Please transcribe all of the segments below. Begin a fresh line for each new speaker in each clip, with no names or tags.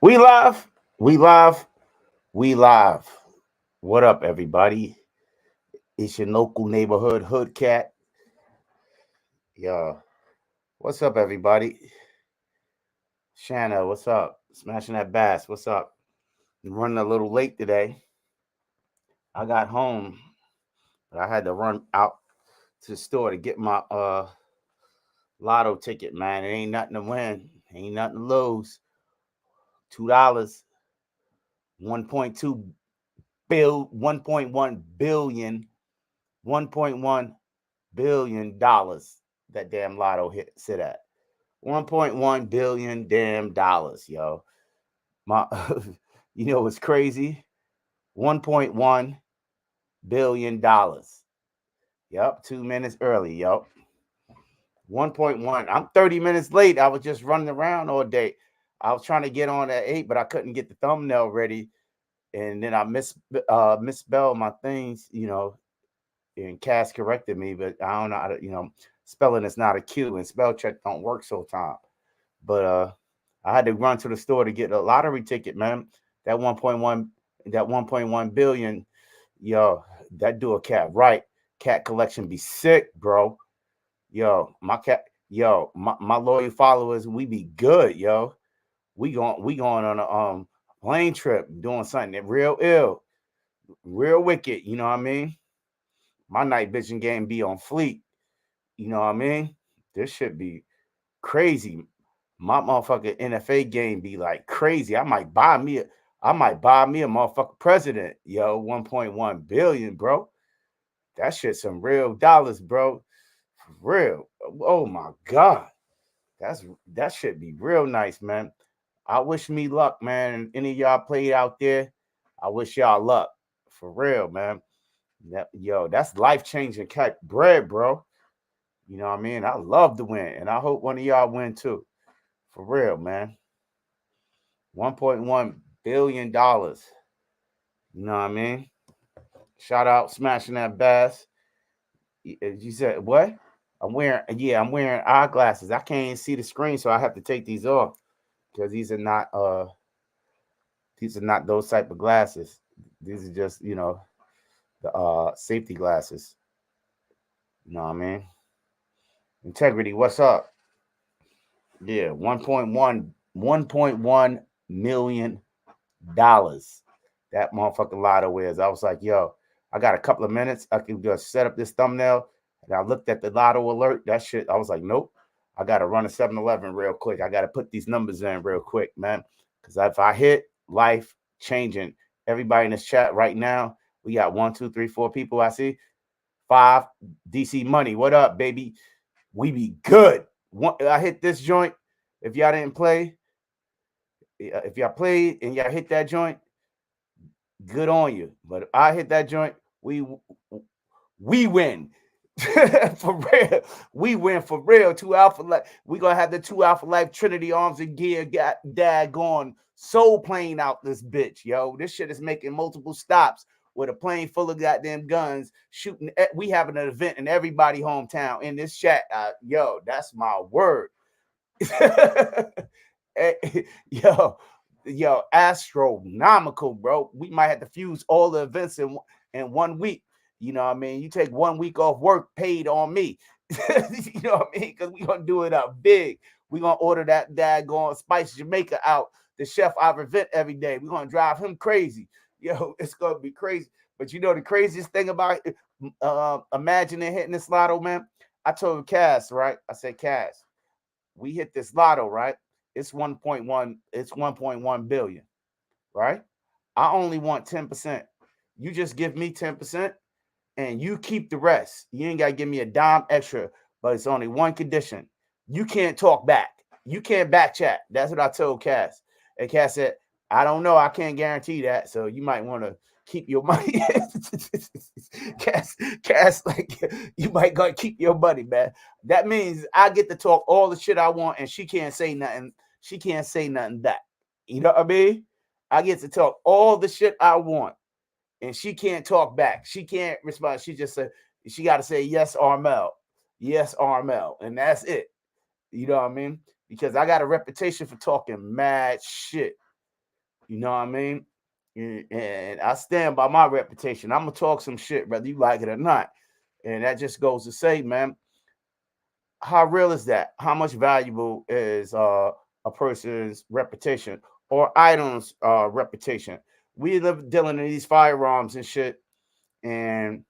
We live, we live, we live. What up, everybody? It's your local neighborhood hood cat. Yo, what's up, everybody? Shanna, what's up? Smashing that bass, what's up? I'm running a little late today. I got home, but I had to run out to the store to get my lotto ticket, man. It ain't nothing to win, ain't nothing to lose. $2, 1.2 1.1 billion, 1.1 billion that damn lotto hit sit at. 1.1 billion damn dollars, yo. My you know what's crazy? 1.1 billion dollars. Yep, 2 minutes early, yo. 1.1. I'm 30 minutes late. I was just running around all day. I was trying to get on at 8, but I couldn't get the thumbnail ready. And then I misspelled my things, and Cass corrected me, but I don't know how to, spelling is not a Q and spell check don't work sometimes. But I had to run to the store to get a lottery ticket, man. That 1.1 that 1.1 billion, yo, that do a cat right. Cat collection be sick, bro. Yo, my loyal followers, we be good, yo. We going on a plane trip, doing something that real ill, real wicked, you know what I mean? My night vision game be on fleek, you know what I mean? This should be crazy. My motherfucking NFA game be like crazy. I might buy me a motherfucking president, yo. 1.1 billion, bro. That shit some real dollars, bro. For real. Oh my god. That's that should be real nice, man. I wish me luck, man. And any of y'all played out there, I wish y'all luck. For real, man. That's life changing cat bread, bro. You know what I mean? I love to win, and I hope one of y'all win too. For real, man. 1.1 billion dollars. You know what I mean? Shout out smashing that bass. You said what? I'm wearing eyeglasses. I can't even see the screen, so I have to take these off because these are not those type of glasses. These are just the safety glasses. You know what I mean? Integrity, what's up? Yeah, 1.1 million dollars. That motherfucking lotto is. I was like, yo, I got a couple of minutes. I can just set up this thumbnail. And I looked at the lotto alert. That shit, I was like, nope. I got to run a 7-Eleven real quick. I got to put these numbers in real quick, man. Because if I hit life changing, everybody in this chat right now, we got 1, 2, 3, 4 people I see. 5, DC Money. What up, baby? We be good. I hit this joint. If y'all didn't play, if y'all played and y'all hit that joint, good on you. But if I hit that joint, we win. For real. We win for real. Two Alpha Life. We gonna have the two Alpha Life Trinity arms and gear got daggone soul plane out this bitch, yo. This shit is making multiple stops with a plane full of goddamn guns shooting. We having an event in everybody hometown in this chat. Yo, that's my word. yo, astronomical, bro. We might have to fuse all the events in 1 week. You know what I mean? You take 1 week off work paid on me. You know what I mean? Because we gonna do it up big. We gonna order that daggone Spice Jamaica out, the chef I event every day. We gonna drive him crazy. Yo, it's gonna be crazy. But you know the craziest thing about imagining hitting this lotto, man. I told Cass, right? I said, Cass, we hit this lotto, right? It's 1.1, it's 1.1 billion, right? I only want 10%. You just give me 10% and you keep the rest. You ain't gotta give me a dime extra, but it's only one condition. You can't talk back. You can't back chat. That's what I told Cass. And Cass said, I don't know. I can't guarantee that. So you might want to keep your money. Cass, like you might gotta keep your money, man. That means I get to talk all the shit I want, and she can't say nothing. She can't say nothing back. You know what I mean? I get to talk all the shit I want, and she can't talk back. She can't respond. She just said she got to say yes, Armel, yes, Armel, and that's it. You know what I mean? Because I got a reputation for talking mad shit. You know what I mean? And I stand by my reputation. I'm gonna talk some shit, whether you like it or not. And that just goes to say, man, how real is that? How much valuable is a person's reputation or items reputation? We live dealing in these firearms and shit, and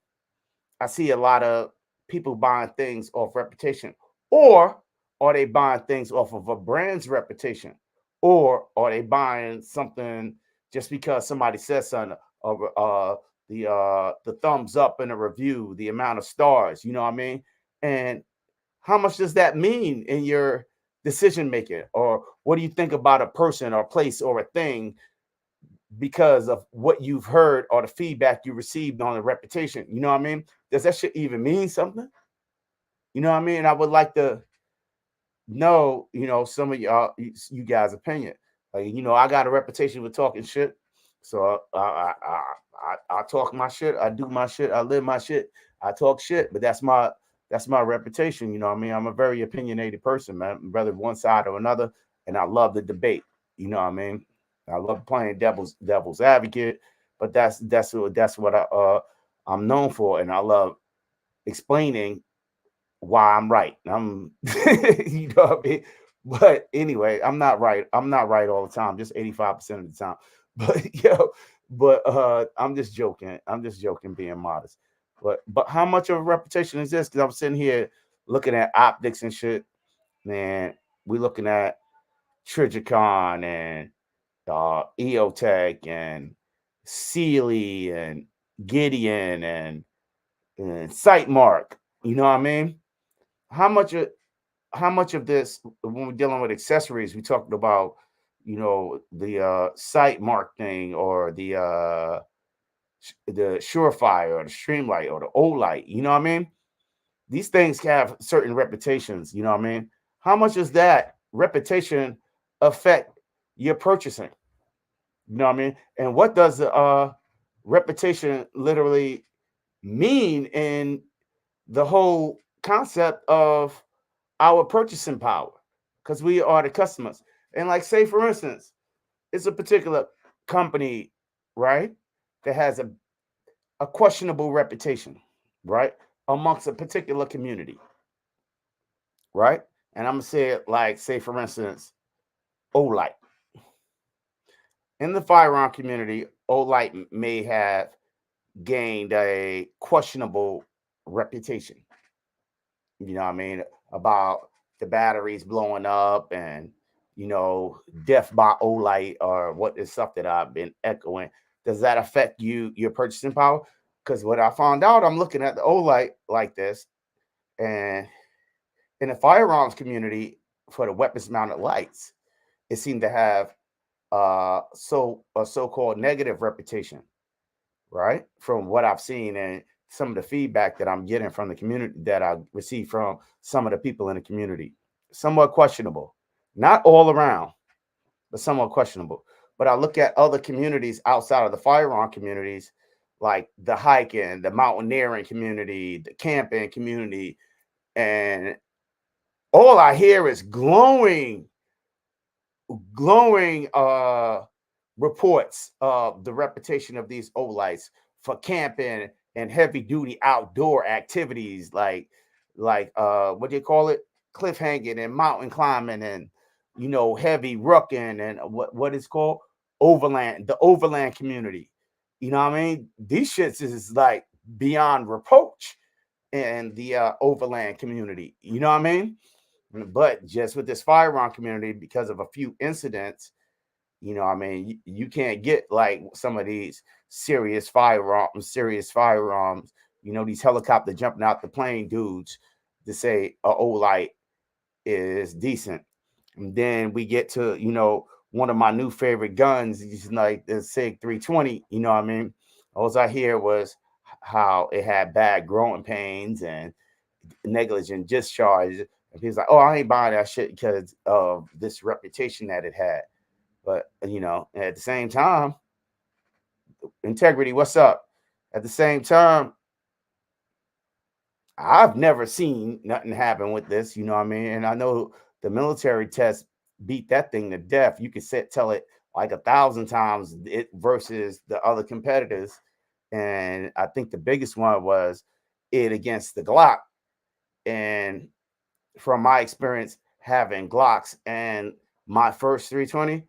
I see a lot of people buying things off reputation, or are they buying things off of a brand's reputation, or are they buying something just because somebody says something? The thumbs up in a review, the amount of stars, you know what I mean? And how much does that mean in your decision making, or what do you think about a person or place or a thing because of what you've heard or the feedback you received on the reputation? You know what I mean? Does that shit even mean something? You know what I mean? I would like to know, some of y'all, you guys' opinion. Like, I got a reputation for talking shit, so I talk my shit, I do my shit, I live my shit, I talk shit, but that's my reputation. You know what I mean? I'm a very opinionated person, man, whether one side or another, and I love the debate. You know what I mean? I love playing devil's advocate, but that's what I'm known for, and I love explaining why I'm right. I'm you know what I mean? But anyway, I'm not right. I'm not right all the time, just 85% of the time. But I'm just joking. I'm just joking, being modest. But how much of a reputation is this? Because I'm sitting here looking at optics and shit, man. We looking at Trigicon and EOTech and Sealy and Gideon and Sightmark. You know what I mean? How much of this, when we're dealing with accessories, we talked about, the sight mark thing, or the Surefire or the Streamlight or the Olight. You know what I mean? These things have certain reputations. You know what I mean? How much does that reputation affect your purchasing? You know what I mean? And what does the reputation literally mean in the whole concept of our purchasing power? Because we are the customers. And like, say for instance, it's a particular company, right, that has a questionable reputation, right, amongst a particular community, right? And I'm gonna say it like, say for instance, Olight. In the firearm community, Olight may have gained a questionable reputation. You know what I mean? About the batteries blowing up, and death by Olight, or what is stuff that I've been echoing. Does that affect your purchasing power? Because what I found out, I'm looking at the Olight like this, and in the firearms community, for the weapons mounted lights, it seemed to have a so-called negative reputation, right? From what I've seen and some of the feedback that I'm getting from the community, that I receive from some of the people in the community, somewhat questionable. Not all around, but somewhat questionable. But I look at other communities outside of the firearm communities, like the hiking, the mountaineering community, the camping community, and all I hear is glowing reports of the reputation of these Olights for camping and heavy duty outdoor activities, like what do you call it, cliff hanging and mountain climbing, and heavy rucking, and what is called the overland community. You know what I mean? These shits is like beyond reproach in the overland community. You know what I mean? But just with this firearm community, because of a few incidents, I mean, you can't get like some of these serious firearms, these helicopter jumping out the plane dudes, to say a Olight is decent. And then we get to, one of my new favorite guns is like the SIG 320. You know what I mean? All I hear was how it had bad growing pains and negligent discharge. And he's like, oh, I ain't buying that shit because of this reputation that it had. But at the same time, integrity, what's up? At the same time, I've never seen nothing happen with this, you know what I mean? And I know the military test beat that thing to death. You could tell it like 1,000 times it versus the other competitors. And I think the biggest one was it against the Glock. And from my experience having Glocks and my first 320,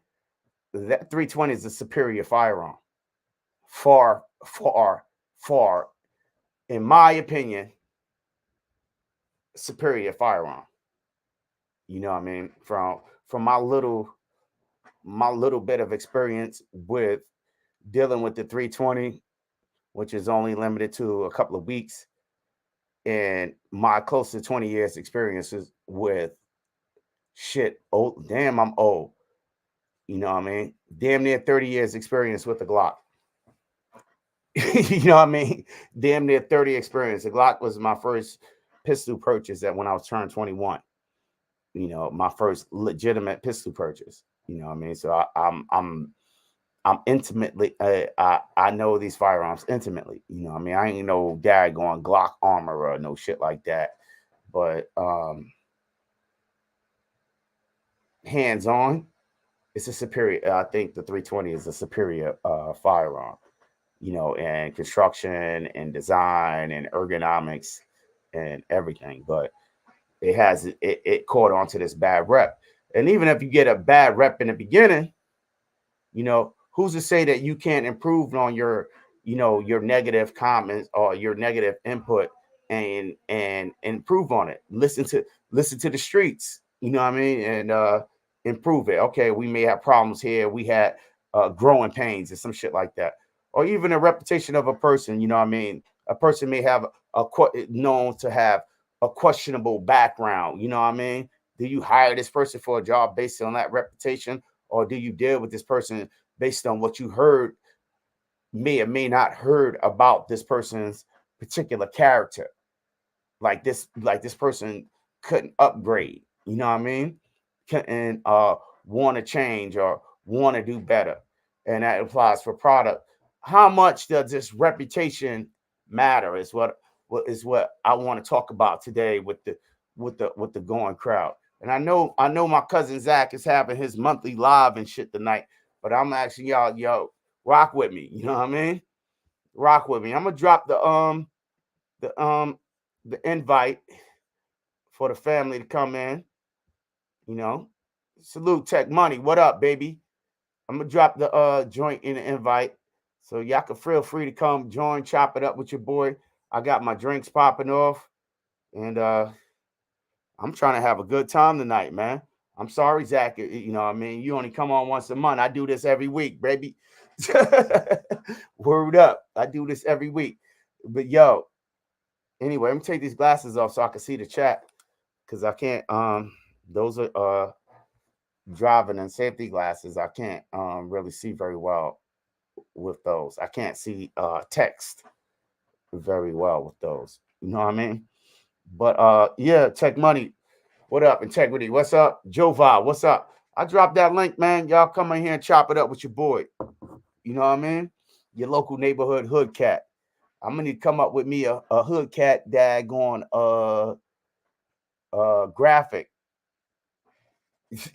that 320 is a superior firearm. Far, far, far, in my opinion, superior firearm. You know what I mean? From my little bit of experience with dealing with the 320, which is only limited to a couple of weeks, and my close to 20 years experiences with shit. Oh, damn, I'm old. You know what I mean? Damn near 30 years experience with the Glock. You know what I mean? Damn near 30 experience. The Glock was my first pistol purchase that when I was turned 21. You know, my first legitimate pistol purchase. You know what I mean? So I'm intimately I know these firearms intimately. You know what I mean? I ain't no dad going Glock armor or no shit like that. But hands on, it's a superior. I think the 320 is a superior firearm. You know, and construction and design and ergonomics and everything. But it caught on to this bad rep. And even if you get a bad rep in the beginning, you know, who's to say that you can't improve on your, you know, your negative comments or your negative input and improve on it. Listen to the streets, you know what I mean, and improve it. Okay, we may have problems here. We had growing pains and some shit like that, or even a reputation of a person. You know what I mean? A person may have known to have a questionable background. You know what I mean? Do you hire this person for a job based on that reputation, or do you deal with this person based on what you heard, may or may not heard about this person's particular character? Like this person couldn't upgrade, you know what I mean? And want to change or want to do better. And that applies for product. How much does this reputation matter is what I want to talk about today with the going crowd. And I know my cousin Zach is having his monthly live and shit tonight, but I'm asking y'all, yo, rock with me. You know what I mean? Rock with me. I'm gonna drop the the invite for the family to come in. You know, salute Tech Money. What up, baby? I'm gonna drop the joint in the invite, so y'all can feel free to come join, chop it up with your boy. I got my drinks popping off, and I'm trying to have a good time tonight, man. I'm sorry, Zach. You know, what I mean, you only come on once a month. I do this every week, baby. Word up. I do this every week. But yo, anyway, I'm gonna take these glasses off so I can see the chat because I can't. Those are driving and safety glasses. I can't really see very well with those. I can't see text very well with those. You know what I mean? But yeah, Tech Money. What up? Integrity. What's up? Jova, what's up? I dropped that link, man. Y'all come in here and chop it up with your boy. You know what I mean? Your local neighborhood hood cat. I'm gonna need to come up with me a hood cat daggone graphic.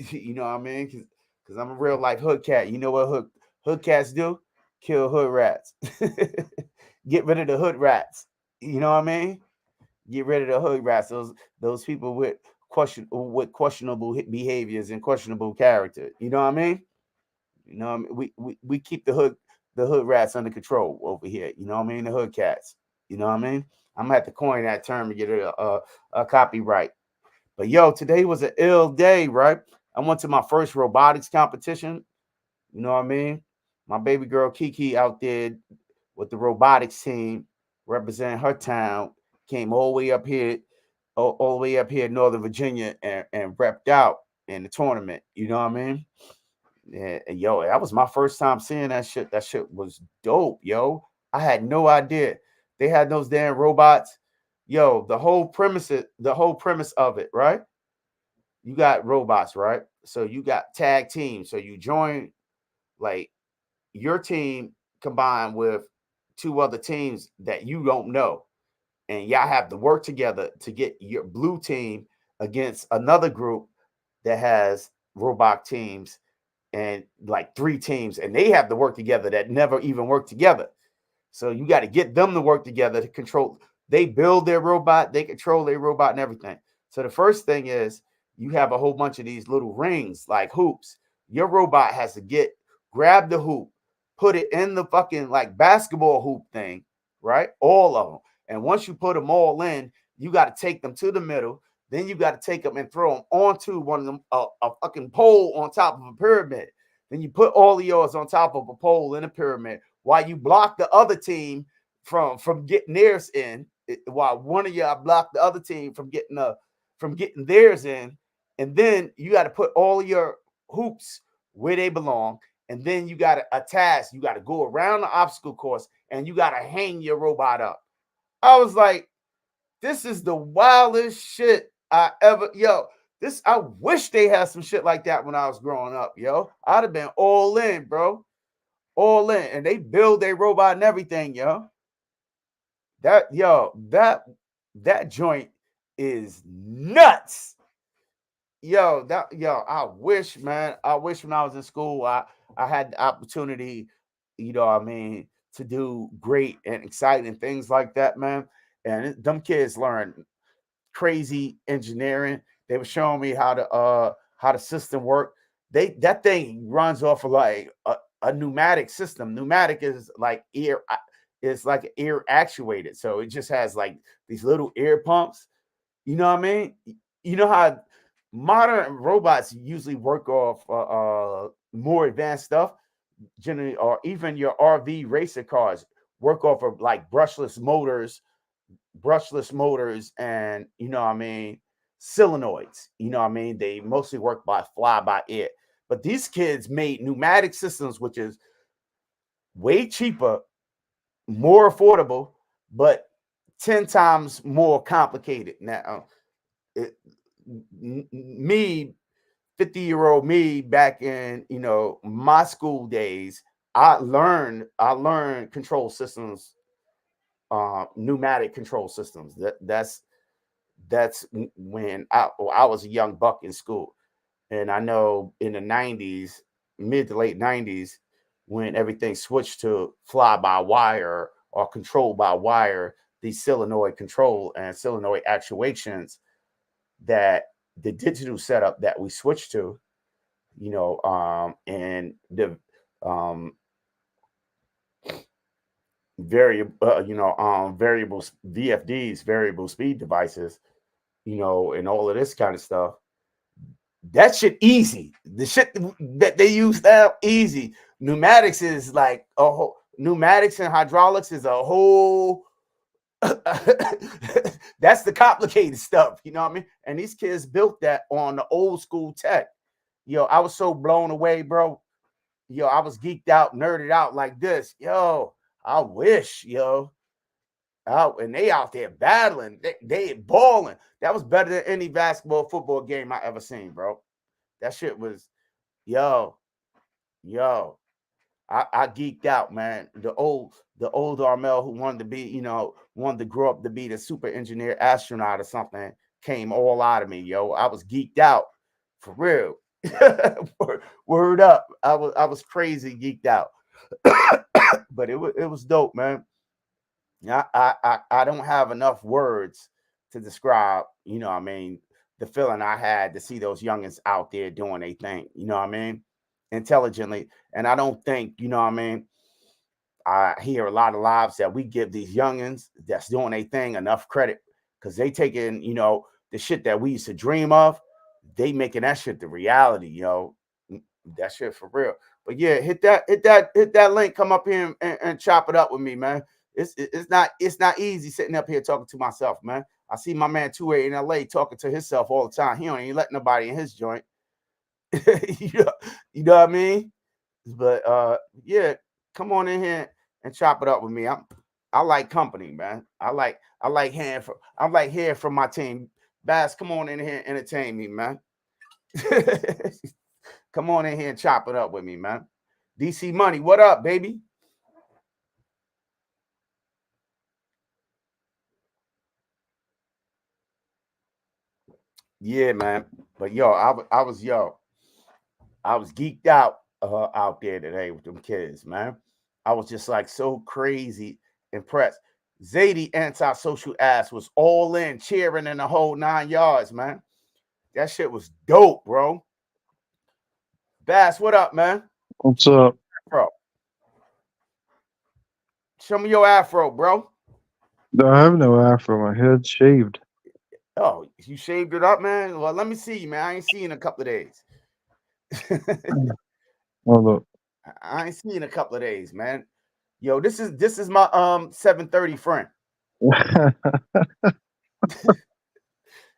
You know what I mean? Because I'm a real life hood cat. You know what hood cats do? Kill hood rats. Get rid of the hood rats. You know what I mean? Get rid of the hood rats. Those people with questionable behaviors and questionable character. You know what I mean? You know what I mean? We keep the hood rats under control over here. You know what I mean? The hood cats. You know what I mean? I'm gonna have to coin that term and get a copyright. But yo, today was an ill day, right? I went to my first robotics competition. You know what I mean? My baby girl Kiki out there with the robotics team representing her town came all the way up here, all the way up here in Northern Virginia and repped out in the tournament. You know what I mean? Yeah, and yo, that was my first time seeing that shit. That shit was dope, yo. I had no idea they had those damn robots. Yo, the whole premise of it, right? You got robots, right? So you got tag teams. So you join like your team combined with two other teams that you don't know, and y'all have to work together to get your blue team against another group that has robot teams, and like 3 teams, and they have to work together that never even work together. So you got to get them to work together to control. They build their robot, they control their robot and everything. So the first thing is you have a whole bunch of these little rings like hoops. Your robot has to grab the hoop, put it in the fucking like basketball hoop thing, right? All of them. And once you put them all in, you got to take them to the middle. Then you got to take them and throw them onto one of them, a fucking pole on top of a pyramid. Then you put all of yours on top of a pole in a pyramid while you block the other team from getting theirs in. While one of y'all block the other team from getting theirs in, and then you got to put all of your hoops where they belong, and then you got a task. You got to go around the obstacle course, and you got to hang your robot up. I was like, this is the wildest shit I ever, yo. This, I wish they had some shit like that when I was growing up, yo. I'd have been all in, bro. All in. And they build their robot and everything, yo. That joint is nuts. I wish, man. I wish when I was in school, I had the opportunity, what I mean, to do great and exciting things like that, man. And them kids learn crazy engineering. They were showing me how the system worked. That thing runs off of like a pneumatic system. Pneumatic is like air, it's like air actuated. So it just has like these little air pumps. You know what I mean? You know how modern robots usually work off more advanced stuff, generally, or even your RV racer cars work off of like brushless motors, and solenoids. They mostly work by fly by air. But these kids made pneumatic systems, which is way cheaper, more affordable, but 10 times more complicated. Now, it, me, 50-year-old me, back in my school days, I learned control systems, pneumatic control systems. That's when I was a young buck in school. And I know in the 90s, mid to late 90s, when everything switched to fly by wire or control by wire, these solenoid control and solenoid actuations, that the digital setup that we switched to, and the um, variable VFDs, variable speed devices, and all of this kind of stuff. That shit easy. The shit that they use now, easy. Pneumatics is like a whole. Pneumatics and hydraulics is a whole. That's the complicated stuff. You know what I mean? And these kids built that on the old school tech. I was so blown away, bro. I was geeked out, nerded out like this. I wish, out, and they out there battling. They balling. That was better than any basketball, football game I ever seen, bro. That shit was, yo, yo. I geeked out, man. The old Armel who wanted to be, wanted to grow up to be the super engineer astronaut or something, came all out of me, yo. I was geeked out for real. Word up. I was crazy geeked out. But it was dope, man. I don't have enough words to describe, what I mean, the feeling I had to see those youngins out there doing a thing, what I mean, intelligently. And I don't think, what I mean, I hear a lot of lives that we give these youngins that's doing a thing enough credit, because they taking, the shit that we used to dream of, they making that shit the reality, that shit for real. But yeah, hit that link, come up here and chop it up with me, man. It's not easy sitting up here talking to myself, man. I see my man 2A in LA talking to himself all the time. He don't even let nobody in his joint. you know, you know what I mean? But yeah, come on in here and chop it up with me. I like company, man. I like hearing from my team. Bass, come on in here and entertain me, man. Come on in here and chop it up with me, man. DC Money, what up, baby? Yeah, man. But yo, I was geeked out out there today with them kids, man. I was just like so crazy impressed. Zadie antisocial ass was all in, cheering in the whole 9 yards, man. That shit was dope, bro. Bass, what up, man?
What's up?
Bro, show me your afro, bro.
I have no afro. My head's shaved.
Oh, you shaved it up, man. Well, let me see you, man. I ain't seen you in a couple of days.
Hold up.
I ain't seen you in a couple of days, man. Yo, this is my 7:30 friend.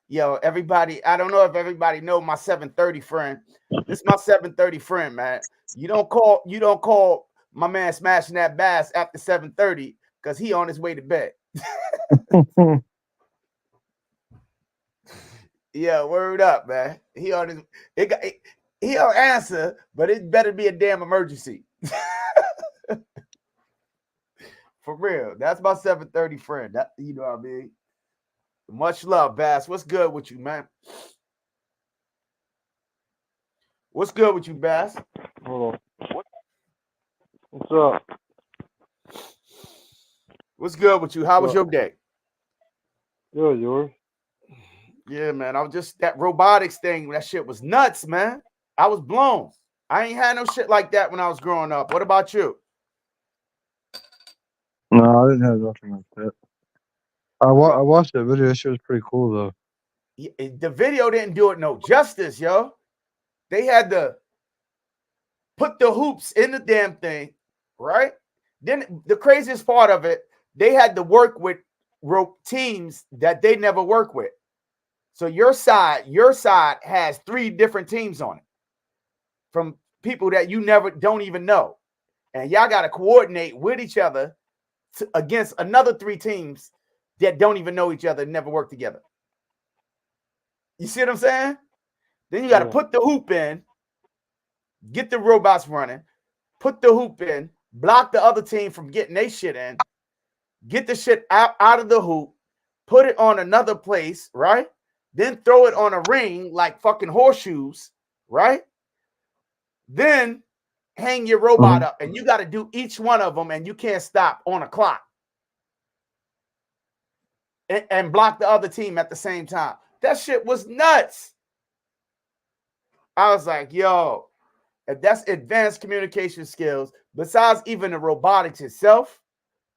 Yo, everybody, I don't know if everybody know my 7:30 friend. This is my 7:30 friend, man. You don't call my man smashing that bass after 7:30 because he on his way to bed. Yeah, word up, man. He on his it got he'll answer, but it better be a damn emergency. For real. That's my 7:30 friend. That you know what I mean? Much love, Bass. What's good with you, man? What's good with you, Bass?
Hold on. What's up?
What's good with you? How was
What's
your
up?
day?
Good, yours?
Yeah, man. I was just that robotics thing. That shit was nuts, man. I was blown. I ain't had no shit like that when I was growing up. What about you?
No, I didn't have nothing like that.
Bro,
I watched that video. That shit was pretty cool though.
the video didn't do it no justice, yo. They had to put the hoops in the damn thing, right? Then the craziest part of it, they had to work with rope teams that they never work with. So your side has three different teams on it from people that you never don't even know. And y'all got to coordinate with each other against another three teams that don't even know each other and never work together. You see what I'm saying? Then you got to
Yeah.
put the hoop in, get the robots running, put the hoop in, block the other team from getting their shit in, get the shit out of the hoop, put it on another place, right? Then throw it on a ring like fucking horseshoes, right? Then hang your robot
Hmm.
up, and you got to do each one of them, and you can't stop on a clock and block the other team at the same time. That shit was nuts. I was like, yo, if that's advanced communication skills, besides even the robotics itself,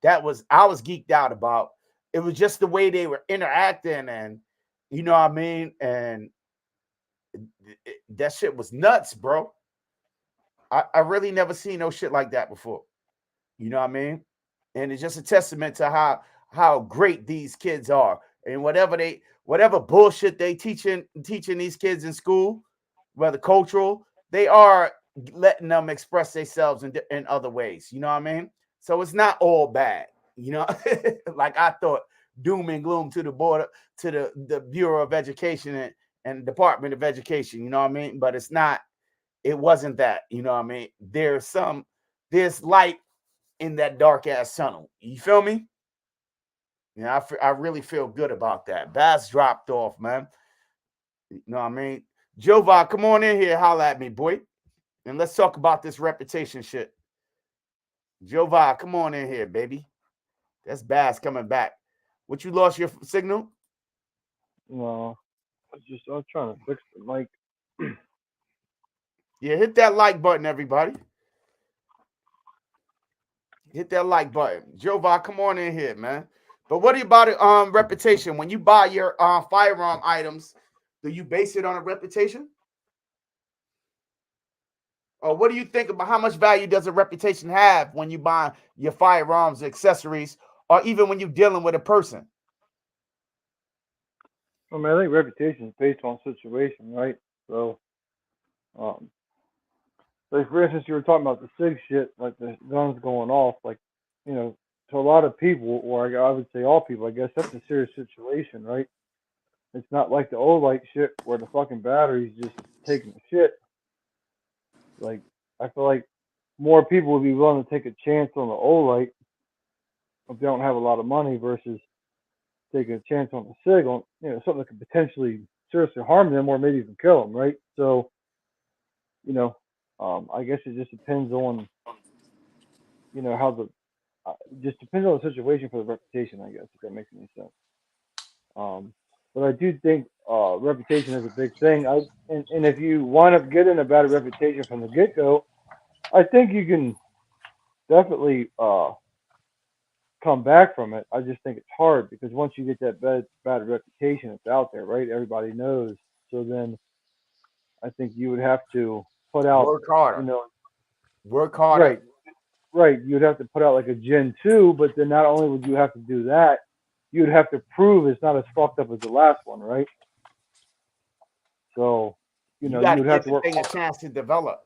that was I was geeked out about. It was just the way they were interacting, and you know what I mean? And that shit was nuts, bro. I really never seen no shit like that before. You know what I mean? And it's just a testament to how great these kids are. And whatever bullshit they teaching these kids in school, whether cultural, they are letting them express themselves in other ways. You know what I mean? So it's not all bad. You know, like I thought doom and gloom to the border to the Bureau of Education and Department of Education. You know what I mean? But it's not. It wasn't that. You know what I mean? There's light in that dark ass tunnel. You feel me? Yeah, I really feel good about that. Bass dropped off, man. You know what I mean? Jova, come on in here, holla at me, boy. And let's talk about this reputation shit. Jova, come on in here, baby. That's Bass coming back. What you lost your signal?
No, I was trying to fix the mic.
Yeah, hit that like button, everybody. Hit that like button. Jova, come on in here, man. But what about it, reputation? When you buy your firearm items, do you base it on a reputation? Or what do you think about how much value does a reputation have when you buy your firearms, accessories, or even when you're dealing with a person?
I mean, I think reputation is based on situation, right? So, um, like for instance, you were talking about the SIG shit, like the guns going off, like, you know, to a lot of people, or I would say all people, I guess that's a serious situation, right? It's not like the old like shit where the fucking battery's just taking the shit. Like I feel like more people would be willing to take a chance on the Olight if they don't have a lot of money versus taking a chance on the SIG on something that could potentially seriously harm them or maybe even kill them, right? So you know, I guess it just depends on how the just depends on the situation for the reputation. I guess if that makes any sense. Um, but I do think reputation is a big thing. And if you wind up getting a bad reputation from the get go, I think you can definitely come back from it. I just think it's hard because once you get that bad reputation, it's out there, right? Everybody knows. So then I think you would have to put out,
Work
you
harder.
know,
Work harder.
right, right. You'd have to put out like a Gen 2, but then not only would you have to do that, you'd have to prove it's not as fucked up as the last one, right? So,
You got
you
to
would have
give
to
the
work
thing a
hard,
chance to develop.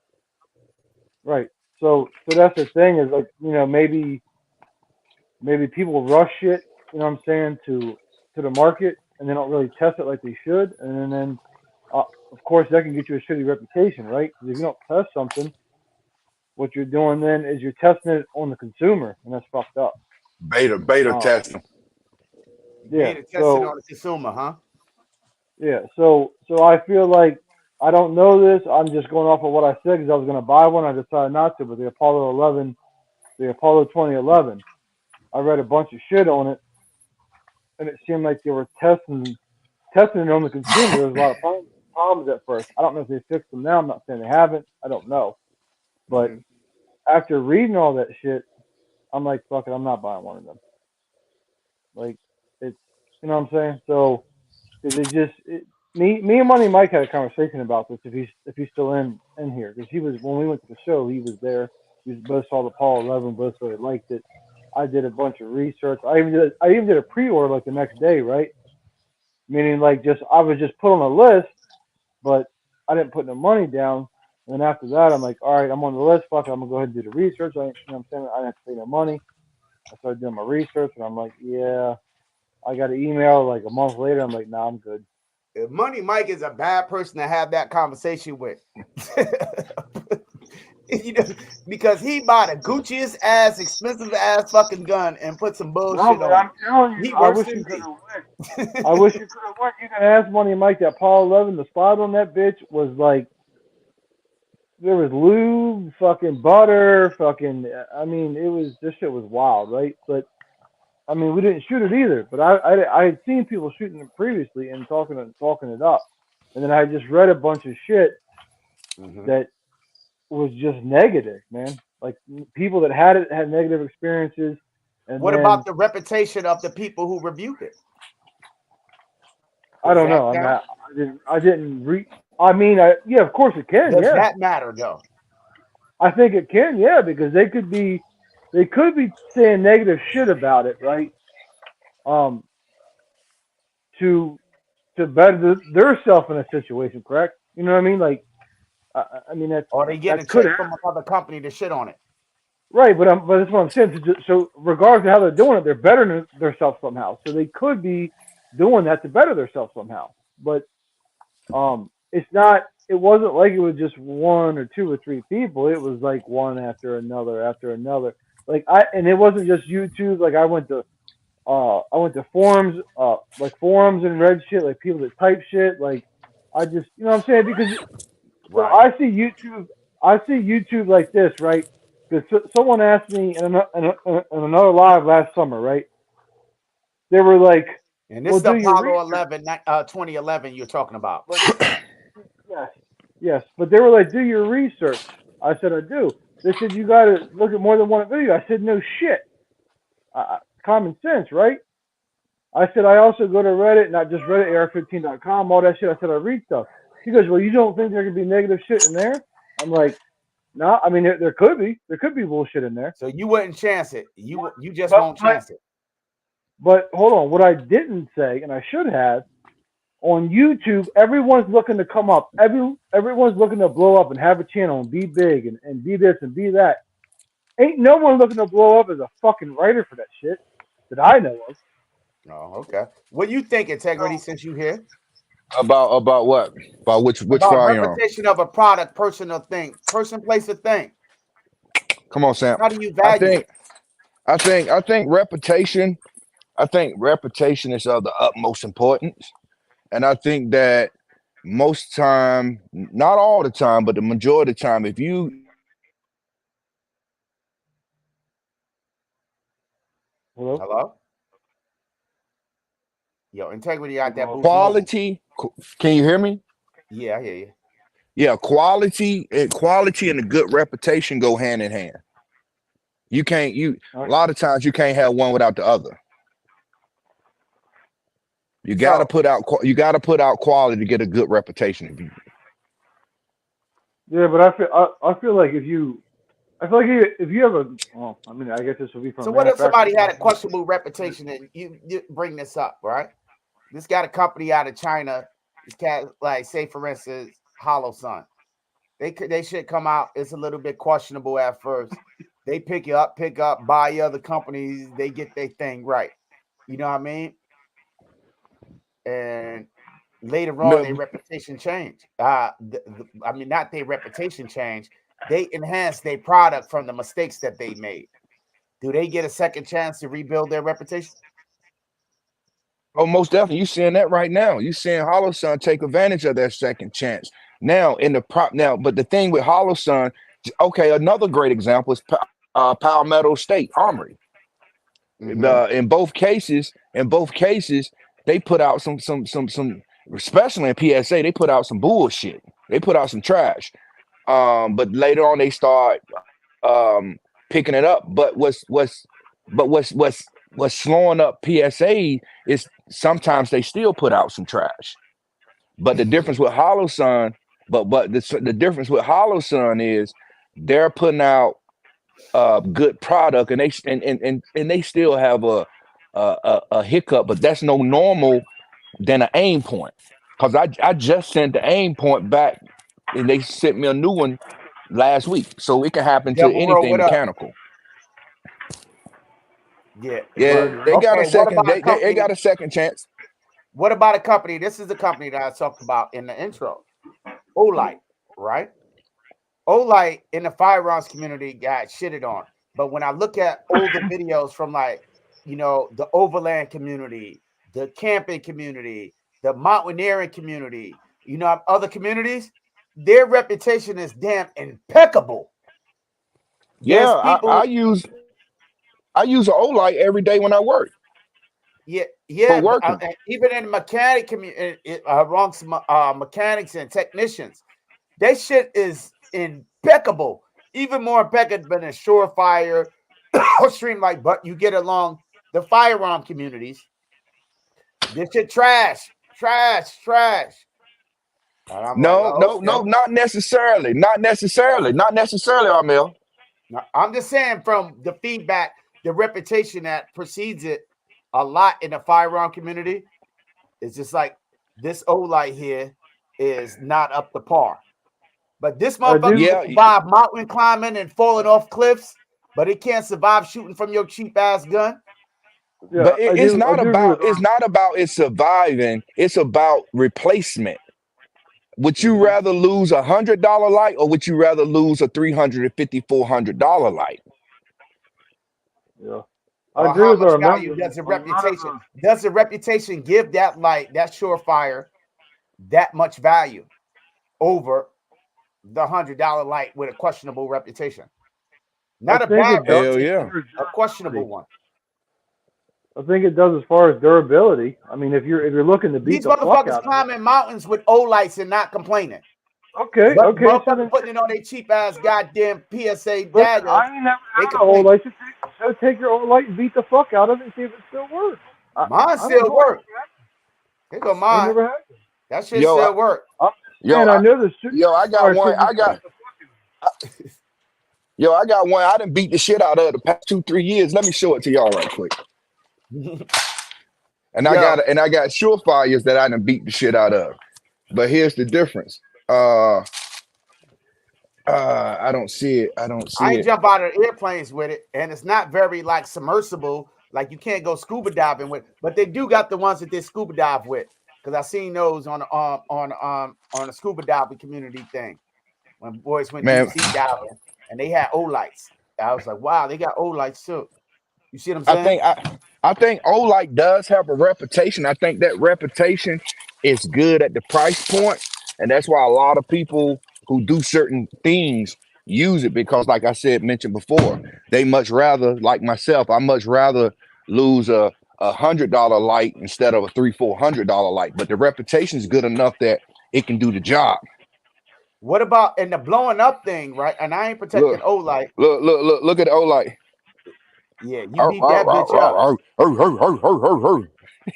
right? So that's the thing is like, maybe people rush it, you know what I'm saying, to the market and they don't really test it like they should, and then of course that can get you a shitty reputation, right? Because if you don't test something, what you're doing then is you're testing it on the consumer, and that's fucked up.
Beta
Um,
testing.
yeah.
Beta testing
So
on the consumer, huh?
yeah. So I feel like I don't know this. I'm just going off of what I said because I was going to buy one. I decided not to. But the Apollo 2011, I read a bunch of shit on it, and it seemed like they were testing it on the consumer. There was a lot of problems at first. I don't know if they fixed them now. I'm not saying they haven't. I don't know. But
Hmm.
after reading all that shit, I'm like, fuck it, I'm not buying one of them. Like, it's, you know what I'm saying? So, cause me and Money Mike had a conversation about this if he's still in here, because he was when we went to the show, he was there. We both saw the Paul 11, both really liked it. I did a bunch of research. I even did a pre-order like the next day, right? Meaning like just I was just put on a list, but I didn't put no money down. And then after that, I'm like, all right, I'm on the list. Fuck it, I'm gonna go ahead and do the research. You know what I'm saying? I didn't have to pay no money. I started doing my research, and I'm like, yeah. I got an email like a month later. I'm like, nah, I'm good.
Money Mike is a bad person to have that conversation with. you know, because he bought a Gucci's ass, expensive ass fucking gun and put some
No,
bullshit
but
on
I'm
it.
telling you,
He
I
worse
wish
than
you could
me.
have went. I wish you could have went. You can ask Money Mike that Paul 11, the spot on that bitch was like there was lube, fucking butter, fucking. I mean, it was this shit was wild, right? But I mean, we didn't shoot it either. But I had seen people shooting it previously and talking it up, and then I just read a bunch of shit
Hmm.
that was just negative, man. Like people that had it had negative experiences, and
What about
then
the reputation of the people who reviewed it?
I
Does
don't
that
know. I mean,
count?
I didn't read. I mean, yeah, of course it can.
Does
Yeah,
that matter though?
I think it can. Yeah, because they could be saying negative shit about it, right? Um, to better their self in a situation, correct? You know what I mean? Like, I mean
Or they getting
that
a
could
check
happen,
from another company to shit on it?
right? But that's what I'm saying. So regardless of how they're doing it, they're bettering themselves somehow. So they could be doing that to better themselves somehow. But it's not. It wasn't like it was just one or two or three people. It was like one after another. Like and it wasn't just YouTube. Like I went to forums, like forums and read shit, like people that type shit. Like I just, you know what I'm saying? Because so
Right.
I see YouTube like this, right? Because someone asked me in another live last summer, right? They were like,
And this
"Well,
is the
do your
Apollo
research."
11, 2011 you're talking about.
But yes, yes, but they were like, "Do your research." I said, "I do." They said, "You got to look at more than one video." I said, "No shit, common sense, right?" I said, "I also go to Reddit, not just Reddit, AR15.com, all that shit." I said, "I read stuff." He goes, "Well, you don't think there could be negative shit in there?" I'm like, "No, I mean there could be. There could be bullshit in there."
So you wouldn't chance it.
But
You just
but
won't
but,
chance it.
but hold on. What I didn't say, and I should have, on YouTube, everyone's looking to come up. Everyone's looking to blow up and have a channel and be big and be this and be that. Ain't no one looking to blow up as a fucking writer for that shit that I know of.
Oh, okay. What you think, Integrity,
So,
since you here?
About what? About which
About
firearm?
reputation of a product, person, or thing. Person, place, or thing.
Come on, Sam.
How do you
I
value
think
it?
I think reputation. I think reputation is of the utmost importance, and I think that most time, not all the time, but the majority of the time, if you
Hello?
Hello? Yo, integrity out that
Well,
boost mobile.
quality, can you hear me?
Yeah, I hear you.
Yeah, quality and a good reputation go hand in hand. You can't you
all
a
right.
lot of times you can't have one without the other.
So
You got to put out quality to get a good reputation. If you,
Yeah, but I feel like I feel like if you have a, well, I mean, I guess this would be from
so
a
what if
manufacturer
somebody had a
standpoint.
questionable reputation and you bring this up, right? This got a company out of China. This cat, like, say for instance, Hollow Sun. They should come out. It's a little bit questionable at first. They pick up, buy other companies. They get their thing right. You know what I mean? And later on, their reputation change. I mean, not their reputation change. They enhance their product from the mistakes that they made. Do they get a second chance to rebuild their reputation?
oh, most definitely, you seeing that right now. You seeing Hollow Sun take advantage of that second chance now in the prop now. But the thing with Hollow Sun, okay, another great example is Palmetto State Armory.
Mm-hmm.
In both cases, they put out some, especially in PSA, they put out some bullshit. They put out some trash. But later on they start picking it up. But what's slowing up PSA is sometimes they still put out some trash. But the difference with Hollow Sun, the difference with Hollow Sun is they're putting out good product, and they still have a hiccup, but that's no normal than an aim point. Because I just sent the aim point back, and they sent me a new one last week, so it can happen to
Devil World,
anything
what up?
mechanical.
Yeah,
Yeah,
but
Right.
they got a
okay. What
second.
about a
They got
company?
a second chance.
What about a company? This is the company that I talked about in the intro. Olight, right? Olight in the firearms community got shitted on. But when I look at older videos from, like, the overland community, the camping community, the mountaineering community, other communities, their reputation is damn impeccable.
Yeah,
There's people,
I use an Olight every day when I work
yeah,
for
yeah, but
working.
even in the mechanic community, amongst mechanics and technicians, that shit is impeccable. Even more impeccable than a surefire or streamlight, but you get along the firearm communities. This shit trash, trash, trash. And I'm like,
No,
oh,
no, no,
okay.
not necessarily, not necessarily, not necessarily, Amel.
Now, I'm just saying from the feedback, the reputation that precedes it a lot in the firearm community. It's just like this old light here is not up to par. But this
I
motherfucker
do.
can
Yeah,
survive mountain climbing and falling off cliffs, but it can't survive shooting from your cheap ass gun.
Yeah, I do. I do agree with
it's
Arm.
not about it surviving. It's about replacement. Would you
Mm-hmm.
rather lose $100 light, or would you rather lose a $350-$400 light?
Yeah, I
Or
agree
how
with
much
Armel.
value does the
A lot of
reputation? Does the reputation give that light, that surefire, that much value over the $100 light with a questionable reputation?
I
Not a
think
bad
it does
Hell
as
yeah.
reputation,
far as
a questionable
durability.
one.
I think it does as far as durability. I mean, if you're looking to beat
These
the fuck
motherfuckers
out of it.
climbing mountains with O lights and not complaining.
Okay,
But
okay. So
motherfucker
then,
putting it on their cheap ass goddamn PSA
listen,
daggers,
I ain't never
they
had an old
complain.
light. So take your old light and beat the fuck out of it and see if it still works.
Mine
I don't
still
know.
work. Here go
I ain't
mine.
never had it.
That shit
Yo, I,
still work.
I'm
yo,
saying I
I,
know the shooting
I got
fire
one.
shouldn't beat the
I got one. I done beat the shit out of the past 2-3 years. Let me show it to y'all right quick.
Yo,
And I got surefires that I done beat the shit out of. But here's the difference. Uh, I don't see it. I don't
I
see
ain't
it.
jump out of airplanes with it, and it's not very like submersible. Like you can't go scuba diving with, but they do got the ones that they scuba dive with. Because I seen those on a scuba diving community thing when boys went deep
Man,
sea diving, and they had O lights. I was like, wow, they got O lights too. You see what I'm
I
saying?
think I think Olight does have a reputation. I think that reputation is good at the price point. And that's why a lot of people who do certain things use it, because like I said, mentioned before, they much rather, like myself, I much rather lose a $100 light instead of a $300-400 light. But the reputation is good enough that it can do the job.
What about in the blowing up thing, right? And I ain't protecting
Look,
Olight.
look at the old light.
Yeah, you beat that bitch up.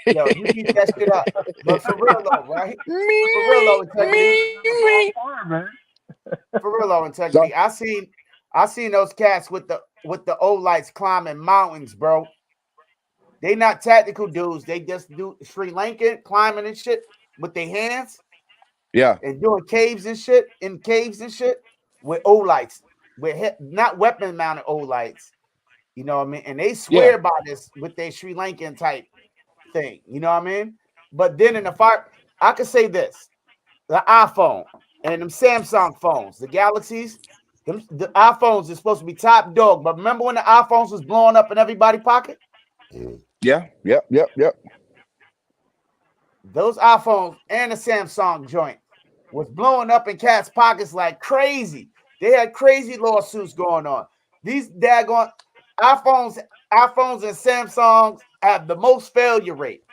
Me,
Yo, you beat that shit up. But for real though, right? For real though, integrity.
me.
Man.
For real though,
So,
integrity. I seen those cats with the Olights climbing mountains, bro. They not tactical dudes. They just do Sri Lankan climbing and shit with their hands
yeah,
and doing caves and shit with Olights, with not weapon mounted Olights. You know what I mean? And they
yeah,
swear by this with their Sri Lankan type thing. You know what I mean? But then in the fire, I could say this: the iPhone and them Samsung phones, the Galaxies, the iPhones is supposed to be top dog. But remember when the iPhones was blowing up in everybody's pocket?
yeah, yep.
Those iPhones and the Samsung joint was blowing up in cats' pockets like crazy. They had crazy lawsuits going on. These daggone iPhones, and Samsungs have the most failure rate.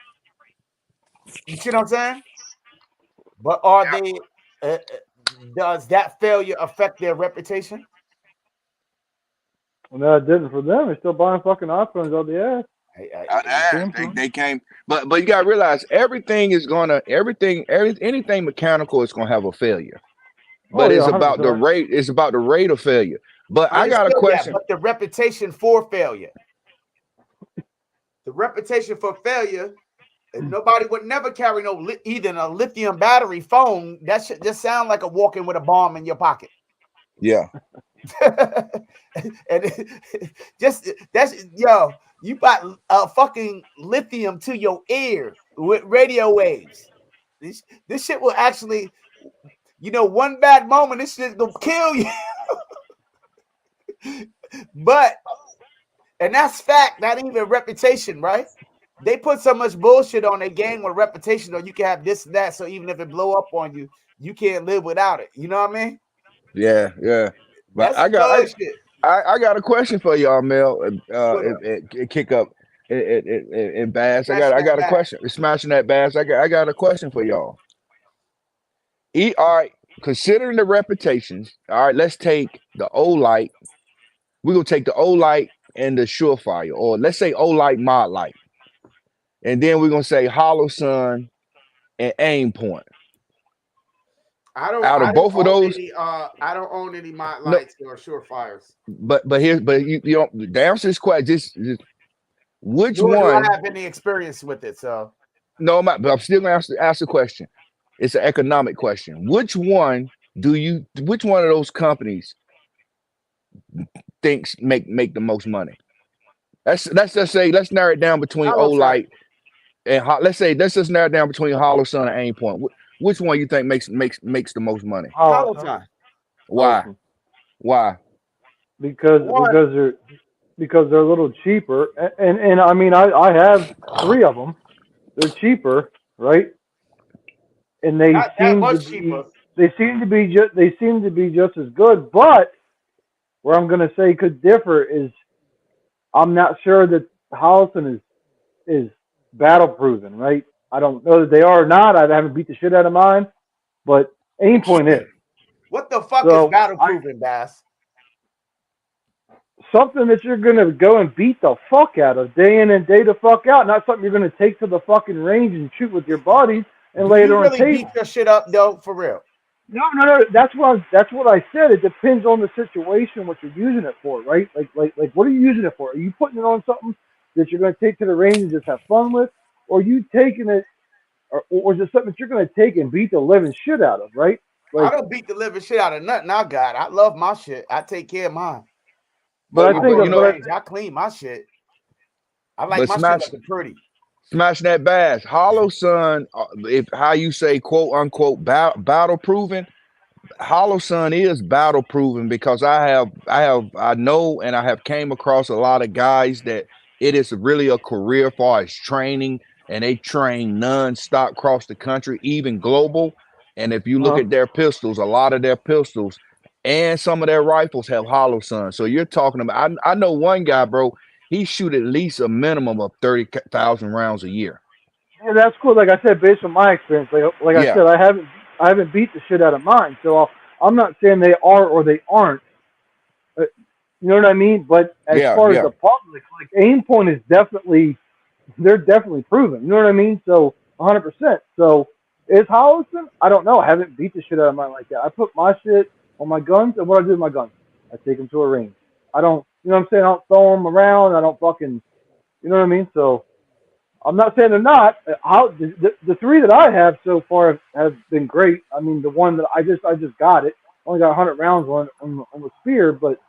You see what I'm saying? But are they? Does that failure affect their reputation?
Well, no, it didn't for them. They're still buying fucking iPhones out the ass. Samsung.
They came, but you gotta realize everything is gonna anything mechanical is gonna have a failure.
Oh
But
yeah,
it's about the
100%.
rate. It's about the rate of failure. But
Yeah,
I got a question.
but the reputation for failure. The reputation for failure. Nobody would never carry no either a lithium battery phone. That should just sound like a walking with a bomb in your pocket.
Yeah,
And just that's you got a fucking lithium to your ear with radio waves. This shit will actually, one bad moment, this shit gonna kill you. But and that's fact, not even reputation, right? They put so much bullshit on their game with reputation, or you can have this and that. So even if it blow up on you, you can't live without it. You know what I mean?
yeah. But
That's some bullshit.
I got a question for y'all, Mel.
What up?
Kick up in Bass.
Smashing
I
that
got a
back.
question. Smashing that Bass. I got a question for y'all. All right, considering the reputations. All right, let's take the Olight. We're gonna take the Olight and the Surefire, or let's say Olight Mod Light, and then we're gonna say Hollow Sun and Aim Point. Out
I
of
don't
both of
own
those,
any I don't own any Mott
no.
lights or Surefires.
But you don't. The answer is quite just which
Nor do I
one.
have any experience with it. So
No, but I'm still gonna ask the question. It's an economic question. Which one which one of those companies thinks make the most money? Let's just say, let's narrow it down between
Hollow Sight.
Olight and let's just narrow it down between Hollow Sun and Aim Point. Which one you think makes the most money?
Hollow
Hollow
Sight.
Why? Why?
because
One,
they're a little cheaper, and I mean I have three of them. They're cheaper, right? And
not that much cheaper.
they seem to be just as good. But where I'm going to say could differ is I'm not sure that Holliston is battle proven, right? I don't know that they are or not. I haven't beat the shit out of mine, but aim point is.
What the fuck is
So
battle proven, Bass?
something that you're gonna go and beat the fuck out of day in and day the fuck out, not something you're gonna take to the fucking range and shoot with your buddies and
Do
lay it
you
on
really
tape.
beat your shit up though, for real?
No. That's what I said. It depends on the situation, what you're using it for, right? Like, what are you using it for? Are you putting it on something that you're gonna take to the range and just have fun with, or are you taking it, or is it something that you're gonna take and beat the living shit out of, right?
I
Like,
don't beat the living shit out of nothing I got. I love my shit. I take care of mine.
but
But
I
I
think,
go to the
you know,
range. I clean my shit. I like
but
my shit looking pretty.
smash that Bass. Hollow Sun, if how you say quote unquote battle proven. Hollow Sun is battle proven because I know and I have came across a lot of guys that it is really a career for as training, and they train non-stop across the country, even global. And if you look at their pistols, a lot of their pistols and some of their rifles have hollow sun. So you're talking about, I know one guy, bro, he shoot at least a minimum of 30,000 rounds a year.
Yeah, that's cool. Like I said, based on my experience, like I
Yeah,
said, I haven't beat the shit out of mine. So I'm not saying they are or they aren't. You know what I mean? But as
yeah,
far as
yeah.
the public, like aim point is definitely, they're definitely proven. You know what I mean? So 100%. So is Hollison? I don't know. I haven't beat the shit out of mine like that. I put my shit on my guns, and what I do with my guns, I take them to a range. I don't, you know what I'm saying? I don't throw them around. I don't fucking, you know what I mean? So I'm not saying they're not. How the three that I have so far have been great. I mean, the one that I just got it. Only got 100 rounds on the spear, but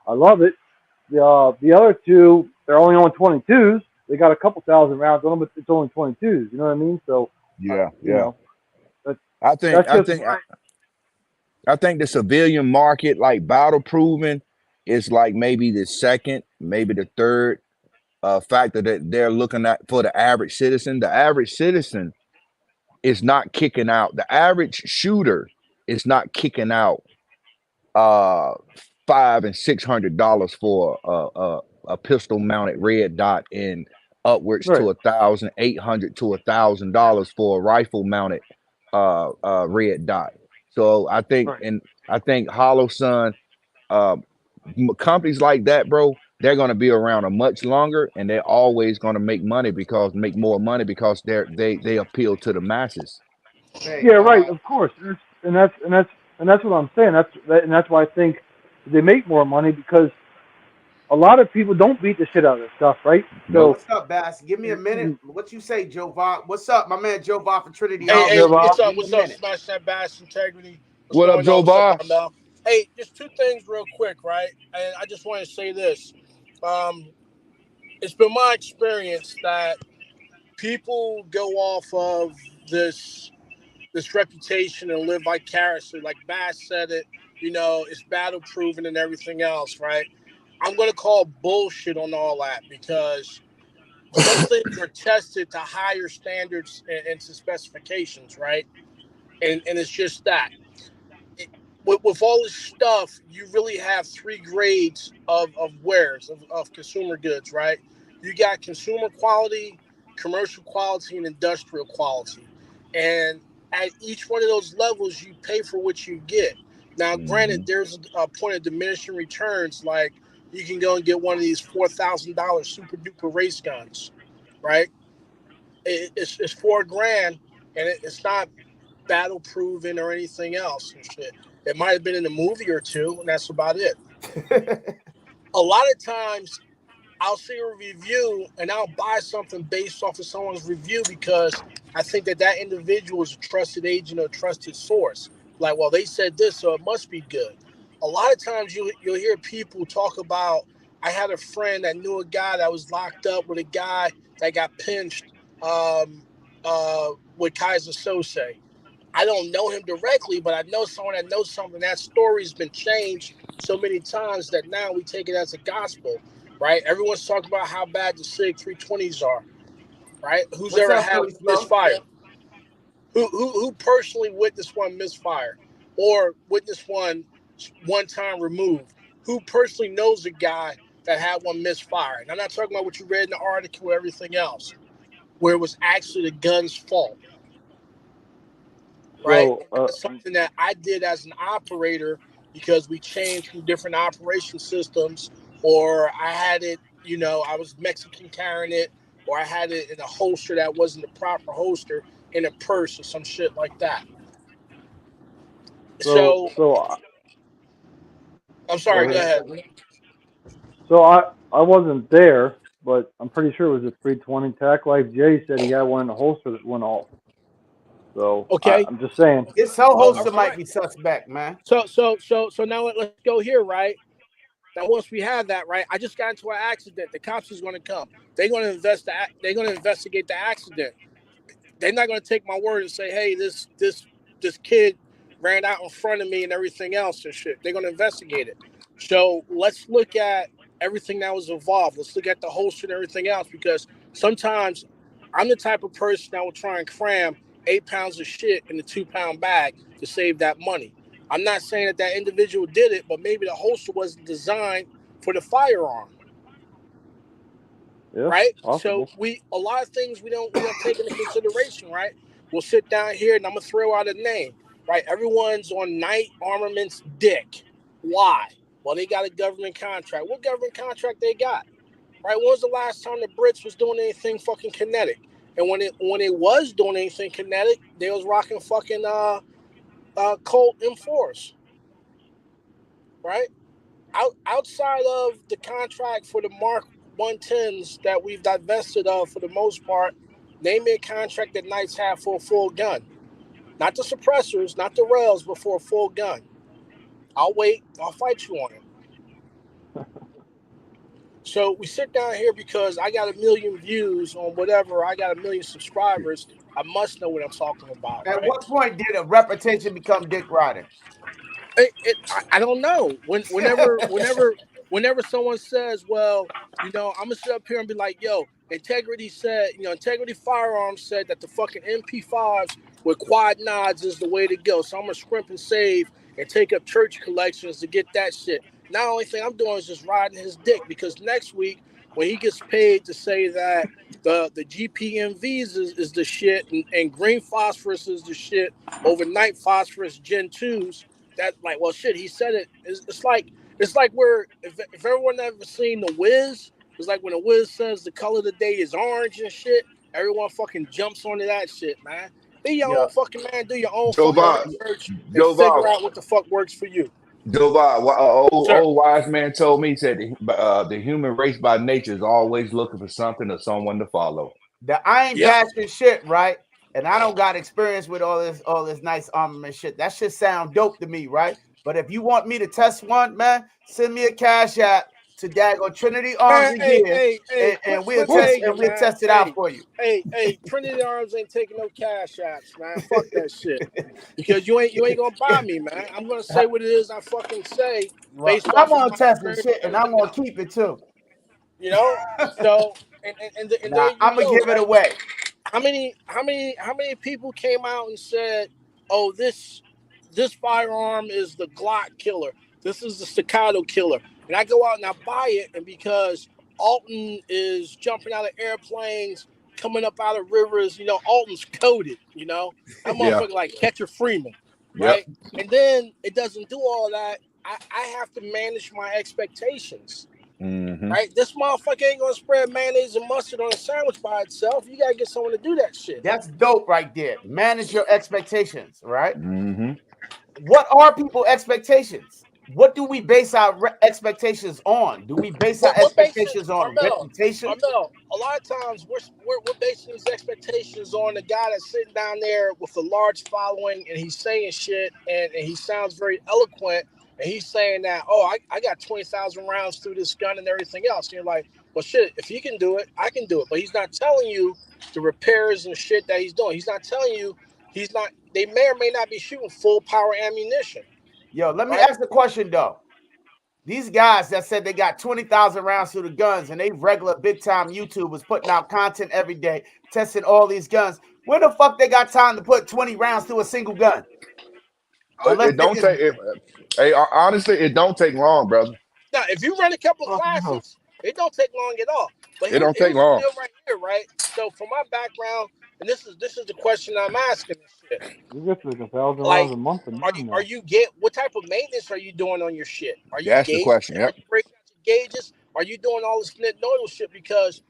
I love it. The other two, they're only on 22s. They got a couple thousand rounds on them, but it's only 22s. You know what I mean? So,
Yeah,
you
yeah.
know, that's
I think
that's
I
just
think
my.
I think the civilian market, like battle proven, is like maybe the second, maybe the third factor that they're looking at for the average citizen. The average citizen is not kicking out. The average shooter is not kicking out uh $500 and $600 for a pistol mounted red dot and upwards to
Right,
1,800 to $1,000 for a rifle mounted red dot. So
right.
I think Hollow Sun, um companies like that, bro, they're going to be around a much longer, and they're always going to make more money because they appeal to the masses.
Hey,
Yeah, right. Of course, and that's what I'm saying. And that's why I think they make more money because a lot of people don't beat the shit out of this stuff, right?
yo,
Nope.
So,
what's up, Bass? Give me a minute.
mm,
What you say, Joe Vaughn? What's up, my man Joe Vaughn from Trinity
Hey,
Hall?
yeah,
hey,
Bob.
what's up?
Give me a
What's up?
minute.
Smash that bass integrity. What's
What up,
going on?
Joe
What's up,
Bar?
Carmel? Hey, just two things real quick, right? And I just want to say this. Um, it's been my experience that people go off of this this reputation and live vicariously. Like Bass said it, it's battle proven and everything else, right? I'm gonna call bullshit on all that because some things are tested to higher standards and to specifications, right? And it's just that. With all this stuff, you really have three grades of wares, of consumer goods, right? You got consumer quality, commercial quality, and industrial quality. And at each one of those levels, you pay for what you get. Now, granted,
Hmm.
there's a point of diminishing returns. Like you can go and get one of these $4,000 super duper race guns, right? It's 4 grand, and it's not battle proven or anything else and shit. It might have been in a movie or two, and that's about it. A lot of times, I'll see a review and I'll buy something based off of someone's review because I think that that individual is a trusted agent or a trusted source. Like, well, they said this, so it must be good. A lot of times you'll hear people talk about. I had a friend that knew a guy that was locked up with a guy that got pinched um, with Kaiser Sose. I don't know him directly, but I know someone that knows something. That story's been changed so many times that now we take it as a gospel, right? Everyone's talking about how bad the SIG 320s are, right? Who's
What's
ever
up,
had
Philly
one
Slow?
misfire? Who personally witnessed one misfire or witnessed one time removed? Who personally knows a guy that had one misfire? And I'm not talking about what you read in the article or everything else, where it was actually the gun's fault, right?
So,
And that's something that I did as an operator because we changed from different operation systems, or I had it, I was Mexican carrying it, or I had it in a holster that wasn't the proper holster in a purse or some shit like that.
so,
So
so, I-
I'm
Go
sorry, go
ahead.
ahead.
so I wasn't there, but I'm pretty sure it was a 320 tack. Like Jay said, he had one in the holster that went off. So
Okay.
I'm just saying.
His whole
All
holster might
right.
be suspect, man.
So now let's go here, right? Now, once we have that, right, I just got into an accident. The cops is going to come. They're going to investigate the accident. They're not going to take my word and say, "Hey, this kid ran out in front of me and everything else and shit." They're going to investigate it. So let's look at everything that was involved. Let's look at the holster and everything else because sometimes I'm the type of person that will try and cram 8 pounds of shit in a 2-pound bag to save that money. I'm not saying that that individual did it, but maybe the holster wasn't designed for the firearm.
Yeah,
Right?
possible.
So a lot of things we don't take into consideration, right? We'll sit down here and I'm gonna throw out a name, right? Everyone's on Knight Armaments dick. Why? Well, they got a government contract. What government contract they got? Right? When was the last time the Brits was doing anything fucking kinetic? And when it was doing anything kinetic, they was rocking fucking Colt M4s, right? Outside of the contract for the Mark 110s that we've divested of for the most part, name me a contract that Knights have for a full gun. Not the suppressors, not the rails, but for a full gun. I'll wait. I'll fight you on it. So we sit down here because I got 1 million views on whatever. I got 1 million subscribers. I must know what I'm talking about,
At
right?
what point did a reputation become dick riding?
I don't know. Whenever someone says, well, I'm gonna sit up here and be like, yo, Integrity said, Integrity Firearms said that the fucking MP5s with quad nods is the way to go. So I'm gonna scrimp and save and take up church collections to get that shit. Now, the only thing I'm doing is just riding his dick, because next week when he gets paid to say that the GPMVs is the shit and green phosphorus is the shit over night phosphorus Gen 2s, that, like, well, shit, he said it. It's like where if everyone ever seen The Wiz, it's like when The Wiz says the color of the day is orange and shit, everyone fucking jumps onto that shit, man. Be your own fucking man, do your own
Joe
fucking
Bob,
research and
Joe
figure
Bob,
out what the fuck works for you.
Joe Bob,
Sir.
old wise man told me, he said the human race by nature is always looking for something or someone to follow.
I ain't
Yep.
bashing shit, right? And I don't got experience with all this nice armament shit. That shit sound dope to me, right? But if you want me to test one, man, send me a cash app to Dago Trinity Arms
Man,
and Gear, and we'll
quit
test
begging, man.
it out for you.
Trinity Arms ain't taking no cash apps, man. Fuck that shit. Because you ain't gonna buy me, man. I'm gonna say what it is I fucking say
Well,
based
I'm
off of
gonna
my
test the
experience
shit,
and
and I'm
everything
gonna
else.
keep it too.
So and there
Nah,
you
I'm gonna
go,
give it
right?
away.
How many people came out and said, "Oh, this firearm is the Glock killer. This is the staccato killer." And I go out and I buy it, and because Alton is jumping out of airplanes, coming up out of rivers, Alton's coded, that
Yeah.
motherfucker like Catcher Freeman,
Yep.
right? And then it doesn't do all that. I have to manage my expectations.
Mm-hmm.
Right? This motherfucker ain't gonna spread mayonnaise and mustard on a sandwich by itself. You gotta get someone to do that shit.
That's dope right there. Manage your expectations, right?
Mm-hmm.
What are people's expectations? What do we base our expectations on? Do we base our
We're basing
expectations on
Armel.
reputation?
A lot of times we're basing these expectations on the guy that's sitting down there with a large following and he's saying shit and he sounds very eloquent and he's saying that, oh, I got 20,000 rounds through this gun and everything else. And you're like, well, shit, if he can do it, I can do it. But he's not telling you the repairs and shit that he's doing. He's not telling you they may or may not be shooting full power ammunition.
Yo, let me
Right?
ask the question though. These guys that said they got 20,000 rounds through the guns and they regular big time YouTubers putting out content every day, testing all these guns. Where the fuck they got time to put 20 rounds through a single gun? Unless
It
they
don't
just
take. Hey, honestly, it don't take long, brother.
Now, if you run a couple of
Fuck no.
classics, it don't take long at all. But
It don't take
here's the
long.
deal right here, right? So, for my background, and this is the question I'm asking this shit.
You get like 1,000 rounds
Like,
a month in there now.
what type of maintenance are you doing on your shit? Are you
That's the
gauging?
question.
Are
Yep.
you breaking out your gauges? Are you doing all this nodal shit? Because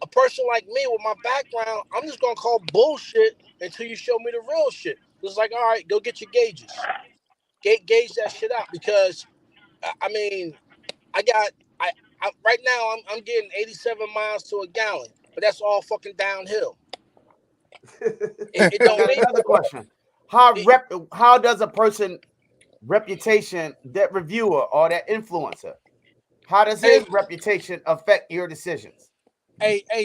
a person like me with my background, I'm just gonna call bullshit until you show me the real shit. It's like, all right, go get your gauges, gauge that shit out. Because I mean, I got I right now I'm getting 87 miles to a gallon, but that's all fucking downhill. It
I
don't
got
mean
another
much.
question. How does a person reputation, that reviewer or that influencer, how does his
Hey,
reputation affect your decisions?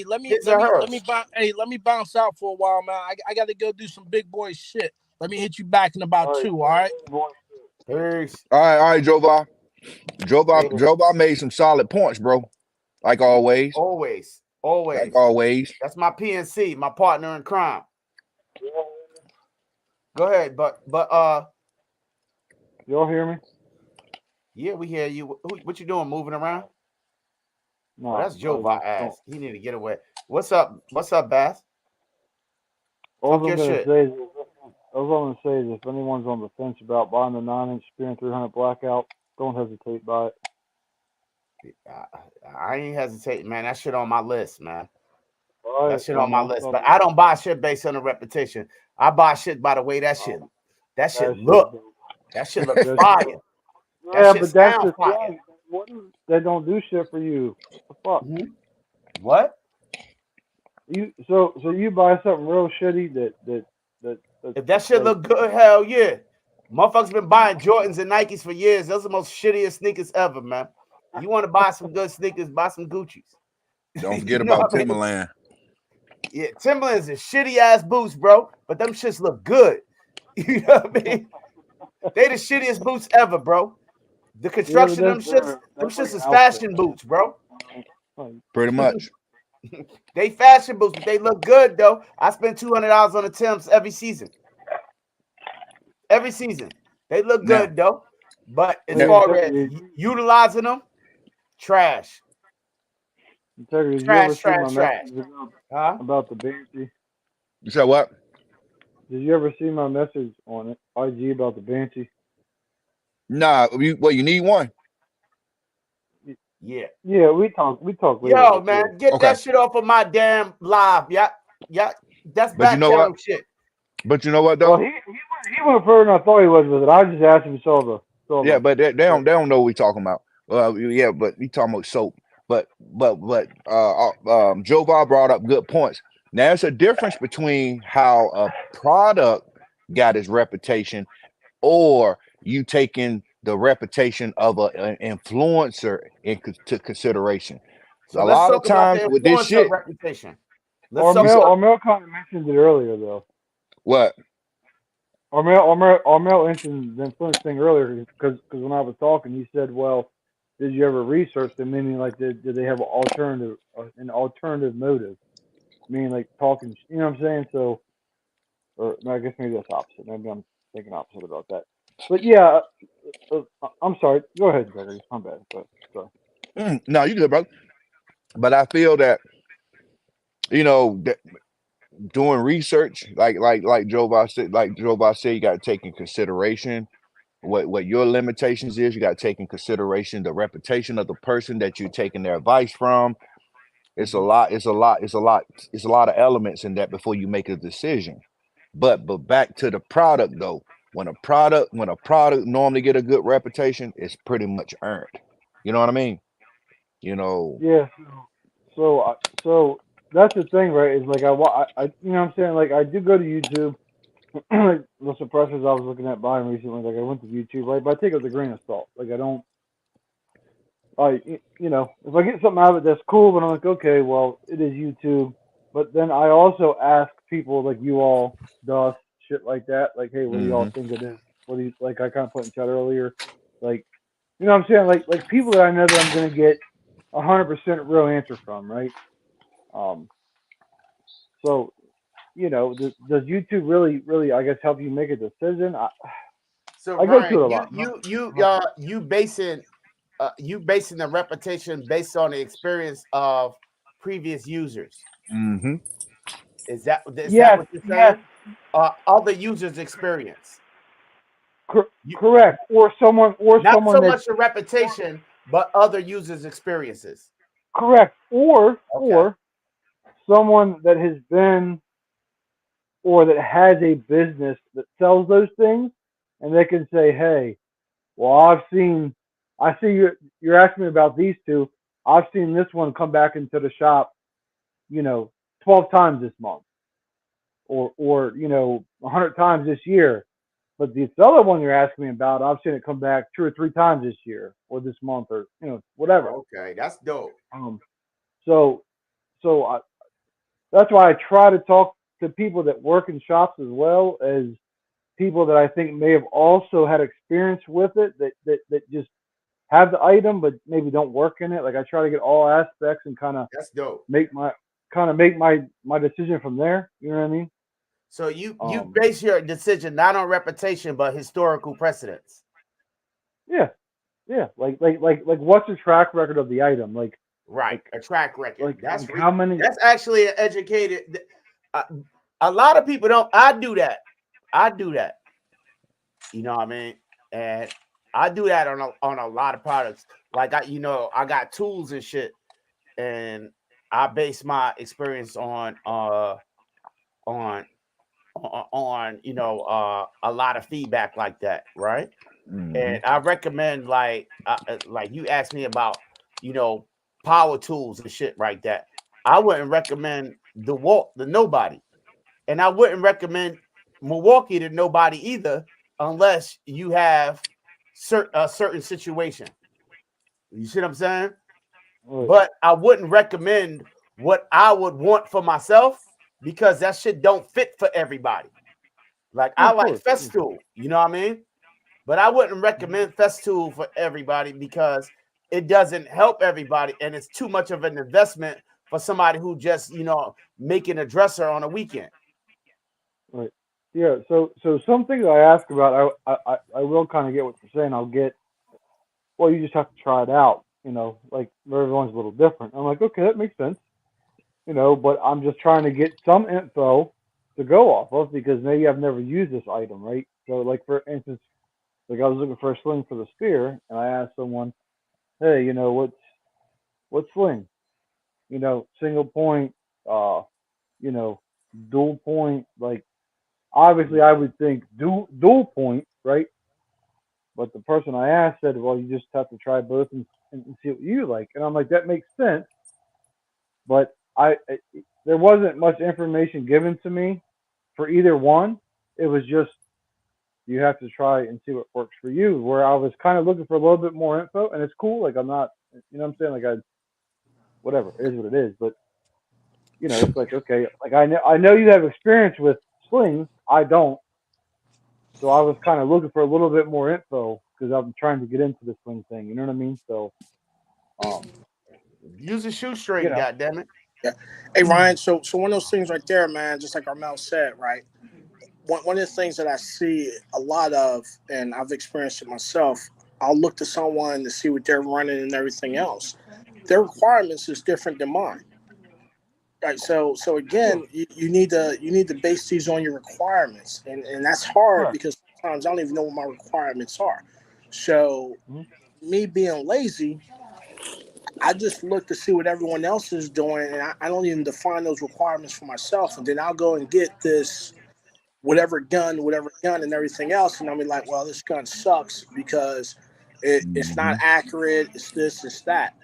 let me
His or hers?
let me bounce out for a while, man. I got to go do some big boy shit. Let me hit you back in about
All right,
2. All right.
Peace.
All right, Joe Bob. Joe
Hey,
Bob made some solid points, bro. Like always.
always.
Like always.
That's my PNC, my partner in crime. Go ahead, but
Y'all hear me?
yeah, we hear you. What you doing? Moving around? Oh,
No,
that's
I
Joe
was just
ass.
don't.
He need to get away. What's up? What's up, Bass?
All
Talk
I'm
your
gonna
shit.
say is, all I'm gonna say is, if anyone's on the fence about buying the 9-inch Spear 300 blackout, don't hesitate by it.
I ain't hesitating, man. That shit on my list, man.
Buy
That
it.
shit
I
on
mean,
my
I'm
list. But
telling
I
you,
don't buy shit based on the repetition. I buy shit by the way that shit
that shit's
look.
dope.
That shit look
That shit,
fire. That
yeah,
shit
but that's
sound
the
fire.
thing. They don't do shit for you. What the fuck?
Mhm. What?
So you buy something real shitty that
If that shit
like
look good, hell yeah. Motherfuckers been buying Jordans and Nikes for years. Those are the most shittiest sneakers ever, man. You want to buy some good sneakers, buy some Gucci's.
Don't
You
forget
know
about
what I mean?
Timberland.
Yeah, Timberlands is shitty ass boots, bro. But them shits look good. You know what I mean? They the shittiest boots ever, bro. The
yeah, but
construction of them
that's like
shits
an
is
outfit.
fashion boots, bro.
Like,
Pretty much.
They fashion boots, but they look good though. I spend $200 on the Timbs every season. Every season. They look
Now,
good though. But as
now
far as
Integrity,
utilizing them, trash.
integrity. Did you
Trash,
ever see
trash,
my
trash.
message
Huh?
about the Banshee?
you said what?
Did you ever see my message on it, IG about the Banshee?
Nah, you need one.
Yeah.
Yeah, we talk later,
Yo,
but
man,
yeah.
get
Okay.
that shit off of my damn live. Yeah. Yeah. That's
But you
back
know what?
channel shit.
But you know what
Well,
though?
he went further than I thought he was with it. I just asked him if he saw
Yeah,
the
but they
thread.
don't know what we talking about. Yeah, but we talking about soap. But Joe Val brought up good points. Now there's a difference between how a product got its reputation, or you taking the reputation of an influencer into consideration.
So
A
let's
lot of
talk about
times
the
with this
influencer
shit,
reputation. Let's talk
you
about
Armel kind of mentioned it earlier though.
what?
Armel mentioned the influence thing earlier because when I was talking, he said, "Well, did you ever research them? Meaning, like, did they have an alternative motive? Meaning, like talking, you know what I'm saying? So, or no, I guess maybe that's opposite. Maybe I'm thinking opposite about that. But yeah, I'm sorry. Go ahead, Gregory. I'm bad. But sorry.
No, you good, bro. But I feel that that doing research, like Joe Bob said, you got to take in consideration what your limitations is. You got to take in consideration the reputation of the person that you're taking their advice from. It's a
Mm-hmm.
lot. It's a lot of elements in that before you make a decision. But back to the product though. When a product normally get a good reputation, it's pretty much earned. You know what I mean? You know.
Yeah. So that's the thing, right? Is like you know what I'm saying? Like I do go to YouTube. Like the suppressors I was looking at buying recently, like I went to YouTube, right? But I take it with a grain of salt. Like I don't, if I get something out of it that's cool, but I'm like, okay, well, it is YouTube. But then I also ask people like you all, Dust, shit like that, like, hey, what do y'all
Hmm.
think of this? What do you like? I kind of put in chat earlier, like, you know what I'm saying? Like people that I know that I'm gonna get 100% real answer from, right? Um, so does YouTube really, I guess, help you make a decision?
so
I go to
Ryan,
it a
you
lot.
you you uh you basing the reputation based on the experience of previous users.
Hmm.
Is that
Yes,
what you're
yes,
saying? Other users' experience. You,
correct. Or
not
someone
so
that's
much the reputation, but other users' experiences.
correct.
Okay.
Or someone that has been or that has a business that sells those things, and they can say, hey, well, I see you're asking me about these two. I've seen this one come back into the shop, you know, 12 times this month, or 100 times this year. But this other one you're asking me about, I've seen it come back 2 or 3 times this year, or this month, or whatever.
Okay, that's dope.
Um, so so that's why I try to talk to people that work in shops as well as people that I think may have also had experience with it that just have the item but maybe don't work in it. Like I try to get all aspects and kind of
That's dope.
make my decision from there. You know what I mean?
So you base your decision not on reputation but historical precedents.
Yeah, yeah. Like what's the track record of the item?
Right, a track record.
Like how many?
That's actually an educated. Uh, a lot of people don't. I do that. I do that. You know what I mean? And I do that on a lot of products. Like I got tools and shit, and I base my experience on a lot of feedback like that, right? And I recommend like you asked me about power tools and shit like that. I wouldn't recommend the nobody, and I wouldn't recommend Milwaukee to nobody either, unless you have a certain situation. You see what I'm saying?
Right.
But I wouldn't recommend what I would want for myself because that shit don't fit for everybody. Like
Yeah,
I
of
like
course.
Festool, you know what I mean? But I wouldn't recommend Festool for everybody because it doesn't help everybody and it's too much of an investment for somebody who just, making a dresser on a weekend.
Right. Yeah. So some things I ask about, I will kind of get what you're saying. I'll get. Well, you just have to try it out. Like everyone's a little different. I'm like, okay, that makes sense. But I'm just trying to get some info to go off of because maybe I've never used this item, right? So, like for instance, like I was looking for a sling for the spear, and I asked someone, "Hey, what's sling? Single point, uh, you know, dual point. Like obviously, I would think dual point, right? But the person I asked said, well, you just have to try both and see what you like. And I'm like, that makes sense. But there wasn't much information given to me for either one. It was just you have to try and see what works for you. Where I was kind of looking for a little bit more info, and it's cool. Like I'm not, what I'm saying? Like whatever, it is what it is. But it's like okay, like I know you have experience with slings. I don't. So I was kind of looking for a little bit more info because I'm trying to get into this sling thing. You know what I mean? So, um,
Use a
you
shoestring,
know,
goddammit.
Yeah. Hey Ryan, so one of those things right there, man, just like Armel said, right? One of the things that I see a lot of, and I've experienced it myself, I'll look to someone to see what they're running and everything else. Their requirements is different than mine. Right. So again,
sure,
you need to base these on your requirements, and that's hard
correct.
because sometimes I don't even know what my requirements are. So
Mhm.
me being lazy, I just look to see what everyone else is doing, and I don't even define those requirements for myself. And then I'll go and get this whatever gun, and everything else, and I'll be like, well, this gun sucks because it's not accurate. It's this, it's that.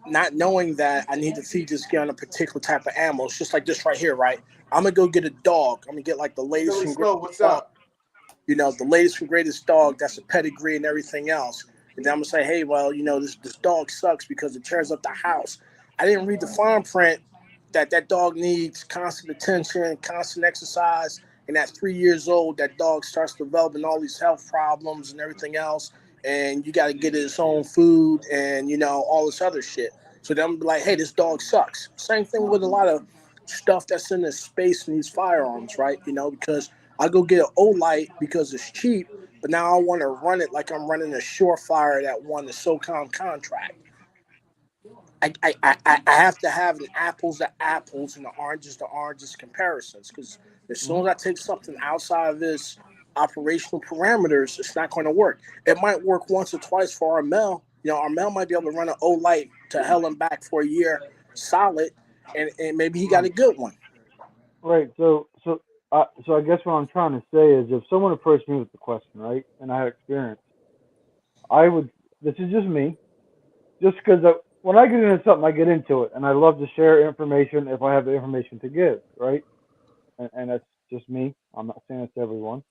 Not knowing that I need to feed this gun a particular type of ammo. It's just like this right here, right? I'm gonna go get a dog. I'm gonna get like the latest
Philly
and greatest
Smoke, what's
dog.
up?
The latest and greatest dog that's a pedigree and everything else. And then I'm gonna say, hey, well, this dog sucks because it tears up the house. I didn't read the fine print that dog needs constant attention, constant exercise, and at 3 years old, that dog starts developing all these health problems and everything else. And you got to get it its own food and all this other shit. So then I'm like, hey, this dog sucks. Same thing with a lot of stuff that's in this space in these firearms, right? Because I go get an Olight because it's cheap, but now I want to run it like I'm running a Surefire that won the SOCOM contract. I have to have an apples to apples and the oranges to oranges comparisons because as soon
Mhm.
as I take something outside of this operational parameters, it's not going to work. It might work once or twice for Armel. Armel might be able to run an O light to hell and back for a year solid, and maybe he got a
Right,
good one.
right. So I guess what I'm trying to say is, if someone approached me with the question, right, and I had experience, I would. This is just me, just because when I get into something, I get into it, and I love to share information if I have the information to give, right? And that's just me. I'm not saying it's everyone.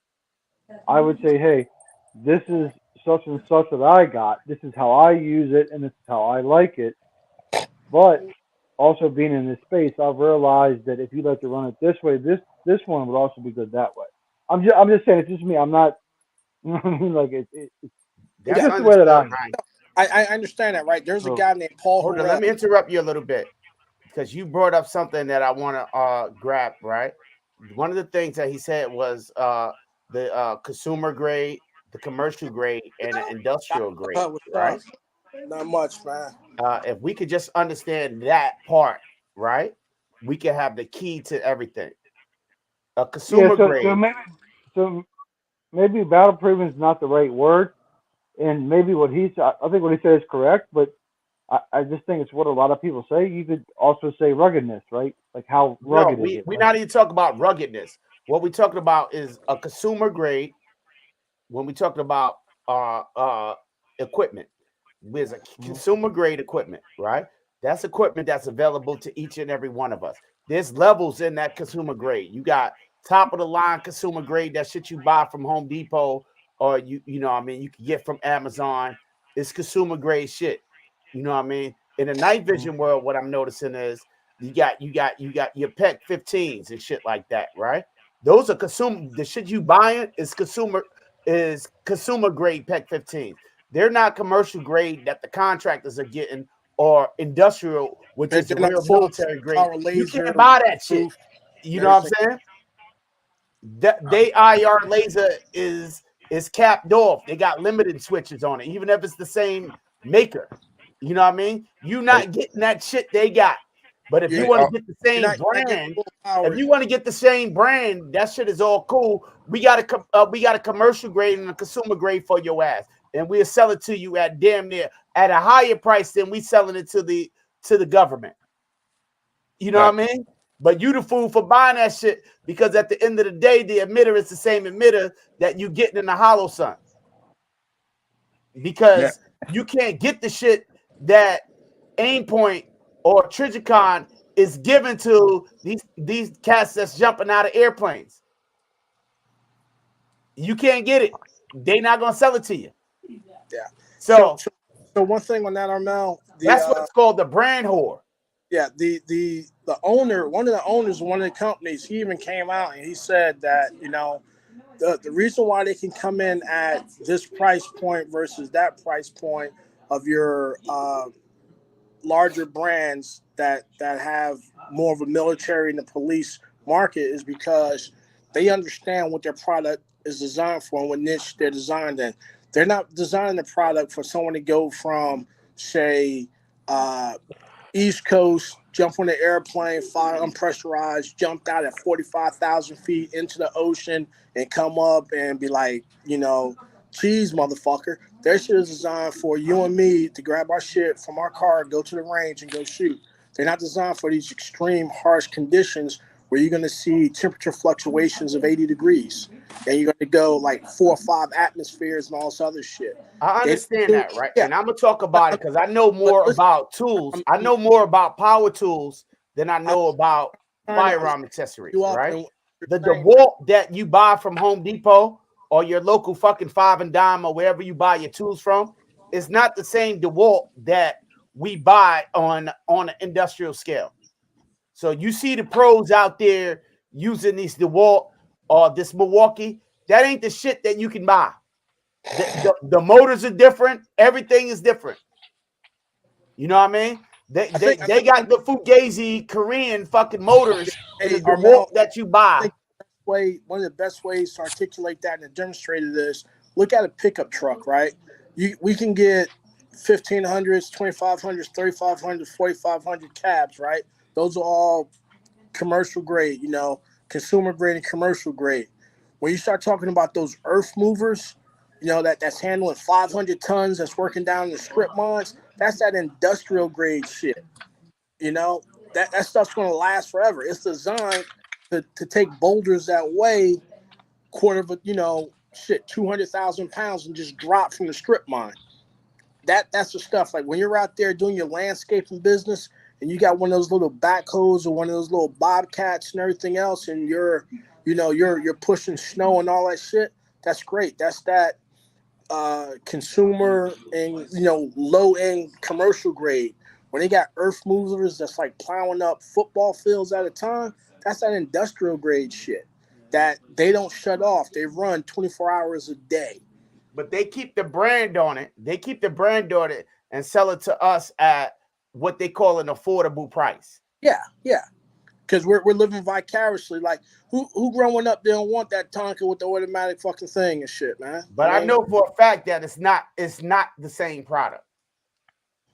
I would say, hey, this is such and such that I got. This is how I use it, and this is how I like it. But also being in this space, I've realized that if you like to run it this way, this one would also be good that way. I'm just saying it's just me. I'm not. You know what I mean? Like it's
That's
Yeah,
just the way that I
understood,
am.
Ryan.
I understand that, right? There's a
So
guy named Paul
Hold on, let
Harrell.
me interrupt you a little bit because you brought up something that I want to grab, right? one of the things that he said was the consumer grade, the commercial grade, and the industrial grade,
What's
right?
up? Not much, man.
If we could just understand that part, right, we can have the key to everything. A
Yeah,
consumer
so
grade.
so maybe battle proven is not the right word, and maybe I think what he said is correct, but I just think it's what a lot of people say. You could also say ruggedness, right? Like how
No,
rugged is
we
it,
we
right?
not even talking about ruggedness. What we talking about is a consumer grade. When we talking about equipment, there's a
Mhm.
consumer grade equipment, right? That's equipment that's available to each and every one of us. There's levels in that consumer grade. You got top of the line consumer grade, that shit you buy from Home Depot, or you know what I mean, you can get from Amazon. It's consumer grade shit. You know what I mean? In the night
Mhm.
vision world, what I'm noticing is you got your PEC 15s and shit like that, right? Those are consumer, the shit you buying is consumer grade PEC 15s. They're not commercial grade that the contractors are getting, or industrial, which is the
They're not
real
selling
military grade.
power
You
laser,
can't buy that shit.
waterproof,
You
and
know what I'm
everything.
saying? That they IR laser is capped off. They got limited switches on it, even if it's the same maker. You know what I mean? You
Hey,
not getting that shit they got. But if you
Yeah,
hey,
want to get the
you're
same
not getting
brand,
full
if
power.
you want to get the same brand, that shit is all cool. We got a commercial grade and a consumer grade for your ass, and we'll sell it to you at damn near at a higher price than we selling it to the government. You know
now,
what I mean? But you the fool for buying that shit, because at the end of the day, the emitter is the same emitter that you getting in the hollow sun.
now,
Because you can't get the shit that Aimpoint or Trigicon is given to these cats that's jumping out of airplanes. You can't get it. They not gonna sell it to you.
Yeah. So,
So
so, so one thing on that, Armel,
that's what's called the brand whore.
yeah, the owner, one of the owners of one of the companies, he even came out and he said that the reason why they can come in at this price point versus that price point of your larger brands that have more of a military and the police market is because they understand what their product is designed for and what niche they're designed in. They're not designing the product for someone to go from, say, uh, East Coast, jump on the airplane, fly unpressurized, jumped out at 45,000 feet into the ocean and come up and be like, geez, motherfucker. Their shit is designed for you and me to grab our shit from our car, go to the range, and go shoot. They're not designed for these extreme, harsh conditions where you're going to see temperature fluctuations of 80 degrees and you're going to go like 4 or 5 atmospheres and all this other shit.
I
They
understand
do,
that, right?
yeah.
And I'm gonna talk about it because I know
But
more
listen,
about
I
tools. I
mean,
know more about power tools than I
I'm
know about
I'm
firearm
you
accessories,
up
right?
and what you're
The
saying.
DeWalt that you buy from Home Depot or your local fucking Five and Dime or wherever you buy your tools from is not the same DeWalt that we buy on an industrial scale. So you see the pros out there using these DeWalt or this Milwaukee. That ain't the shit that you can buy. The motors are different. Everything is different. You know what I mean? They
I
they,
think I
they
think
got the Fugazi Korean fucking motors in the
hey
DeWalt
Armel,
that you
I
buy.
think one of the best ways to articulate that and to demonstrate it is look at a pickup truck, right? We can get 1500s, 2500s, 3500s, 4500 cabs, right? Those are all commercial grade, consumer grade and commercial grade. When you start talking about those earth movers, that's handling 500 tons, that's working down in the strip mines, that's that industrial grade shit. You know, that stuff's going to last forever. It's designed to take boulders that weigh quarter of a, 200,000 pounds and just drop from the strip mine. That's the stuff. Like when you're out there doing your landscaping business and you got one of those little backhoes or one of those little bobcats and everything else, and you're pushing snow and all that shit. That's great. That's that consumer and low end commercial grade. When they got earth movers that's like plowing up football fields at a time, that's that industrial grade shit that they don't shut off. They run 24 hours a day.
But they keep the brand on it. They keep the brand on it and sell it to us at what they call an affordable price.
Yeah, yeah. because we're living vicariously. Like who growing up didn't want that Tonka with the automatic fucking thing and shit, man.
But I know for a fact that it's not the same product.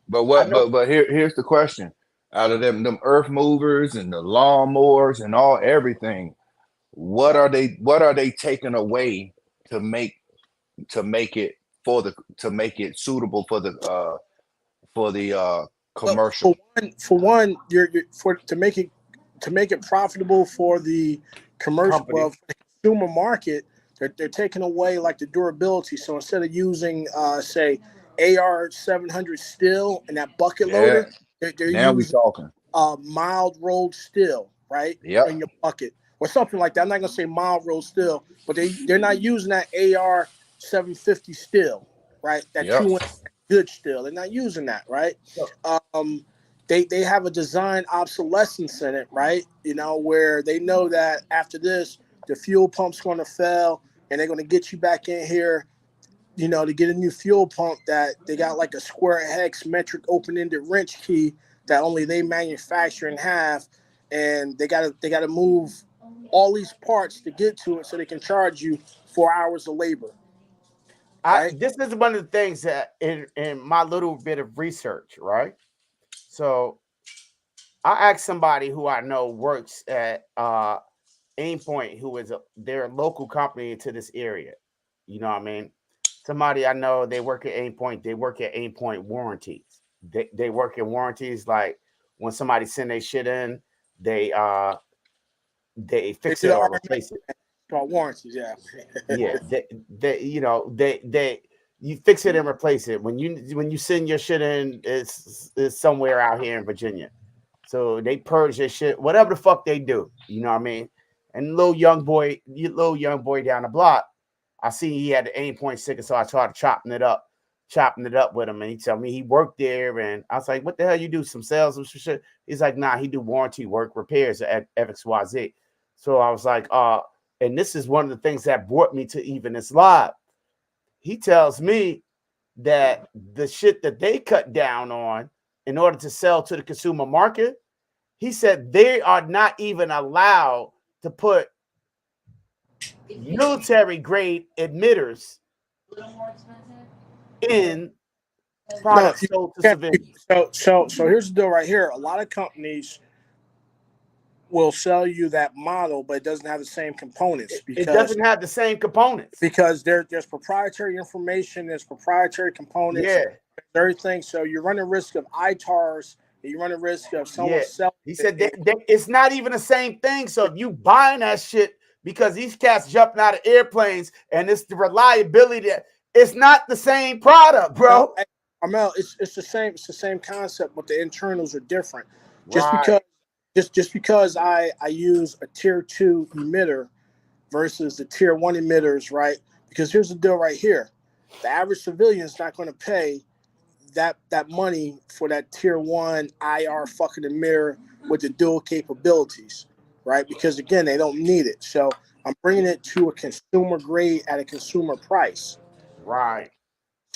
But what? But here's the question: out of them earth movers and the lawnmowers and everything, what are they taking away to make it suitable for the commercial?
For one, you're to make it profitable for the commercial, well, for the consumer market, they're taking away like the durability. So instead of using say AR 700 steel and that bucket loader, they're
now we
using
talking
mild rolled steel, right?
Yep.
In your bucket or something like that. I'm not gonna say mild rolled steel, but they're not using that AR 750 steel, right? That
Yep.
2-inch good steel. They're not using that, right? They have a design obsolescence in it, right? You know, where they know that after this, the fuel pump's going to fail, and they're going to get you back in here, you know, to get a new fuel pump that they got like a square hex metric open-ended wrench key that only they manufacture and have, and they gotta move all these parts to get to it so they can charge you 4 hours of labor. Right?
This is one of the things that in my little bit of research, right? So I asked somebody who I know works at Aimpoint, who is they're a local company to this area. You know what I mean? Somebody I know, they work at Aimpoint. They work at Aimpoint Warranties. They work in warranties, like when somebody send their shit in, they fix it or replace it.
About warranties, yeah.
Yeah, they you fix it and replace it. When you send your shit in, it's somewhere out here in Virginia. So they purge their shit, whatever the fuck they do. You know what I mean? And little young boy down the block, I see he had the Aimpoint sticker, so I started chopping it up with him. And he told me he worked there, and I was like, "What the hell you do? Some sales or some shit?" He's like, "Nah, he do warranty work, repairs at FXYZ." So I was like, and this is one of the things that brought me to even this live. He tells me that the shit that they cut down on in order to sell to the consumer market, he said they are not even allowed to put military grade emitters in products sold to civilians.
So here's the deal right here. A lot of companies will sell you that model, but it doesn't have the same components.
It doesn't have the same components.
Because there's proprietary information, there's proprietary components, everything. So you run a risk of ITARs, and you run a risk of someone selling.
He said it's not even the same thing. So if you buying that shit because these cats jumping out of airplanes and it's the reliability, it's not the same product, bro.
Armel, it's the same. It's the same concept, but the internals are different. Just because I use a tier 2 emitter versus the tier 1 emitters, right? Because here's the deal right here. The average civilian is not going to pay that money for that tier 1 IR fucking emitter with the dual capabilities, right? Because again, they don't need it. So I'm bringing it to a consumer grade at a consumer price.
Right.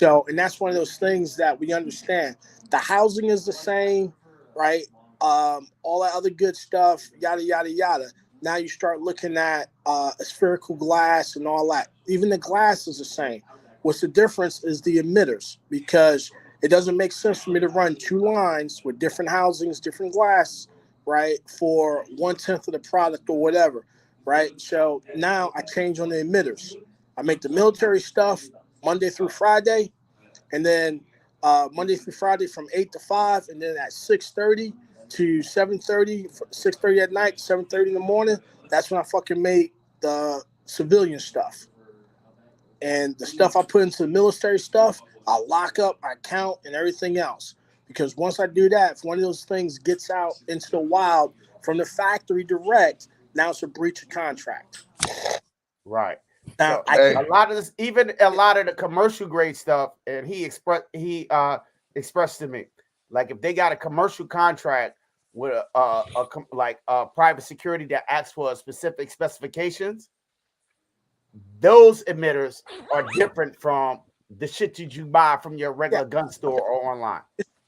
So, and that's one of those things that we understand. The housing is the same, right? All that other good stuff, yada, yada, yada. Now you start looking at spherical glass and all that. Even the glass is the same. What's the difference is the emitters, because it doesn't make sense for me to run 2 lines with different housings, different glass, right, for 1/10 of the product or whatever, right? So now I change on the emitters. I make the military stuff Monday through Friday, and then Monday through Friday from 8 to 5, and then at 6:30 to 7:30, 6:30 at night, 7:30 in the morning. That's when I fucking make the civilian stuff. And the stuff I put into the military stuff, I lock up, I count, and everything else. Because once I do that, if one of those things gets out into the wild from the factory direct, now it's a breach of contract.
Right.
Now,
so a lot of this, even a lot of the commercial grade stuff, and he expressed to me, like if they got a commercial contract with a private security that asks for specific specifications, those emitters are different from the shit that you buy from your regular gun store or online.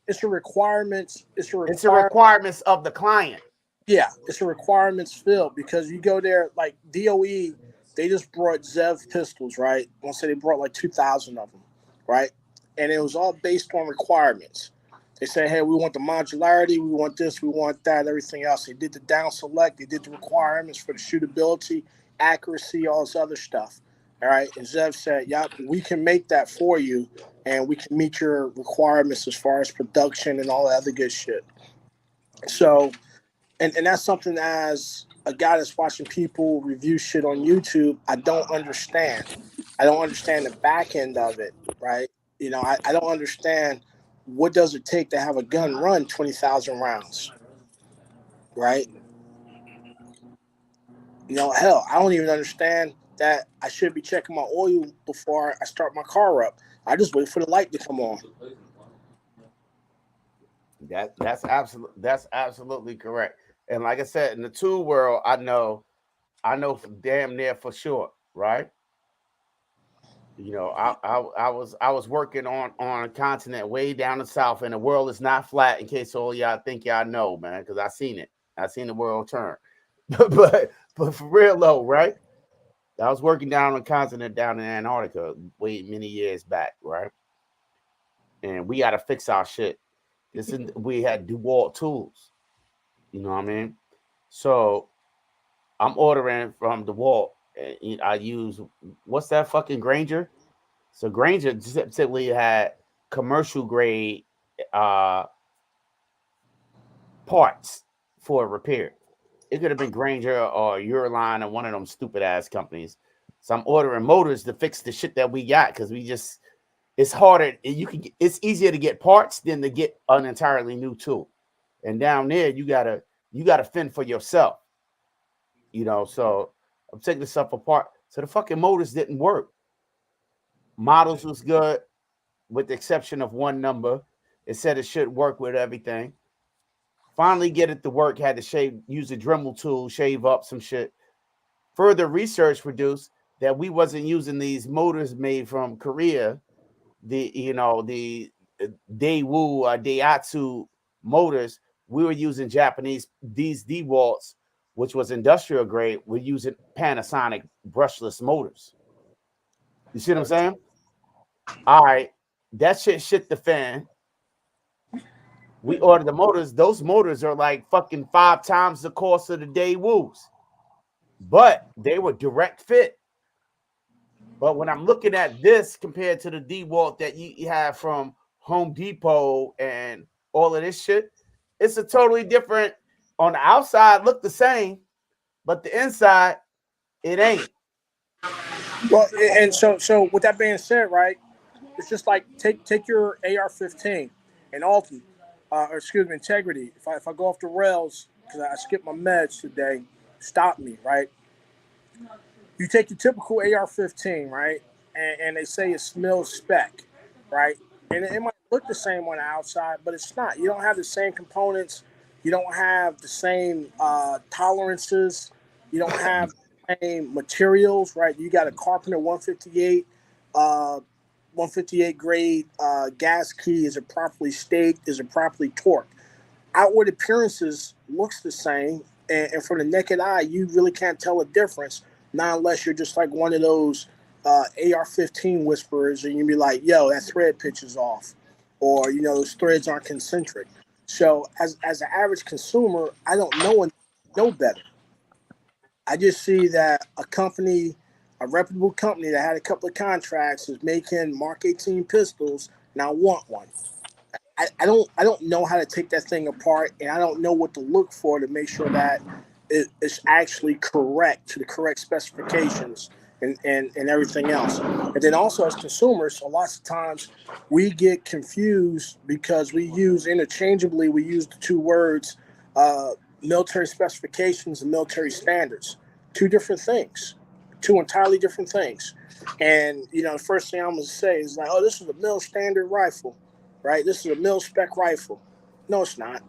It's a requirement.
It's a requirements of the client.
Yeah, it's a requirements field because you go there like DOE. They just brought Zev pistols, right? I want to say they brought like 2,000 of them, right? And it was all based on requirements. They said, hey, we want the modularity, we want this, we want that, everything else. They did the down select, they did the requirements for the shootability, accuracy, all this other stuff. All right. And Zev said, yep, we can make that for you and we can meet your requirements as far as production and all that other good shit. So, and that's something as a guy that's watching people review shit on YouTube, I don't understand. I don't understand the back end of it, right? I don't understand what does it take to have a gun run 20,000 rounds, right? Hell, I don't even understand that I should be checking my oil before I start my car up. I just wait for the light to come on.
That's absolutely correct. And like I said, in the tool world, I know for damn near for sure, right? I was working on a continent way down the south, and the world is not flat. In case all y'all think y'all know, man, because I seen it. I seen the world turn. but for real though, right? I was working down on a continent down in Antarctica way many years back, right? And we got to fix our shit. We had DeWalt tools. You know what I mean? So I'm ordering from DeWalt. And I use what's that fucking Granger? So Granger typically had commercial grade uh, parts for repair. It could have been Granger or Euroline or one of them stupid ass companies. So I'm ordering motors to fix the shit that we got because it's harder. It's easier to get parts than to get an entirely new tool. And down there, you gotta fend for yourself. So I'm taking the stuff apart. So the fucking motors didn't work. Models was good, with the exception of one number. It said it should work with everything. Finally, get it to work. Had to use a Dremel tool, shave up some shit. Further research produced that we wasn't using these motors made from Korea, the Daewoo or Daihatsu motors. We were using Japanese these DeWalts, which was industrial grade. We're using Panasonic brushless motors. You see what I'm saying? All right, that shit the fan. We ordered the motors. Those motors are like fucking 5 times the cost of the Daewoo's, but they were direct fit. But when I'm looking at this compared to the DeWalt that you have from Home Depot and all of this shit, it's a totally different. On the outside, look the same, but the inside, it ain't.
Well, and so with that being said, right, it's just like take your AR-15 and Alton, or excuse me, Integrity. If I go off the rails because I skipped my meds today, stop me, right? You take your typical AR-15, right, and they say it's mil spec, right, and it might look the same on the outside, but it's not. You don't have the same components. You don't have the same tolerances. You don't have the same materials, right? You got a Carpenter 158. 158 grade gas key. Is it properly staked? Is it properly torqued? Outward appearances looks the same, and from the naked eye, you really can't tell a difference. Not unless you're just like one of those AR-15 whisperers, and you be like, "Yo, that thread pitch is off," or those threads aren't concentric. So, as an average consumer, I don't know better. I just see that a company, a reputable company that had a couple of contracts, is making Mark 18 pistols, and I want one. I don't know how to take that thing apart, and I don't know what to look for to make sure that it's actually correct to the correct specifications and everything else. And then also as consumers, so lots of times we get confused because we use interchangeably. We use the two words uh, military specifications and military standards. Two different things, two entirely different things. And the first thing I'm gonna say is like, oh, this is a mil standard rifle, right? This is a mil spec rifle. No, it's not.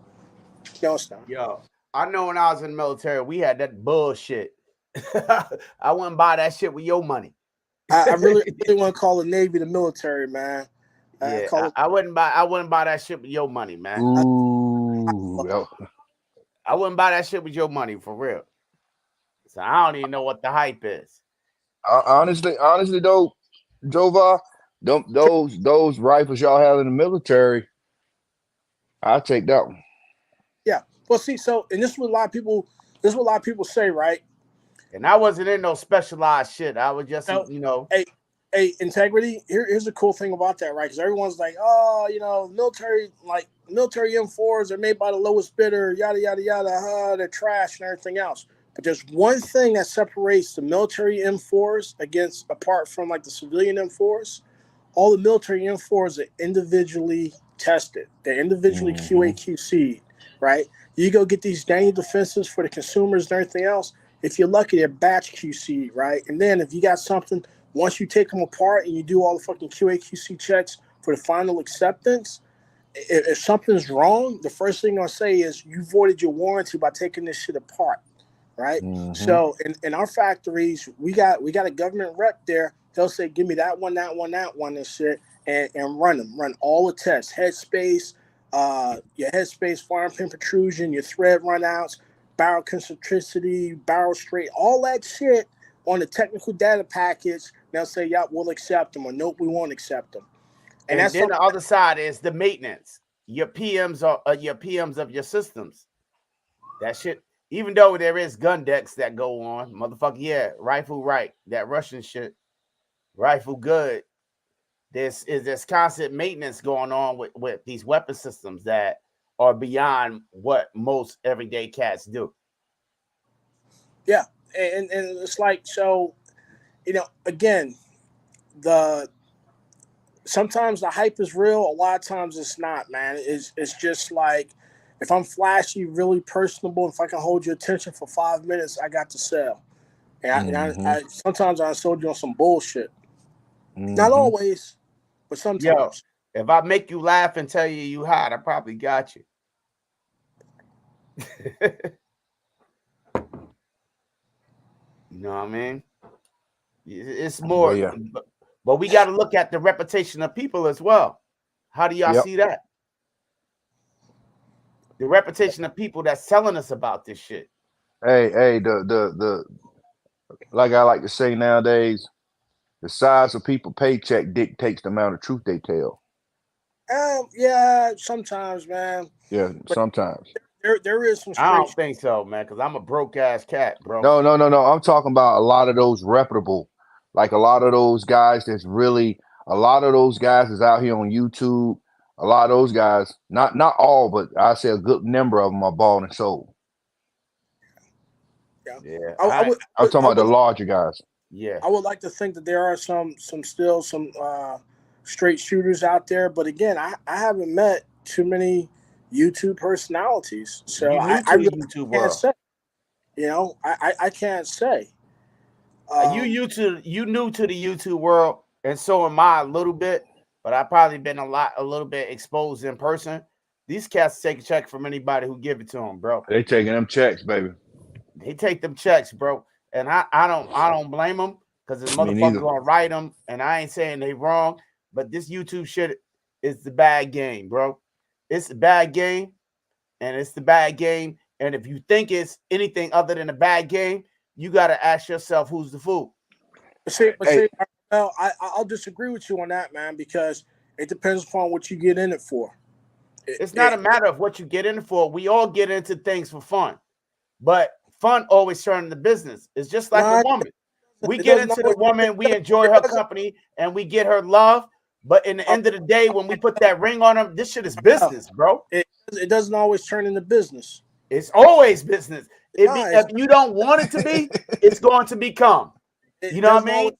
No, it's not.
Yo, I know when I was in the military, we had that bullshit. I wouldn't buy that shit with your money.
I really want to call the Navy the military, man. I
Yeah,
call it.
I wouldn't buy that shit with your money, man.
Ooh,
I wouldn't buy that shit with your money for real. So I don't even know what the hype is.
Honestly, though, Jova, those rifles y'all have in the military, I take that one.
Yeah. Well, see, so and this is what a lot of people. This is what a lot of people say, right?
And I wasn't in no specialized shit. I was just,
So,
you know.
hey, integrity. Here's the cool thing about that, right? Because everyone's like, oh, military M4s are made by the lowest bidder, yada yada yada. They're trash and everything else. But there's one thing that separates the military M4s apart from like the civilian M4s. All the military M4s are individually tested. They're individually QA QC'd, right? You go get these Daniel defenses for the consumers and everything else. If you're lucky, they're batch QC, right? And then if you got something, once you take them apart and you do all the fucking QA QC checks for the final acceptance, if something's wrong, the first thing I'll say is you voided your warranty by taking this shit apart, right? So in our factories, we got a government rep there. They'll say, give me that one, and shit, and run all the tests, headspace, your headspace, firing pin protrusion, your thread runouts, barrel concentricity, barrel straight, all that shit on the technical data package. They'll say, yeah, we'll accept them, or nope, we won't accept them.
And
that's
then the other side is the maintenance. Your PMs are your PMs of your systems. That shit, even though there is gun decks that go on, motherfucker, yeah, rifle right, that Russian shit, rifle good. There's constant maintenance going on with these weapon systems that are beyond what most everyday cats do.
Yeah, and it's like, so, again, sometimes the hype is real. A lot of times it's not, man. It's just like, if I'm flashy, really personable, if I can hold your attention for 5 minutes, I got to sell. And I sometimes I sold you on some bullshit. Not always, but sometimes.
Yo, if I make you laugh and tell you hot, I probably got you. You know what I mean? It's more, but we got to look at the reputation of people as well. How do y'all see that? The reputation of people that's telling us about this shit.
Hey, the like I like to say nowadays, the size of people's paycheck dictates the amount of truth they tell.
Yeah, sometimes, man.
Yeah, sometimes.
There is some
I don't think so, man, because I'm a broke ass cat, bro.
No. I'm talking about a lot of those reputable, like a lot of those guys that's really, a lot of those guys is out here on YouTube. A lot of those guys, not all, but I say a good number of them are bought and sold.
Yeah.
I'm talking about the larger guys.
Yeah.
I would like to think that there are some straight shooters out there, but again, I haven't met too many YouTube personalities, so I really can't say. I can't say.
You new to the YouTube world, and so am I a little bit, but I've probably been a little bit exposed in person. These cats take a check from anybody who give it to them, bro.
They taking them checks, baby.
They take them checks, bro, and I don't blame them, because the motherfucker gonna write them, and I ain't saying they wrong, but this YouTube shit is the bad game, bro. It's the bad game, and it's the bad game. And if you think it's anything other than a bad game, you got to ask yourself, who's the fool?
I'll disagree with you on that, man, because it depends upon what you get in it for.
It's not a matter of what you get in it for. We all get into things for fun, but fun always turns into business. It's just like a woman. We get into the woman, we enjoy her company, and we get her love. But in the end of the day, when we put that ring on her, this shit is business, bro.
It doesn't always turn into business.
It's always business. If you don't want it to be, it's going to become. You know what I mean?
It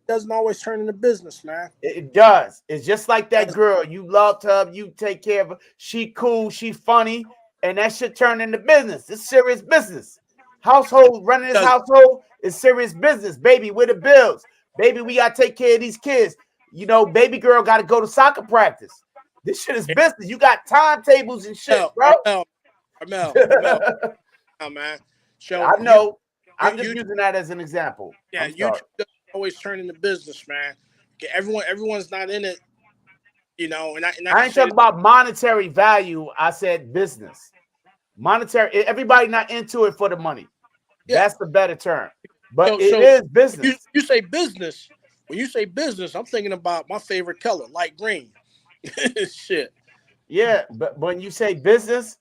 doesn't always turn into business, man.
It does. It's just like that girl. You loved her. You take care of her. She cool. She funny. And that shit turned into business. It's serious business. Running this household is serious business. Baby, with the bills. Baby, we got to take care of these kids. Baby girl got to go to soccer practice. This shit is business. You got timetables and shit, bro.
Mel, man. So
I know. I'm just using that as an example.
Yeah, YouTube doesn't always turn into business, man. Everyone's not in it, and I
ain't talking about monetary value. I said business. Monetary. Everybody not into it for the money.
Yeah.
That's the better term. But it
So
is business.
you say business. When you say business, I'm thinking about my favorite color, light green. Shit.
Yeah, but when you say business,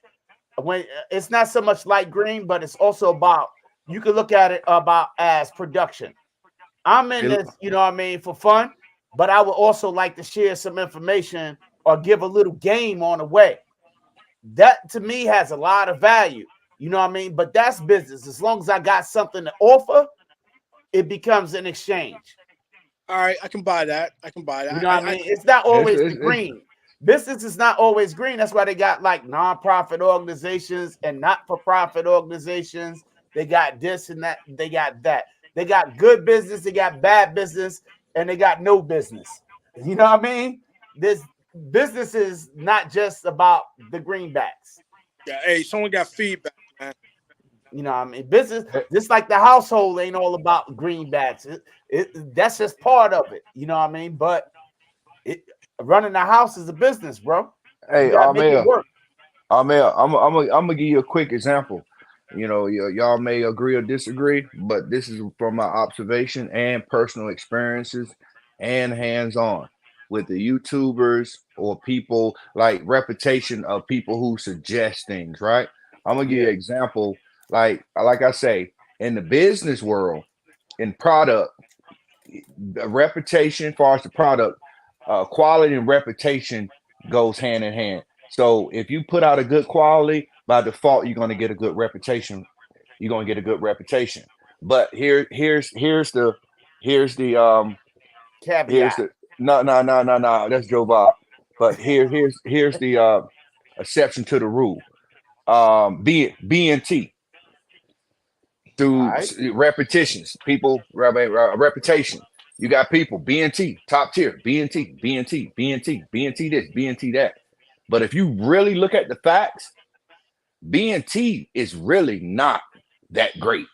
when it's not so much light green, but it's also about you can look at it about as production. I'm in
It-
this, you know what I mean, for fun, but I would also like to share some information or give a little game on the way. That to me has a lot of value. You know what I mean? But that's business. As long as I got something to offer, it becomes an exchange.
All right, I can buy that. I can buy
You
that.
know what I mean? It's not
it's,
always the
it's,
green. Business is not always green. That's why they got like nonprofit organizations and not-for-profit organizations. They got this and that. They got that. They got good business. They got bad business, and they got no business. You know what I mean? This business is not just about the greenbacks.
Yeah, hey, someone got feedback, man.
You know what I mean? Business,
eh,
just like the household ain't all about greenbacks. That's just part of it. You know what I mean? But it running a house is a business, bro. You
hey,
got to make it
Armel,
work.
Armel, I'm gonna give you a quick example. You know, y'all may agree or disagree, but this is from my observation and personal experiences and hands-on with the YouTubers or people like reputation of people who suggest things, right? I'm gonna give you
Yeah,
an example. Like I say, in the business world, in product, the reputation, as far as the product, quality and reputation goes hand in hand. So if you put out a good quality, by default, you're going to get a good reputation. You're going to get a good reputation. But here's the here's
caveat.
the no. That's Joe Bob. But here's the exception to the rule. BNT
All
through
right.
repetitions, people reputation. You got people BNT top tier, BNT, BNT, BNT, BNT this, BNT that. But if you really look at the facts, BNT is really not that great.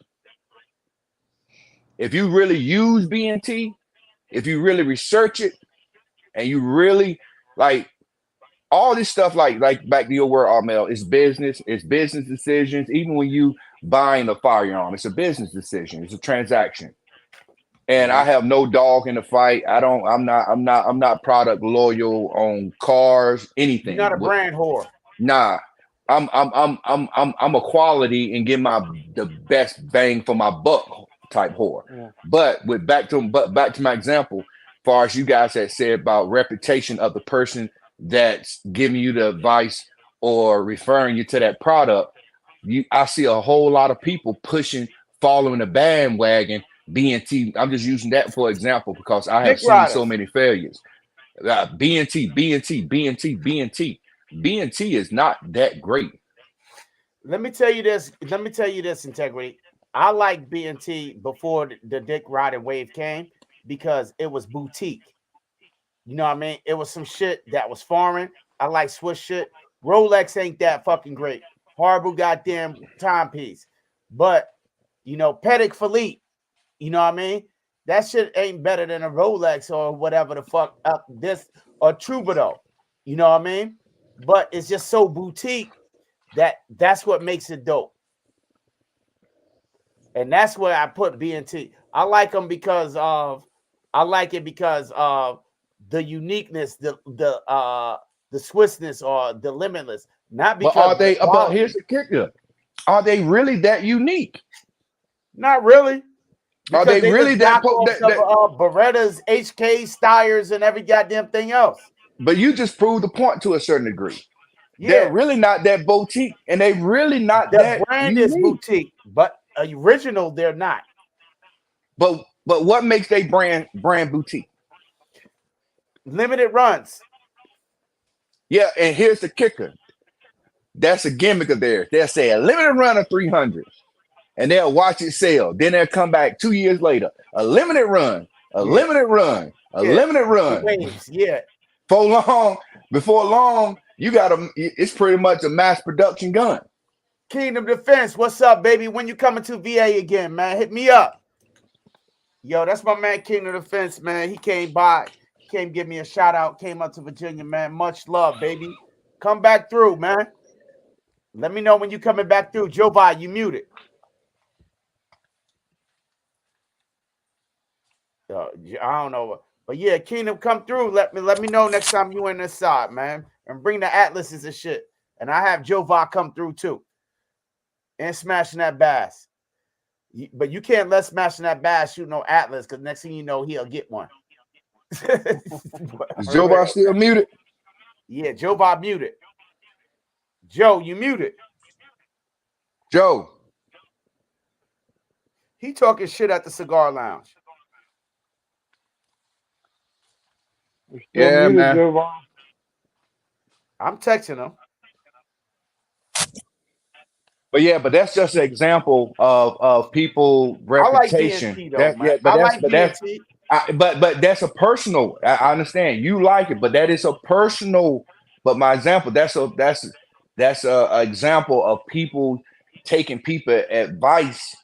If you really use BNT, if you really research it, and you really like all this stuff, like back to your word, Armel, it's business decisions. Even when you buying a firearm, it's a business decision, it's a transaction. And I
Mhm.
have no dog in the fight. I'm not product loyal on cars,
You're not
anything.
a brand whore.
Nah. I'm a quality and get my the best bang for my buck type whore.
Yeah.
But back to my example, far as you guys had said about reputation of the person that's giving you the advice or referring you to that product, I see a whole lot of people pushing, following the bandwagon. BNT. I'm just using that for example because I
Dick
have seen so
riders.
many failures. BNT, BNT, BNT, BNT. BNT is not that great.
Let me tell you this. Let me tell you this, Integrity. I like BNT before the Dick Riding wave came because it was boutique. You know what I mean? It was some shit that was foreign. I like Swiss shit. Rolex ain't that fucking great. Horrible goddamn timepiece. But, Patek Philippe, you know what I mean? That shit ain't better than a Rolex or whatever the fuck up this or Troubadour. You know what I mean? But it's just so boutique that's what makes it dope. And that's where I put BNT. I like them because of I like it because of the uniqueness, the Swissness or the limitless, not
But
because
are
of the
they? But here's
quality.
the kicker: are they really that unique?
Not really,
Are
because
they
they
really
just
that?
knockoffs of Berettas, HK, Steyrs, and every goddamn thing else.
But you just proved the point to a certain degree. They're
Yeah,
really not that boutique, and they really not
the
that
brand is
unique.
boutique, but original they're not.
But what makes they brand boutique?
Limited runs.
Yeah, and here's the kicker: that's a gimmick of theirs. They'll say a limited run of 300, and they'll watch it sell. Then they'll come back 2 years later, a limited run, a
Yeah,
limited run, a
yeah.
limited
The
run.
waves. Yeah.
Before long, you got a. It's pretty much a mass production gun.
Kingdom Defense, what's up, baby? When you coming to VA again, man? Hit me up. Yo, that's my man, Kingdom Defense, man. He came by, came give me a shout out, came up to Virginia, man. Much love, baby. Come back through, man. Let me know when you coming back through. Joe Biden, you muted. I don't know. But yeah, Kingdom, come through. Let me know next time you in this side, man. And bring the atlases and shit. And I have Joe Va come through too. And smashing that bass. But you can't let smashing that bass shoot no atlas, because next thing you know, he'll get one.
Is Joe Biden still muted?
Yeah, Joe Va muted. Joe, you muted.
Joe.
He talking shit at the cigar lounge.
You're still
Yeah,
muted,
man.
Joe Biden.
I'm texting him.
But yeah, but that's just an example of people
I like
reputation.
BNT though, man.
But
I like
that's
BNT.
but that's a personal. I understand you like it, but that is a personal. But my example, that's a example of people taking people advice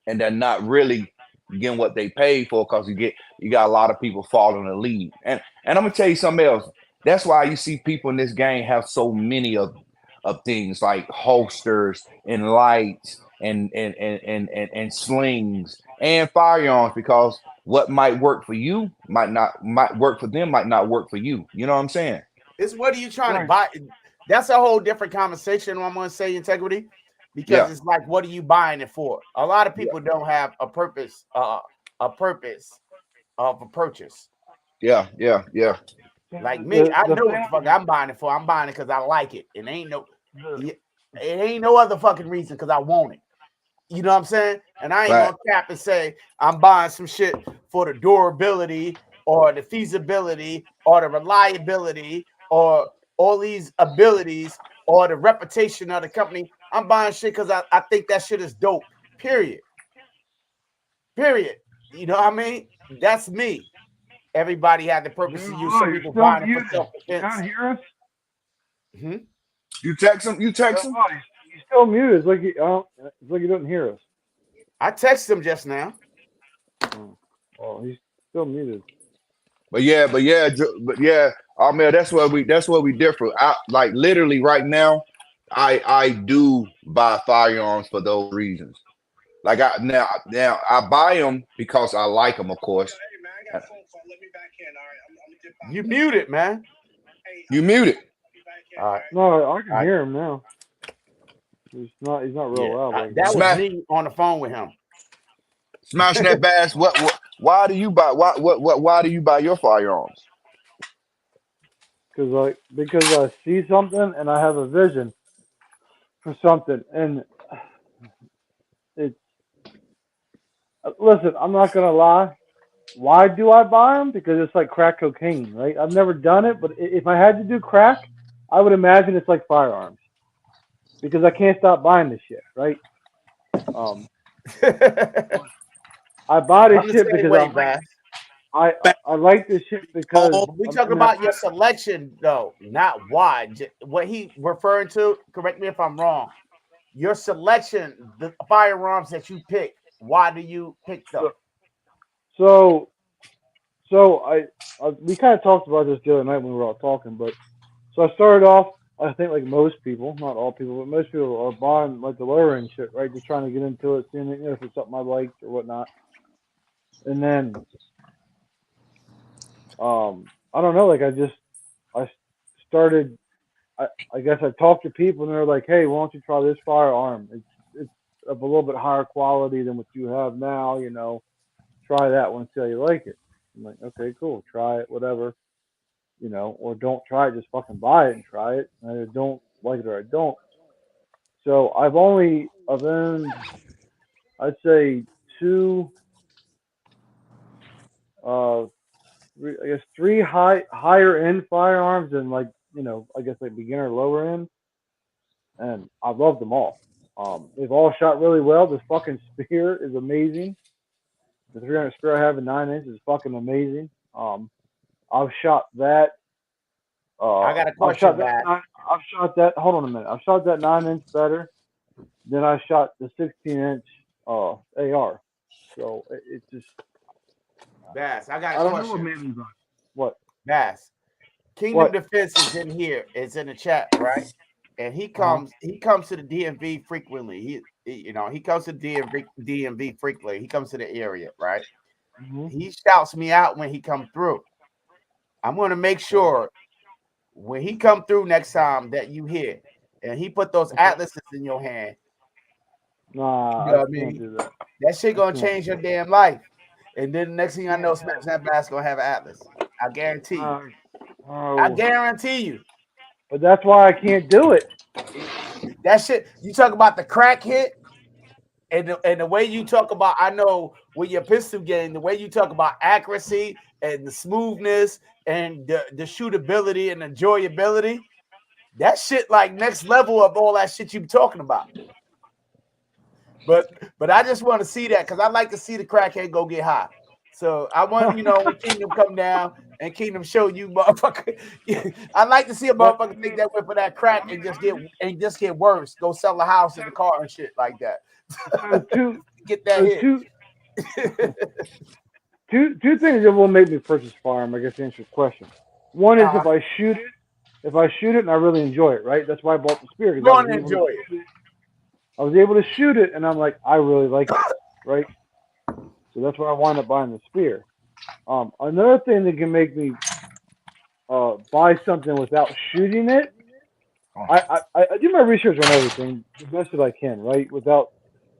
and they're not really getting what they paid for, because you got a lot of people following the lead. And I'm gonna tell you something else. That's why you see people in this game have so many of things like holsters and lights and slings and firearms, because what might work for you might work for them, might not work for you. You know what I'm saying?
It's what are you trying to
Right.
buy? That's a whole different conversation. I'm going to say integrity, because
Yeah.
it's like, what are you buying it for? A lot of
Yeah.
people don't have a purpose of a purchase.
Yeah.
Like me, I
The
know what the fuck
thing,
I'm buying it for. I'm buying it because I like it. It ain't
the,
no other fucking reason, because I want it. You know what I'm saying? And I ain't
Right.
gonna cap and say I'm buying some shit for the durability or the feasibility or the reliability or all these abilities or the reputation of the company. I'm buying shit because I think that shit is dope. Period. Period. You know what I mean? That's me. Everybody had the purpose to use. Some
You're
people
still
buying it for
muted. You
self-defense.
can't hear us?
Hmm?
You text him.
He's still muted. It's like it's like he doesn't hear us.
I texted him just now.
Oh, he's still muted.
But yeah, oh man, that's where we differ. I like literally right now, I do buy firearms for those reasons. Like now I buy them because I like them, of course.
Hey man, I got a phone call. Let me back in. All right, I'm gonna dip out.
You muted, man.
Hey,
You muted.
be back in.
All
All
right.
right.
No, I can
All right.
hear him now. He's not real
Yeah.
loud like
That
that.
was
Smash
me on the phone with him.
smashing that bass. What why do you buy why do you buy your firearms?
Because I see something and I have a vision for something, and it's listen. I'm not gonna lie. Why do I buy them? Because it's like crack cocaine, right? I've never done it, but if I had to do crack, I would imagine it's like firearms because I can't stop buying this shit, right? Um, I buy this
I'm the
shit
same
because
way, Bass.
I like this shit because
But we talk about your selection, though, not why. What he referring to, correct me if I'm wrong. Your selection, the firearms that you pick, why do you pick them?
so we kind of talked about this the other night when we were all talking, but so I started off. I think like most people, not all people, but most people are buying like the lower end shit, right? Just trying to get into it, seeing if it's something I liked or whatnot. And then I don't know, like I started. I guess I talked to people and they're like, hey, why don't you try this firearm? It's of a little bit higher quality than what you have now. Try that one, see how you like it. I'm like, okay, cool, try it, whatever. Or don't try it, just fucking buy it and try it. And I don't like it or I don't. So I've owned, I'd say two, uh, three higher end firearms and like, I guess like beginner lower end, and I've loved them all. They've all shot really well. This fucking spear is amazing. The 300 spear I have in 9 inches is fucking amazing. I've shot that.
I got a
I've shot
question,
that.
Bass.
I've shot that. Hold on a minute. I've shot that 9 inch better than I shot the 16-inch AR. So it's just
Bass, I got
I
a
don't know what
question.
made me buy. What?
Bass, Kingdom
What?
Defense is in here. It's in the chat, right? and he comes to the DMV frequently. He comes to DMV frequently. He comes to the area, right?
Mm-hmm.
He shouts me out when he come through. I'm gonna make
Okay.
sure when he come through next time that you hear, and he put those
Okay.
atlases in your hand. You
Nah,
know
I
what I
can't
mean?
do that.
That shit
I
gonna
can't do
change your
that.
damn life. And then the next thing I know,
Yeah.
Smash that Bass gonna have an atlas. I guarantee you. I
Oh,
guarantee you.
but that's why I can't do it.
That shit. You talk about the crack hit, and the way you talk about, I know with your pistol game, the way you talk about accuracy and the smoothness and the shootability and enjoyability, that shit like next level of all that shit you be talking about. But I just want to see that because I like to see the crackhead go get high. So I want when Kingdom come down and Kingdom show you motherfucker. I like to see a
But
motherfucker take that whip for that crack and just get worse. Go sell a house and the car and shit like that.
so two,
Get that
so
hit.
two things that will make me purchase firearm. I guess to answer your question. One is
Uh,
if I shoot it and I really enjoy it, right? That's why I bought the spear because
you're gonna enjoy it.
I was able to shoot it, and I'm like, I really like this, right? So that's why I wound up buying the spear. Another thing that can make me buy something without shooting it, I do my research on everything the best that I can, right? Without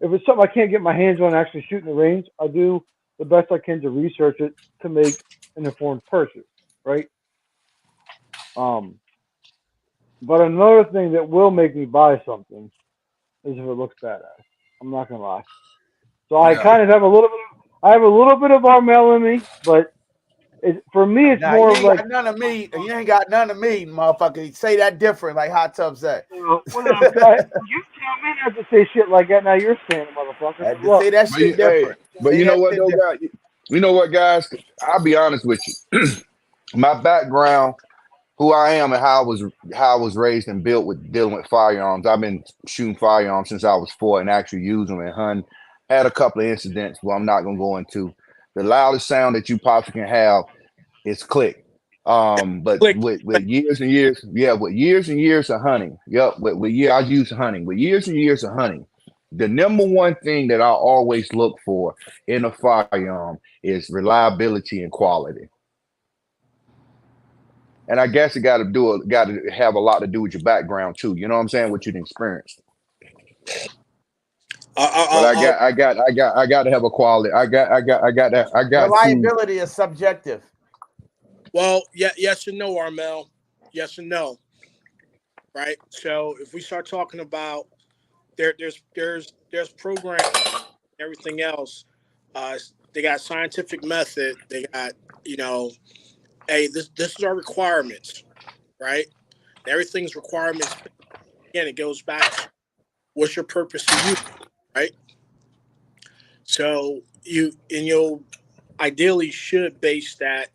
if it's something I can't get my hands on and actually shoot in the range, I do the best I can to research it to make an informed purchase, right? Um, but another thing that will make me buy something is if it looks badass. I'm not gonna lie. So I
Yeah.
kind of have a little bit. I have a little bit of Armel in me, but for me, it's
Nah, you
more of
ain't
like,
got none of me. You ain't got none of me, motherfucker. Say that different, like Hot Tub said.
well, no, you tell me not to say shit like that. Now you're saying it, motherfucker.
Had to say
Look,
that
But
shit different.
but
Say
you know
that
what
shit
though,
different.
guys? You know what, guys? I'll be honest with you. My background, who I am, and how I was raised and built with dealing with firearms. I've been shooting firearms since I was 4 and actually use them and hunting. Had a couple of incidents, but I'm not gonna go into. The loudest sound that you possibly can have is click. But
Click.
with years and years, yeah, with years and years of hunting, yep, I use hunting. With years and years of hunting, the number one thing that I always look for in a firearm is reliability and quality. And I guess it got to have a lot to do with your background too. You know what I'm saying? What you've experienced. But
I'll, I'll,
I got to have a quality. I got to.
Reliability is subjective.
well, yeah, yes and no, Armel. Yes and no, right? So if we start talking about there's programs, everything else. They got scientific method. They got you know, hey, this is our requirements, right? Everything's requirements. Again, it goes back to what's your purpose of use, right? So you'll ideally should base that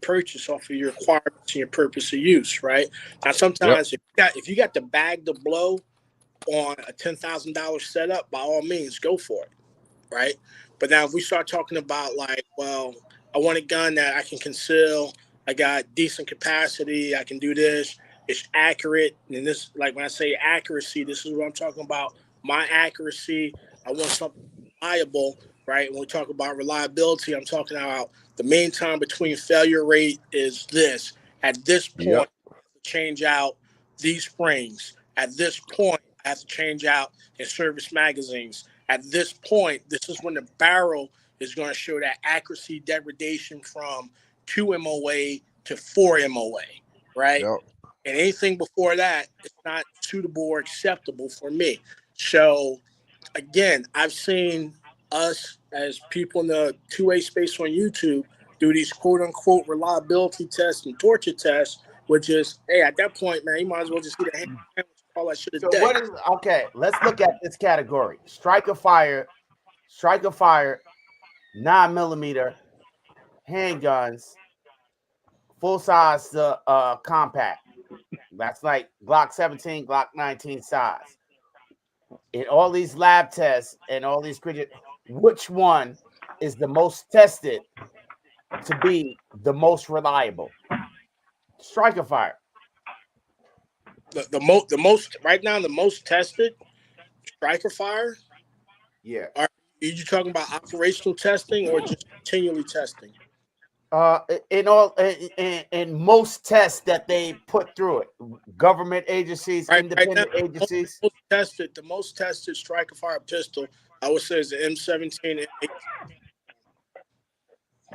purchase off of your requirements and your purpose of use, right? Now,
Yep.
sometimes if you got the bag to blow on a $10,000 setup, by all means, go for it, right? But now, if we start talking about like, well, I want a gun that I can conceal, I got decent capacity, I can do this, it's accurate, and this, like when I say accuracy, this is what I'm talking about. My accuracy, I want something reliable, right? When we talk about reliability, I'm talking about the mean time between failure rate is this. At this point,
Yep.
I have to change out these springs. At this point, I have to change out in service magazines. At this point, this is when the barrel is going to show that accuracy degradation from 2 MOA to 4 MOA, right?
Yep.
And anything before that is not suitable or acceptable for me. So again, I've seen us as people in the 2A space on YouTube do these quote unquote reliability tests and torture tests, which is, hey, at that point, man, you might as well just eat a ham sandwich and call that shit a
So
day.
what is okay? Let's look at this category: striker fire, 9mm handguns, full size compact. That's like Glock 17, Glock 19 size. In all these lab tests and all these critics, which one is the most tested to be the most reliable? Striker fire.
the most right now the most tested striker fire.
Yeah.
Are you talking about operational testing or just continually testing?
In all in most tests that they put through it, government agencies,
Right now,
independent agencies.
the most tested striker fire pistol, I would say, is the M17 and 18.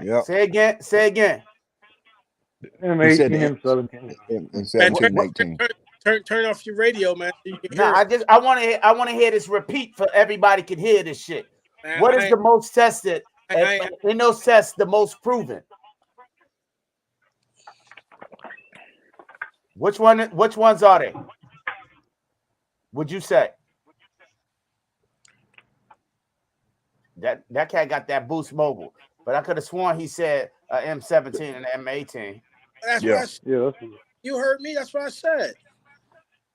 Yep.
Say again. Say again.
He said
M18, M17.
in
Man,
17
What?
18.
turn off your radio, man, so you can
No,
hear us.
I want to hear this repeat for everybody can hear this shit.
Man,
What is the most tested
I
in those tests? The most proven. Which one? Which ones are they? Would you say that cat got that Boost Mobile? But I could have sworn he said M17 and M18.
that's what
Yeah.
I said.
Yeah, that's what
You heard me. That's what I said.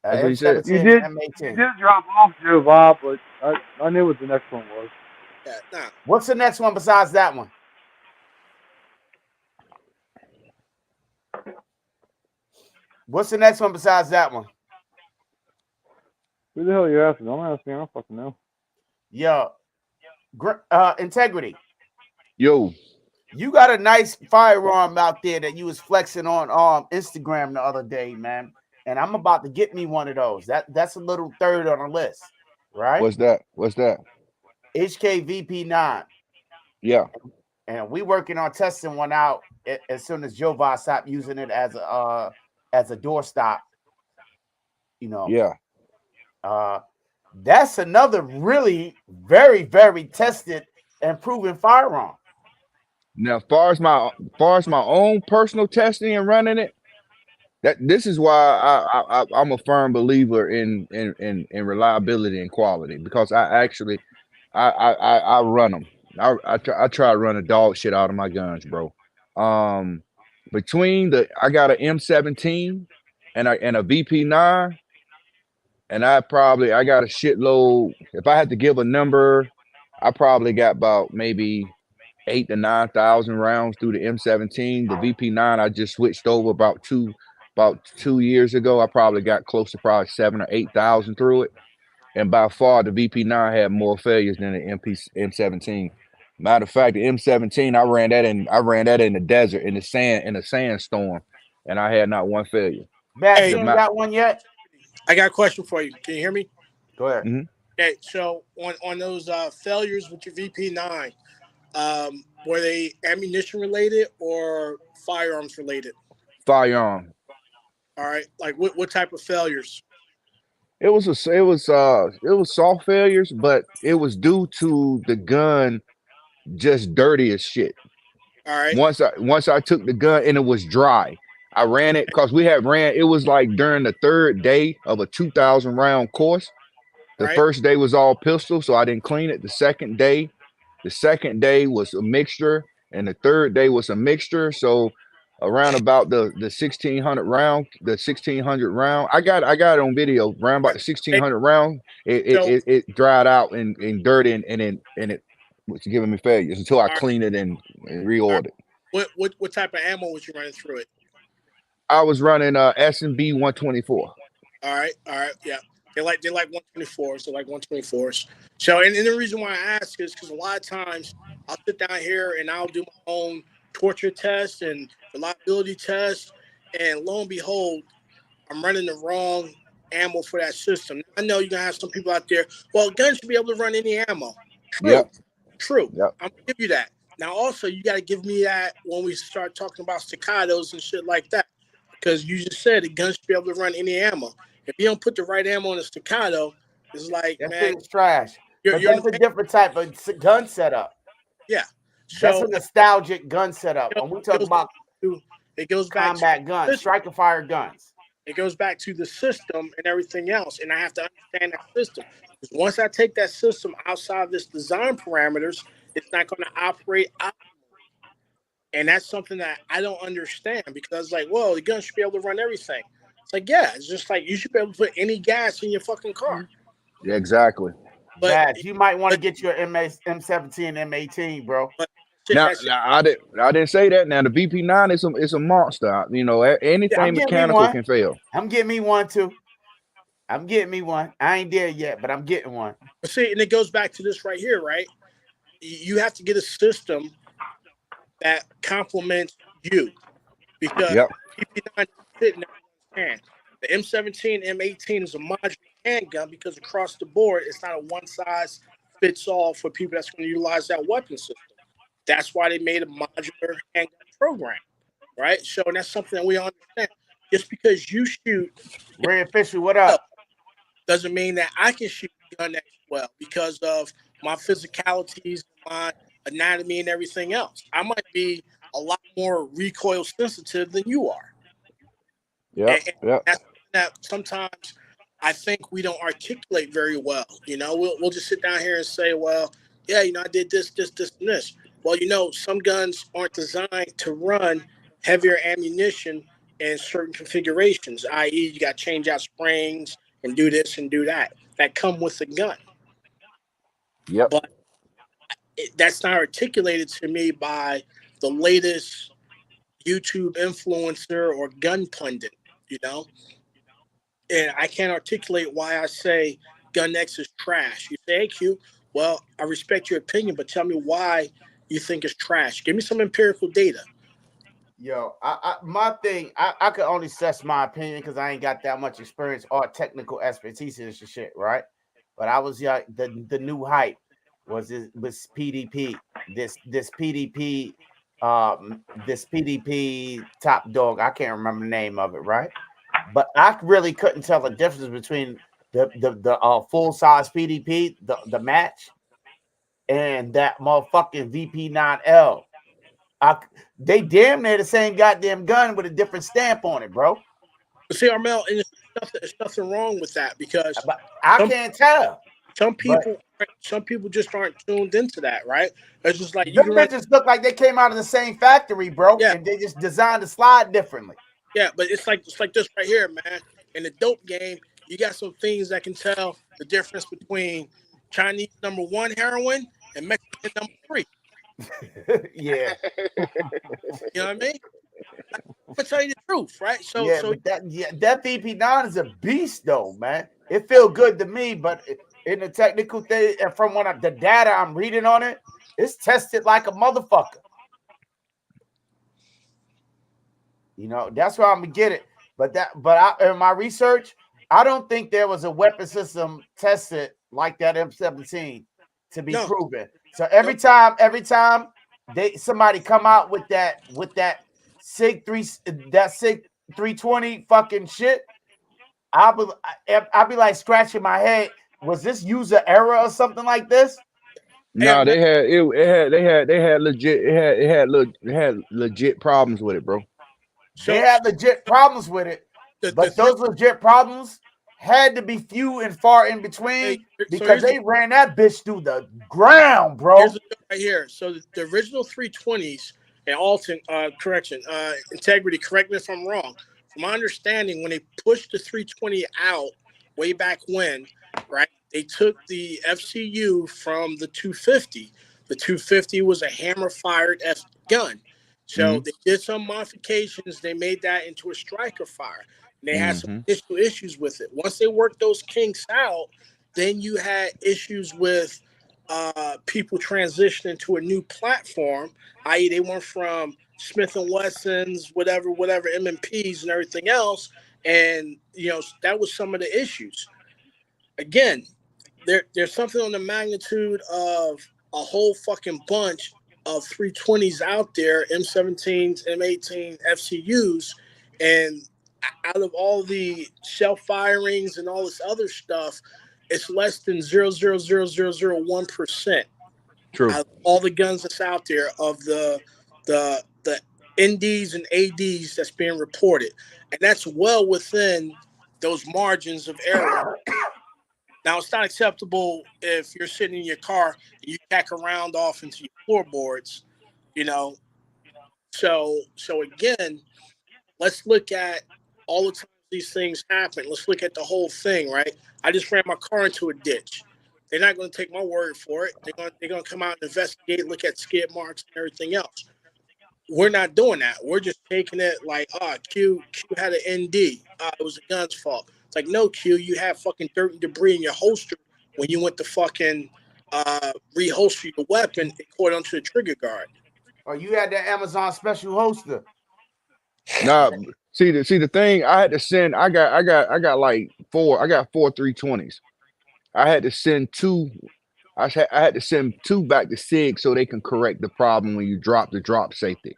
That's what he said.
M17
you
and
did. You
M18.
did drop off Joe Bob, but I knew what the next one was.
Yeah, nah.
What's the next one besides that one? What's the next one besides that one?
Who the hell are you asking? Don't ask me. I don't fucking know.
Yo, Integrity.
Yo,
You got a nice firearm out there that you was flexing on Instagram the other day, man. And I'm about to get me one of those. That's a little third on the list, right?
what's that? What's that?
HKVP9.
Yeah.
And we working on testing one out as soon as Jovi stopped using it as a doorstop. You know.
Yeah.
That's another really very, very tested and proven firearm.
Now, far as my own personal testing and running it, this is why I'm a firm believer in reliability and quality, because I run them. I try to run a dog shit out of my guns, bro. Between I got an M17 and a VP9, and I got a shitload. If I had to give a number, I probably got about maybe 8,000 to 9,000 rounds through the M17. The VP9 I just switched over about 2 years ago. I probably got close to probably 7,000 or 8,000 through it. And by far, the VP9 had more failures than the M17. Matter of fact, the M17 I ran that in the desert, in a sandstorm, and I had not one failure.
Bass,
Hey,
you ain't got one yet?
I got a question for you. Can you hear me?
Go ahead.
Mm-hmm.
Okay, so on those failures with your VP9, were they ammunition related or firearms related?
Firearm.
All right, like what type of failures?
It was soft failures, but it was due to the gun just dirty as shit.
All right.
Once I took the gun and it was dry, I ran it because it was like during the third day of a 2,000 round course. The
Right.
first day was all pistol, so I didn't clean it. The second day was a mixture, and the third day was a mixture. So around about the 1,600 round, I got it on video. Around about the 1,600 round, it dried out and dirty, and it was giving me failures until I cleaned it and reordered.
What type of ammo was you running through it?
I was running S&B 124.
All right, yeah. They like 124s. They like 124s. So, and the reason why I ask is because a lot of times I'll sit down here and I'll do my own torture test and reliability test, and lo and behold, I'm running the wrong ammo for that system. I know you're gonna have some people out there. Well, guns should be able to run any ammo. True.
Yep.
I'm gonna give you that. Now, also, you got to give me that when we start talking about staccatos and shit like that, because you just said the gun should be able to run any ammo. If you don't put the right ammo on the staccato, it's like,
that
man,
shit's trash. But that's a different type of gun setup.
Yeah. So
that's a nostalgic gun setup. When we talk about
it goes back
combat
to
guns, striker fire guns.
It goes back to the system and everything else, and I have to understand that system. Because once I take that system outside of this design parameters, it's not going to operate optimally. And that's something that I don't understand, because like, well, the gun should be able to run everything. It's like, yeah, it's just like you should be able to put any gas in your fucking car.
Yeah, exactly.
But you might want to get your M17, M18, bro.
Now, I didn't say that. Now the VP9 is a monster. You know, anything mechanical can fail.
I'm getting me one too. I'm getting me one. I ain't there yet, but I'm getting one.
But see, and it goes back to this right here, right? You have to get a system that complements you because
Yep.
PP9 doesn't fit in everyone's hand. The M17, M18 is a modular handgun because across the board, it's not a one size fits all for people that's going to utilize that weapon system. That's why they made a modular handgun program, right? So, and that's something that we understand. Just because you shoot
Red Fisher, what
well
up?
doesn't mean that I can shoot the gun as well because of my physicalities, my anatomy, and everything else. I might be a lot more recoil sensitive than you are.
Yep.
And
Yep.
that's something that sometimes I think we don't articulate very well. We'll just sit down here and say, well, yeah, I did this, and this. Well, some guns aren't designed to run heavier ammunition in certain configurations, i.e., you got to change out springs and do this and do that come with the gun.
Yep.
But that's not articulated to me by the latest YouTube influencer or gun pundit, you know? And I can't articulate why I say Gun X is trash. You say, hey, Q, well, I respect your opinion, but tell me why you think it's trash. Give me some empirical data.
Yo, my thing, I could only assess my opinion because I ain't got that much experience or technical expertise in this shit, right? But I was the new hype was PDP. This PDP, this PDP top dog. I can't remember the name of it, right? But I really couldn't tell the difference between the full size PDP, the match, and that motherfucking VP9L. I, they damn near the same goddamn gun with a different stamp on it, bro.
But see, Armel, and there's nothing wrong with that because
But I
some
can't tell.
some
But
people just aren't tuned into that, right? It's just like you
them
can run,
bitches look like they came out of the same factory, bro,
yeah,
and they just designed the slide differently.
yeah, but it's like this right here, man. In the dope game, you got some things that can tell the difference between Chinese #1 heroin and Mexican #3.
Yeah,
You know what I mean? I'm gonna tell you the truth, right? So,
yeah,
so
but that VP9 is a beast, though, man. It feel good to me, but in the technical thing, and from the data I'm reading on it, it's tested like a motherfucker. That's why I'm gonna get it. But in my research, I don't think there was a weapon system tested like that M17 to be
no,
proven. So every time somebody come out with that Sig 320 fucking shit, I'll be like scratching my head. Was this user error or something like this?
hey,
No, they had it. They had legit. It had legit problems with it, bro.
They
so
had legit problems with it,
the
but
three.
those legit problems had to be few and far in between
So
because they ran that bitch through the ground,
here's
bro.
the deal right here. So the original 320s and Alton, integrity. Correct me if I'm wrong. From my understanding, when they pushed the 320 out way back when, right? They took the FCU from the 250. The 250 was a hammer fired gun. So
Mm-hmm.
they did some modifications. They made that into a striker fire. And they had some
Mm-hmm.
initial issues with it. Once they worked those kinks out, then you had issues with people transitioning to a new platform, i.e., they went from Smith and Wessons, whatever M&Ps and everything else, and that was some of the issues. Again, there's something on the magnitude of a whole fucking bunch of 320s out there, M17s, M18, FCUs, and out of all the self firings and all this other stuff, it's less than 0.00001%
True.
out of all the guns that's out there of the NDs and ADs that's being reported, and that's well within those margins of error. Now, it's not acceptable if you're sitting in your car and you tack a round off into your floorboards, you know. So again, let's look at all the times these things happen. Let's look at the whole thing, right? I just ran my car into a ditch. They're not going to take my word for it. They're going to come out and investigate, look at skid marks and everything else. We're not doing that. We're just taking it like, Q had an ND. It was the gun's fault. It's like, no, Q, you have fucking dirt and debris in your holster when you went to fucking reholster your weapon. It caught onto the trigger guard.
Oh, you had that Amazon special holster.
Nah, see the thing. I had to send. I got like four. I got 320s. I had to send two. I had to send two back to SIG so they can correct the problem when you drop the drop safety.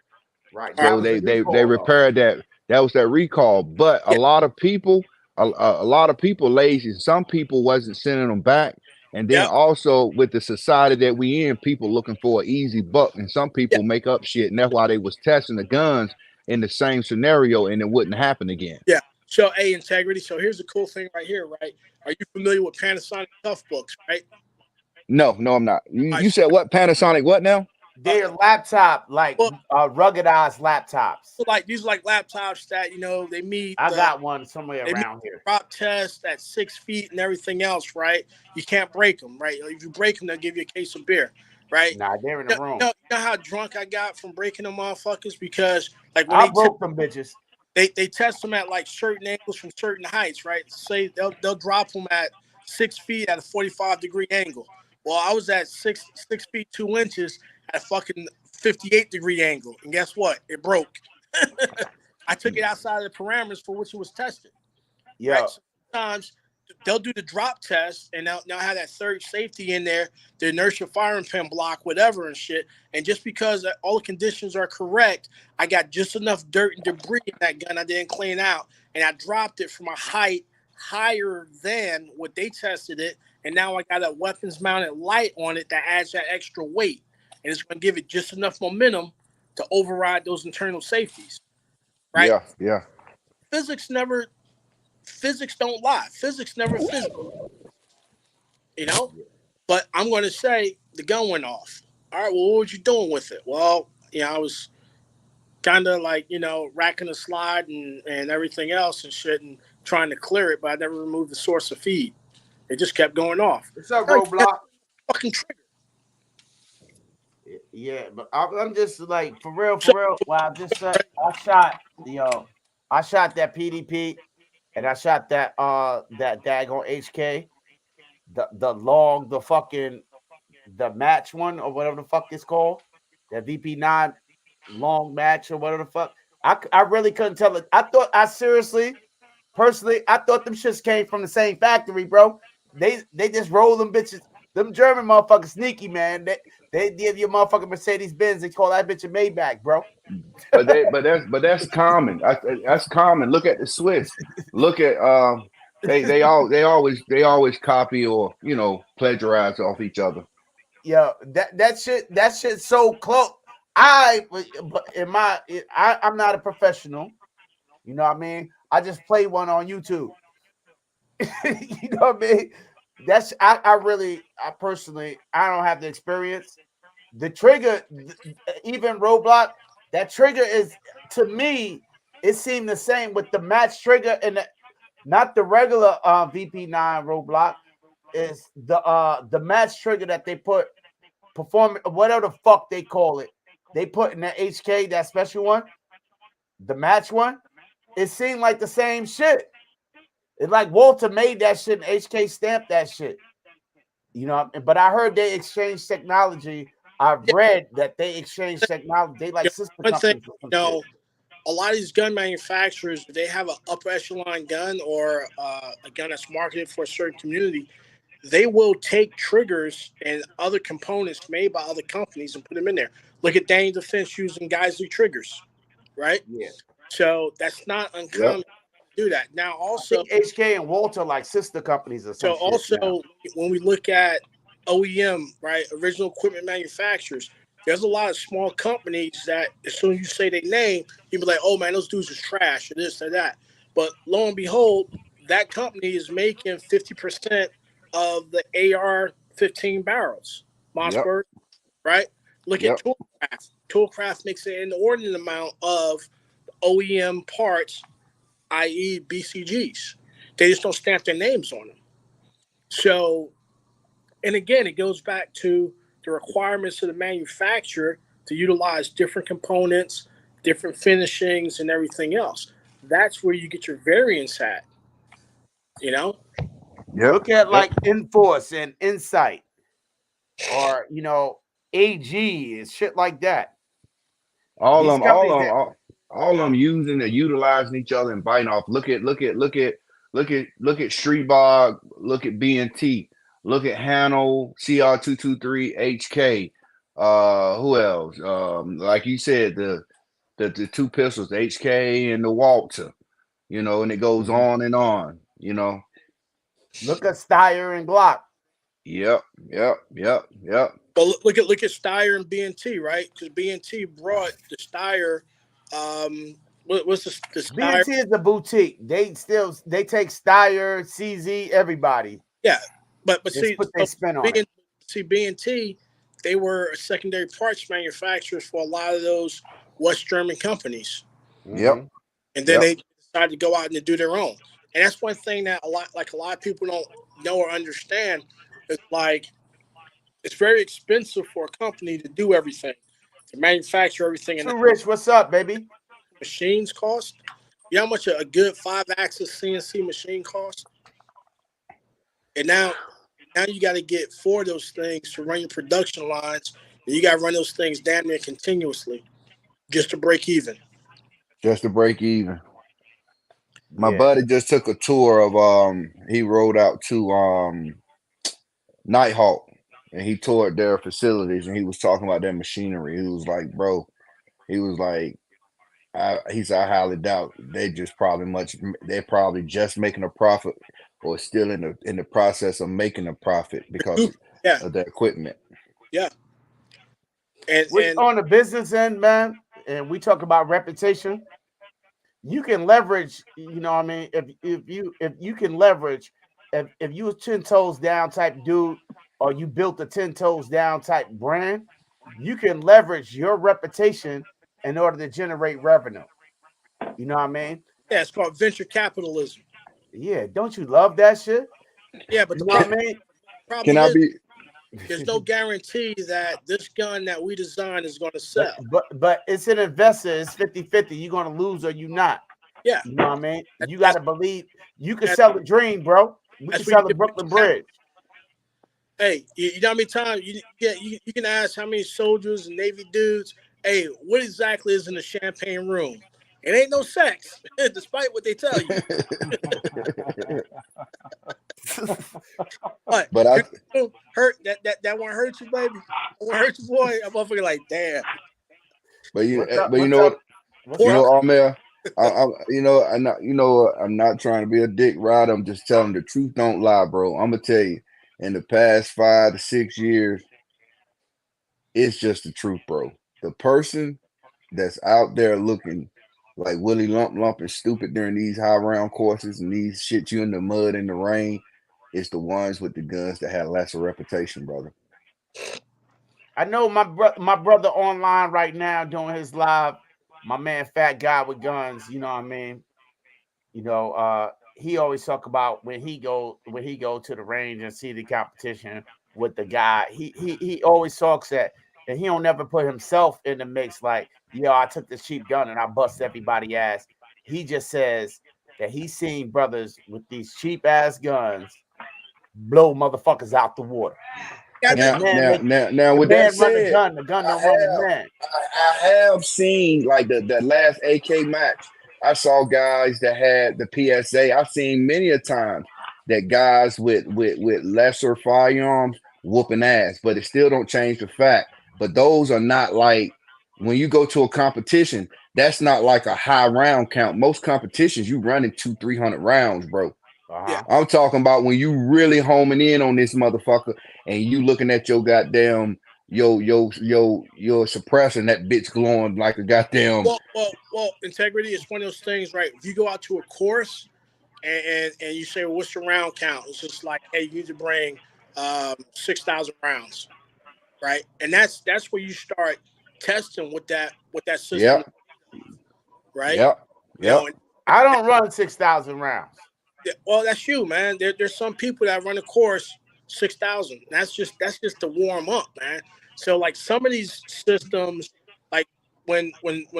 Right. That
So
was a
they
recall,
repaired that. That was that recall. But a
Yeah.
lot of people, a lot of people lazy. Some people wasn't sending them back. And then
Yep.
also with the society that we in, people looking for an easy buck, and some
Yeah.
people make up shit, and that's why they was testing the guns in the same scenario, and it wouldn't happen again.
Yeah. So, integrity. So here's the cool thing right here, right? Are you familiar with Panasonic Tough Books, right?
No, I'm not.
All right,
You said what? Panasonic? What now?
Their laptop, like
well,
ruggedized laptops.
like these are like laptops that they meet.
I got one somewhere
They meet
around here.
drop test at 6 feet and everything else, right? You can't break them, right? If you break them, they'll give you a case of beer, right?
Nah, they're in the room.
You know how drunk I got from breaking them motherfuckers? Because like when
I broke them bitches.
they test them at like certain angles from certain heights, right? Say they'll drop them at 6 feet at a 45-degree angle. Well, I was at 6 feet 2 inches at a fucking 58-degree angle, and guess what? It broke. I took it outside of the parameters for which it was tested.
Yeah.
Right? So sometimes they'll do the drop test and now have that third safety in there, the inertia firing pin block, whatever and shit. And just because all the conditions are correct, I got just enough dirt and debris in that gun I didn't clean out, and I dropped it from a height higher than what they tested it. And now I got a weapons mounted light on it that adds that extra weight, and it's going to give it just enough momentum to override those internal safeties. Right?
Yeah.
Physics don't lie. Physics never physical. But I'm going to say the gun went off. All right, well, what were you doing with it? Well, I was kind of like, racking the slide and everything else and shit and trying to clear it, but I never removed the source of feed. It just kept going off.
What's up, Roadblock?
Fucking trigger.
Yeah, but I'm just like for real. Well, I just said I shot that PDP, and I shot that daggone HK, the match one or whatever the fuck it's called, that VP9 long match or whatever the fuck. I really couldn't tell it. I thought personally, I thought them shits came from the same factory, bro. They just roll them bitches. Them German motherfuckers sneaky, man. They give you a motherfucking Mercedes Benz. They call that bitch a Maybach, bro.
But that's common. That's common. Look at the Swiss. Look at they always copy or plagiarize off each other.
Yeah, that shit so close. I'm not a professional. You know what I mean? I just play one on YouTube. You know what I mean? I personally, I don't have the experience. The trigger, even Roadblock, that trigger is, to me, it seemed the same with the match trigger and not the regular VP9 Roadblock, is the match trigger that they put perform whatever the fuck they call it. They put in the HK, that special one, the match one. It seemed like the same shit. It's like Walter made that shit and HK stamped that shit. But I heard they exchanged technology. I've read that they exchange technology. They like sister
One thing,
companies.
a lot of these gun manufacturers, they have an upper echelon gun or a gun that's marketed for a certain community. They will take triggers and other components made by other companies and put them in there. Look at Daniel Defense using Geisley triggers, right?
Yeah.
So that's not uncommon to do that. Now, also,
HK and Walter like sister companies or something.
so also when we look at OEM, right, original equipment manufacturers, there's a lot of small companies that as soon as you say their name, you be like, oh man, those dudes is trash or this or that. But lo and behold, that company is making 50% of the AR-15 barrels. Mossberg, right? Look at Toolcraft. Toolcraft makes an inordinate amount of OEM parts, i.e. BCGs. They just don't stamp their names on them. So, and again, it goes back to the requirements of the manufacturer to utilize different components, different finishings, and everything else. That's where you get your variance at. You know,
Yep.
Look at
Yep.
like Enforce and Insight, or AG and shit like that.
All of
These
them, all
companies
of them,
that
all of them using and utilizing each other and biting off. Look at Streetbog. Look at BNT. Look at Hano CR223 HK. Who else? Like you said, the two pistols, the HK and the Walter. And it goes
Mhm.
on and on.
Look at Steyr and Glock.
Yep, yep, yep, yep.
but look at Steyer and BNT, right? Because BNT brought the Steyer. What's the Steyer?
BNT is a boutique. They take Steyr, CZ, everybody.
Yeah, but
Just
see,
put their
so
spin on it.
BNT, they were secondary parts manufacturers for a lot of those West German companies,
Yep,
Hmm.
and then
yep.
they decided to go out and do their own. And that's one thing that a lot of people don't know or understand. Is like it's very expensive for a company to do everything, to manufacture everything, and
True Rich, what's up, baby?
machines cost. You know how much a good 5-axis CNC machine costs? And now you got to get 4 of those things to run your production lines. And you got to run those things damn near continuously just to break even.
Just to break even. My
Yeah.
buddy just took a tour of he rode out to Nighthawk and he toured their facilities and he was talking about their machinery. He was like, bro, he was like, he said, I highly doubt they're probably just making a profit or still in the process of making a profit because
Yeah,
of their equipment.
yeah. And
Which
and
on the business end, man, and we talk about reputation, you can leverage, what I mean, if you can leverage, if you a 10 toes down type dude, or you built a 10 toes down type brand, you can leverage your reputation in order to generate revenue. You know what I mean?
yeah, it's called venture capitalism.
Yeah, don't you love that shit?
Yeah, but
You
the
know what
Can
I mean?
can
problem
I
is
be
there's no guarantee that this gun that we design is going to
but
sell.
but but it's an investor, it's 50-50. You're gonna lose or you not.
Yeah,
You know what I mean? You
that's
gotta believe you can
that's,
sell the dream, bro. We can
that's where you
sell the
get venture
Brooklyn
capital.
Bridge.
Hey, you know how many times you can ask how many soldiers and Navy dudes, hey, what exactly is in the champagne room? It ain't no sex, despite what they tell you. What?
but I
Hurt that one hurt you, baby. That one hurt you, boy. I'm motherfucker like, damn.
but you
What's up?
but you
What's
know what
up? What's
you
Pork.
know
up?
Armel, I'm not trying to be a dick rider. I'm just telling the truth don't lie, bro. I'm gonna tell you, in the past 5 to 6 years, it's just the truth, bro. The person that's out there looking like Willie Lump and stupid during these high round courses and these shit you in the mud in the rain, it's the ones with the guns that have lesser reputation, brother.
I know my brother online right now doing his live. My man, fat guy with guns. You know what I mean? He always talk about when he go to the range and see the competition with the guy. He always talks that he don't never put himself in the mix. Like, I took the cheap gun and I bust everybody ass. He just says that he's seen brothers with these cheap ass guns blow motherfuckers out the water.
Yeah,
Cause the
Now,
man
now,
make
now, now,
the
with that
man run
said,
the gun
I
don't run the
have
man.
I have seen like the last AK match. I saw guys that had the PSA. I've seen many a times that guys with lesser firearms whooping ass, but it still don't change the fact. But those are not like when you go to a competition. That's not like a high round count. Most competitions you running 200-300 rounds, bro.
yeah.
Uh-huh.
I'm talking about when you really homing in on this motherfucker and you looking at your goddamn your suppressor and that bitch glowing like a goddamn
Well. Integrity is one of those things, right? If you go out to a course and you say, well, what's your round count? It's just like, hey, you need to bring 6,000 rounds, right? And that's where you start testing what that system,
yep,
right?
yep,
You know,
yep.
and
I don't run 6,000 rounds.
well, that's you, man. There's some people that run a course 6,000. That's just to warm up, man. So like some of these systems, like when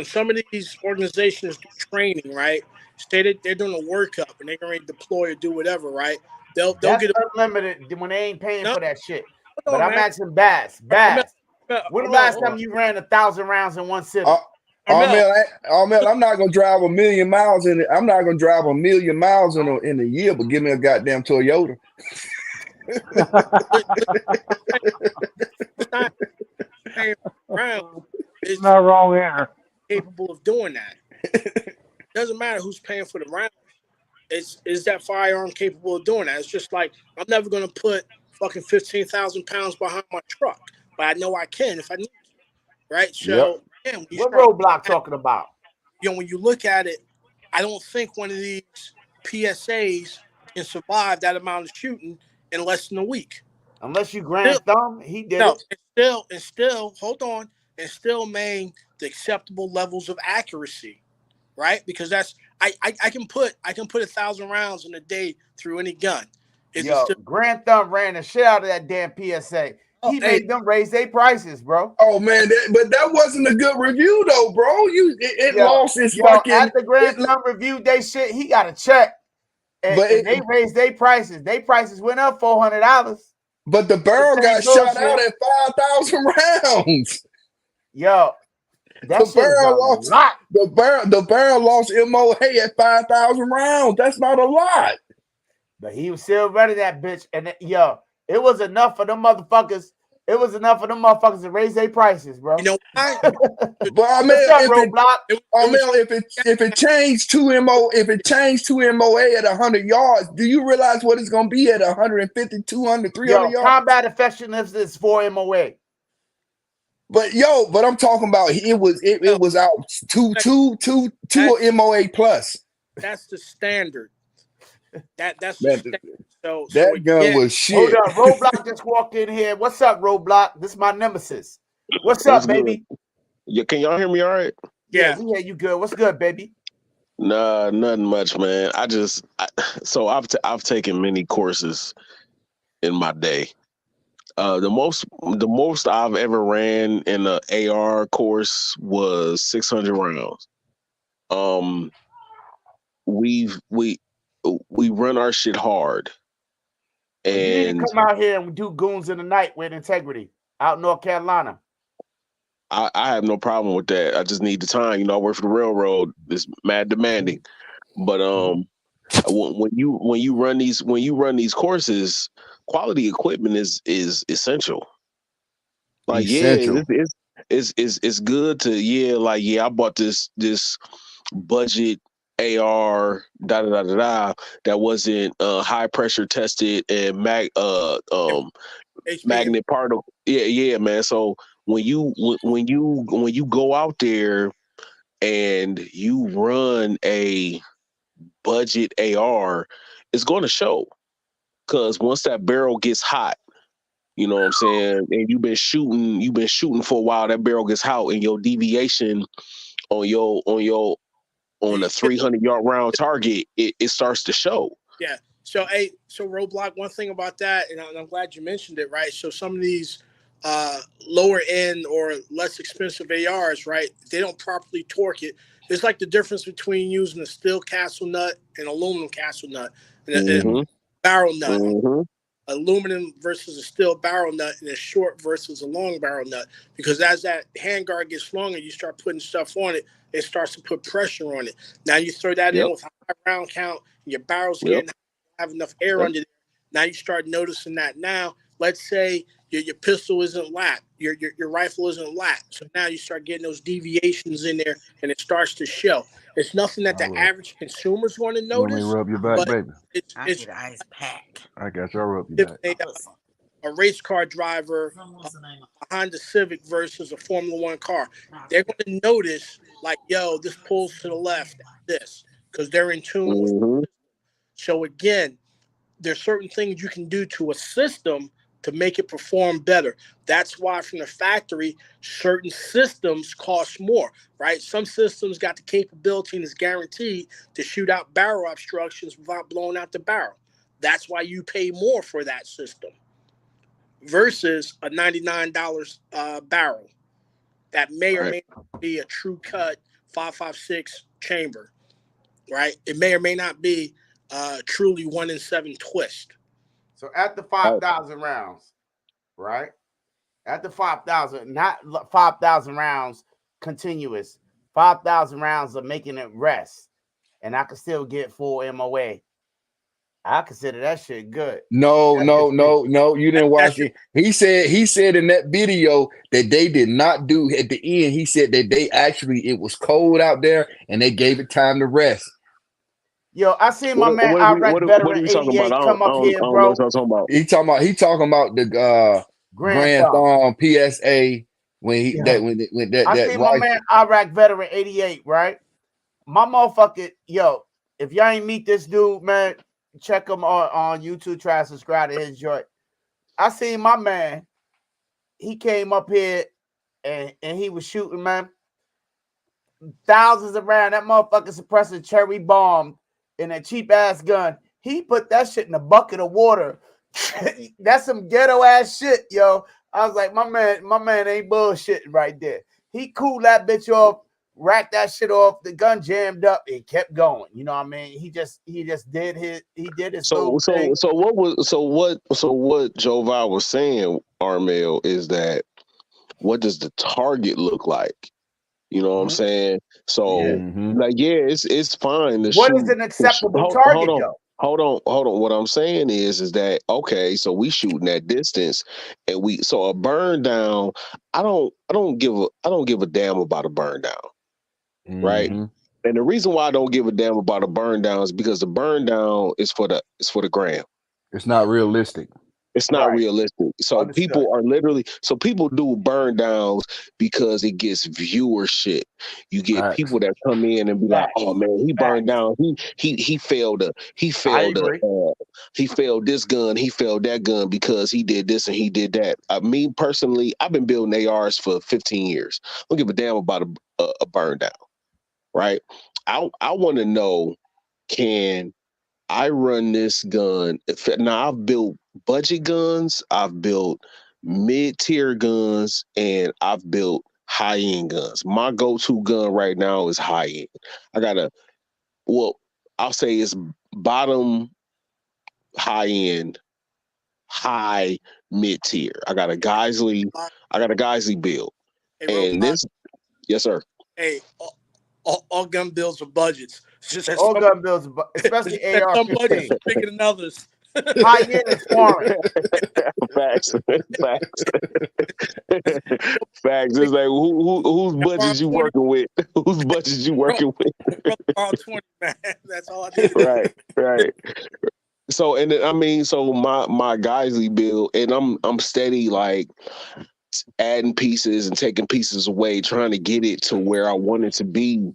some of these organizations do training, right? Say that they're doing a workup and they're going to deploy or do whatever, right? They'll
That's
get a
unlimited when they ain't paying
no,
for that shit.
hold
But
on,
I'm
man.
asking Bass.
Armel,
Bass, when the last
hold on.
time you ran 1,000 rounds in one sitting?
Armel,
I'm not gonna drive a million miles in it. I'm not gonna drive a million miles in a year, but give me a goddamn Toyota.
it's not paying around. It's
Not wrong there.
capable of doing that. Doesn't matter who's paying for the round. Is that firearm capable of doing that? It's just like I'm never gonna put fucking 15,000 pounds behind my truck, but I know I can if I need to, right?
Yep.
So again, when you
What
start,
Roadblock talking about?
when you look at it, I don't think one of these PSAs can survive that amount of shooting in less than a week.
Unless you
Still,
Grand Thumb, he did
no,
it.
and still, hold on, and still maintain the acceptable levels of accuracy, right? Because that's I can put 1,000 rounds in a day through any gun. Is it
Yo,
still?
Grand Thumb ran the shit out of that damn PSA.
Oh,
He
hey,
made them raise their prices, bro.
Oh man, but that wasn't a good review though, bro. It
Yo,
lost its
yo,
fucking.
after Grand Thumb reviewed they shit, he got a check. And,
But
and they raised their prices. Their prices went up $400.
but the barrel got shot out at 5,000 rounds.
Yo, that
The
shit is a
barrel lost.
lot.
The barrel lost MOA at 5,000 rounds. That's not a lot.
But he was still running that bitch. And yo, it was enough for them motherfuckers. It was enough for them motherfuckers to raise their prices, bro.
you know why?
But I mean,
What's up, Roadblock?
if it changed if it changed to MOA at 100 yards, do you realize what it's gonna be at 150, 200, 300
Yo,
yards?
combat effectiveness is 4 MOA.
But I'm talking about it was out two MOA plus.
That's the standard. That's the standard. So
That gun
again,
was shit.
Hold up, Roadblock just walked in here. What's up, Roadblock? This is my nemesis. What's up, baby?
Yeah, can y'all hear me all right?
Yeah, we hear you good. What's good, baby?
Nah, nothing much, man. So I've taken many courses in my day. The most I've ever ran in an AR course was 600 rounds. Um, we run our shit hard,
Well, you need to
and
come out here and do goons in the night with integrity out in North Carolina.
I have no problem with that. I just need the time. You know, I work for the railroad. It's mad demanding, but when you run these courses, quality equipment is essential. Like
Essential.
it's good to I bought this budget AR that wasn't high pressure tested and magnet particle. Yeah, man. So when you go out there and you run a budget AR, it's going to show. Because once that barrel gets hot, you know what I'm saying, and you've been shooting for a while, that barrel gets hot, and your deviation on a 300-yard round target, it starts to show.
Yeah. So Roadblock. One thing about that, and I'm glad you mentioned it. Right. So some of these lower end or less expensive ARs, right? They don't properly torque it. It's like the difference between using a steel castle nut and aluminum castle nut, and a barrel nut.
Mm-hmm.
Aluminum versus a steel barrel nut, and a short versus a long barrel nut. Because as that handguard gets longer, you start putting stuff on it. It starts to put pressure on it. Now you throw that in with a high round count, and your barrel's getting have enough air under there. Now you start noticing that. Now, let's say your pistol isn't lapped, your rifle isn't lapped. So now you start getting those deviations in there, and it starts to show. It's nothing that the average consumers want to notice.
Rub your back, baby.
It's
get ice pack.
I got you. I'll rub your back.
A race car driver, a Honda Civic versus a Formula One car. They're going to notice, like, yo, this pulls to the left, this, because they're in tune with. So again, there's certain things you can do to a system to make it perform better. That's why from the factory, certain systems cost more, right? Some systems got the capability and is guaranteed to shoot out barrel obstructions without blowing out the barrel. That's why you pay more for that system versus a $99 barrel. that may or
Right.
may not be a true cut 5.56 chamber, right? It may or may not be truly 1 in 7 twist.
So at the 5,000 rounds, right? At the 5,000, not 5,000 rounds continuous, 5,000 rounds of making it rest, and I can still get full MOA. I consider that shit good.
No,
That's
no,
just me.
no, no. You didn't watch
That's
it. He said in that video that they did not do at the end. He said that they actually it was cold out there and they gave it time to rest.
Yo, I seen my
What
man
what are we
Iraq
what are
veteran
we talking about?
88 come up
I
here,
don't know what
bro.
y'all talking about.
He talking about the
Grand
Grand
Thumb.
Thumb PSA when he
Yeah.
that when that
I
that
seen my
rifle.
man Iraq veteran 88, right? My motherfucker, yo, if y'all ain't meet this dude, man, check him on YouTube. Try to subscribe to his joint. I seen my man. He came up here and he was shooting, man. Thousands around that motherfucker suppressing cherry bomb in a cheap ass gun. He put that shit in a bucket of water. That's some ghetto ass shit, yo. I was like, my man ain't bullshitting right there. He cooled that bitch off, racked that shit off, the gun jammed up, and kept going. You know what I mean? He just did his little thing.
So what Joval was saying, Armel, is that what does the target look like? You know what I'm
Mhm.
saying? So
Mm-hmm.
like, yeah, it's fine to
What is
shoot.
an acceptable
Hold
target
on.
though?
Hold on. What I'm saying is that okay, so we shooting that distance and so a burn down, I don't give a damn about a burn down, right?
Mm-hmm.
And the reason why I don't give a damn about a burn down is because the burn down is for the gram.
It's not realistic.
It's not
Right.
realistic. So
Understood.
people do burn downs because it gets viewership. You get
Facts.
people that come in and be like, "Oh
Facts.
man, he burned
Facts.
down. He failed
I agree.
he failed this gun, he failed that gun because he did this and he did that." Me personally, I've been building ARs for 15 years. I don't give a damn about a burn down, right? I want to know, can I run this gun? Now I've built budget guns, I've built mid-tier guns, and I've built high-end guns. My go-to gun right now is high-end. I got well, I'll say it's bottom high-end, high mid-tier. I got a Geisley build.
a
And
robot.
this, yes, sir.
Hey, all gun bills are budgets. It's just that
All
some,
gun builds,
it's
especially
just that some budgets
AR-15.
are bigger than others.
High end is foreign.
Facts. Facts. Facts. It's like whose budget you
20,
working with? Whose budget you
bro,
working with?
bro, 20, man. That's all I need.
Right, right. So and then, I mean, so my Geisley build, and I'm steady like adding pieces and taking pieces away, trying to get it to where I want it to be.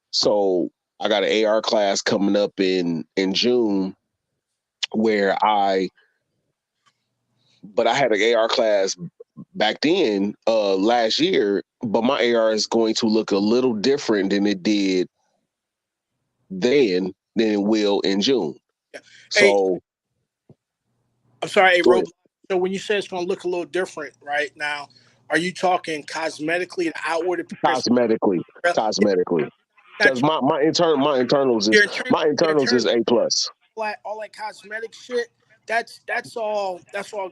So I got an AR class coming up in June where I had an AR class back then last year, but my AR is going to look a little different than it did than it will in June.
Yeah. Hey,
So
I'm sorry, hey,
go ahead.
Robot. So when you say it's going to look a little different, right now, are you talking cosmetically and outward appearance?
Cosmetically,
Yeah,
cosmetically,
not
because
your internal,
my
your
internals
internal,
is A plus.
all that cosmetic shit. That's all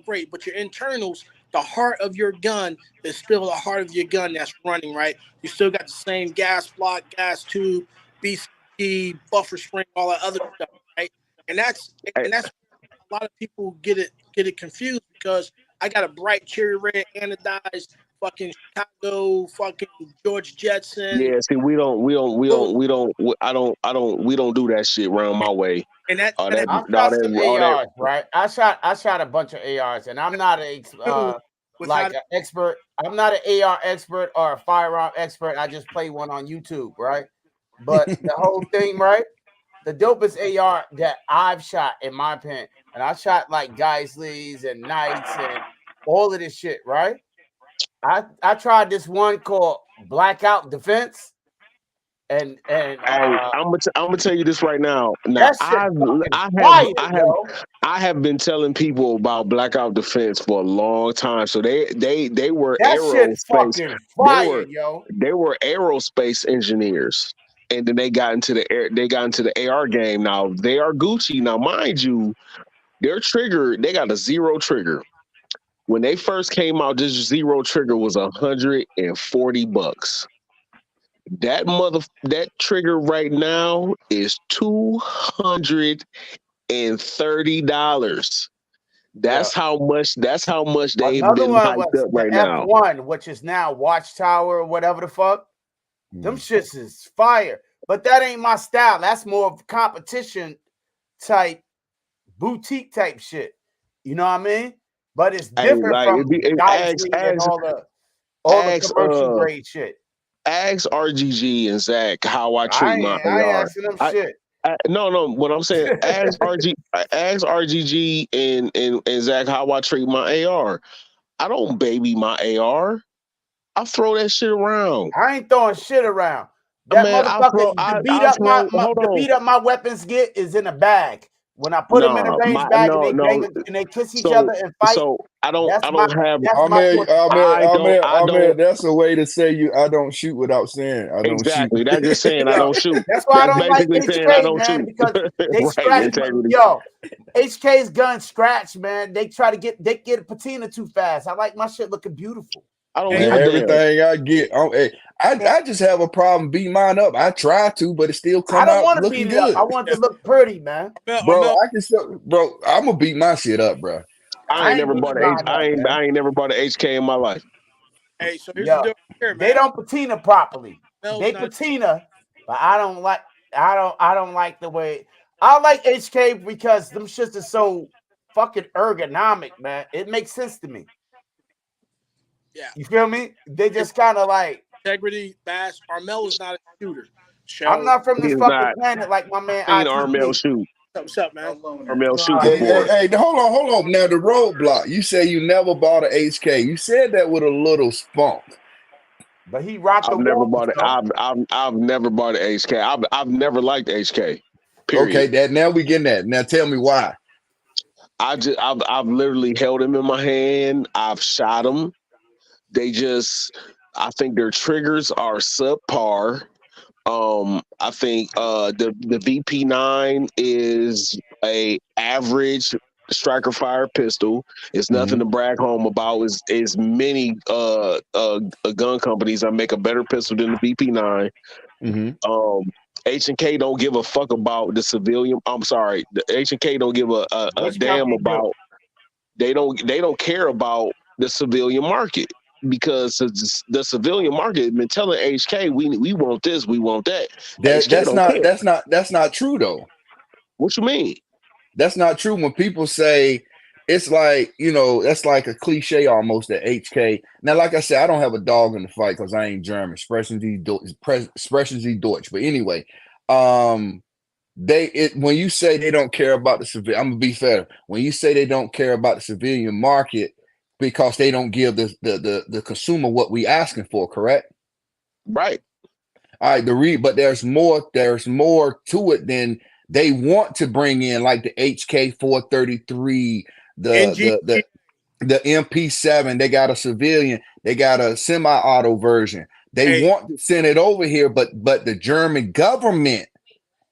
great. But your internals, the heart of your gun is still the heart of your gun that's running, right? You still got the same gas block, gas tube, BCP, buffer spring, all that other stuff, right? And that's
Hey,
and that's a lot of people get it confused because I got a bright cherry red anodized fucking Chicago fucking George Jetson.
yeah, see,
Oh,
we don't do that shit around my way.
and that
All
that
that,
I
all
shot some
that, all that.
ARs, right? I shot a bunch of ARs, and I'm not a
without
like an expert. I'm not an AR expert or a firearm expert. I just play one on YouTube, right? But the whole thing, right? The dopest AR that I've shot, in my opinion, and I shot like Geisleys and Knights and all of this shit, right? I tried this one called Blackout Defense, and
Hey, I'm gonna tell you this right now. Now
that shit fucking
I
fire,
have
yo.
I have been telling people about Blackout Defense for a long time. So they were
That shit's
aerospace.
fucking
They
fire,
were
yo.
they were aerospace engineers, and then they got into the air. They got into the AR game. Now they are Gucci. Now, mind you, their trigger, they got a zero trigger. When they first came out, this zero trigger was $140. That trigger right now is $230.
Yeah.
That's how much they've
Another
been
one
hyped
was
up
the
right now.
F1, which is now Watchtower or whatever the fuck. Them shits is fire. But that ain't my style. That's more of competition type, boutique type shit. You know what I mean? But it's
Hey,
different
like
from
ask
Dicey and all the
ask
commercial grade shit.
ask RGG and Zach how I treat my
I ain't
AR.
asking them
I,
shit.
no. What I'm saying, ask RGG and Zach how I treat my AR. I don't baby my AR. I throw that shit around.
I ain't throwing shit around. That
Man,
motherfucker,
I throw. Hold
the
on.
beat up my weapons get is in a bag. When I put them in a
No,
range
my
bag and
no
they
no.
bang and they kiss each
So
other and fight,
I
that's my
don't have.
that's my
Ahmed,
portion.
Ahmed, Ahmed,
I don't
Ahmed, that's a way to say I don't shoot without saying I don't shoot.
exactly. That's just saying I
Yo,
don't shoot.
that's why I
That's
don't like
basically saying I
HK,
don't
man,
shoot.
because they
Right,
scratch
integrity.
yo. HK's gun scratch, man. They try to get a patina too fast. I like my shit looking beautiful.
I don't
Hey,
give a
Man,
damn.
everything I get, hey, I just have a problem beating mine up. I try to, but it still
I
come
don't
out
want to
looking
beat it up.
good,
I want it to look pretty, man.
bro.
Armel,
I can show, bro. I'm gonna beat my shit up, bro.
I ain't beating mine up, man.
I ain't never bought an HK in my life.
hey, so here's the
Yo,
deal here,
they
man.
don't patina properly.
Mel's
They
not
patina, but I don't like the way I like HK because them shits are so fucking ergonomic, man. It makes sense to me.
yeah.
You feel me? They just kind of like
Integrity, Bass. Armel is not a shooter.
I'm
So
not from this
He's
fucking
not
planet like my man
seen Armel
ITG.
shoot.
what's up, man?
Armel shoot
Hey, hey,
before.
hey, hold on. Now the roadblock. You say you never bought an HK. You said that with a little spunk.
But he rocked the
I've never
Walters
bought it.
though.
I've never bought an HK. I've never liked HK.
Okay,
Period.
that now we getting that. Now tell me why.
I've literally held him in my hand. I've shot him. They just I think their triggers are subpar. I think the VP9 is a average striker fire pistol. It's nothing to brag home about. Is many gun companies that make a better pistol than the VP9.
Mm-hmm.
H&K don't give a fuck about the civilian. I'm sorry, the H&K don't give a
Which
damn
company do?
about. They don't care about the civilian market because the civilian market has been telling HK we want this, we want that. HK don't care.
That's not true though.
What you mean?
That's not true. When people say it's like, that's like a cliche almost at HK. Now, like I said, I don't have a dog in the fight because I ain't German. Sprechen Sie Deutsch. But anyway, when you say they don't care about the civilian, I'm gonna be fair. When you say they don't care about the civilian market because they don't give the consumer what we asking for, correct?
Right.
All right, but there's more to it than they want to bring in, like the HK 433,
NG.
the MP7. They got a civilian, they got a semi-auto version. They
Hey,
want to send it over here, but the German government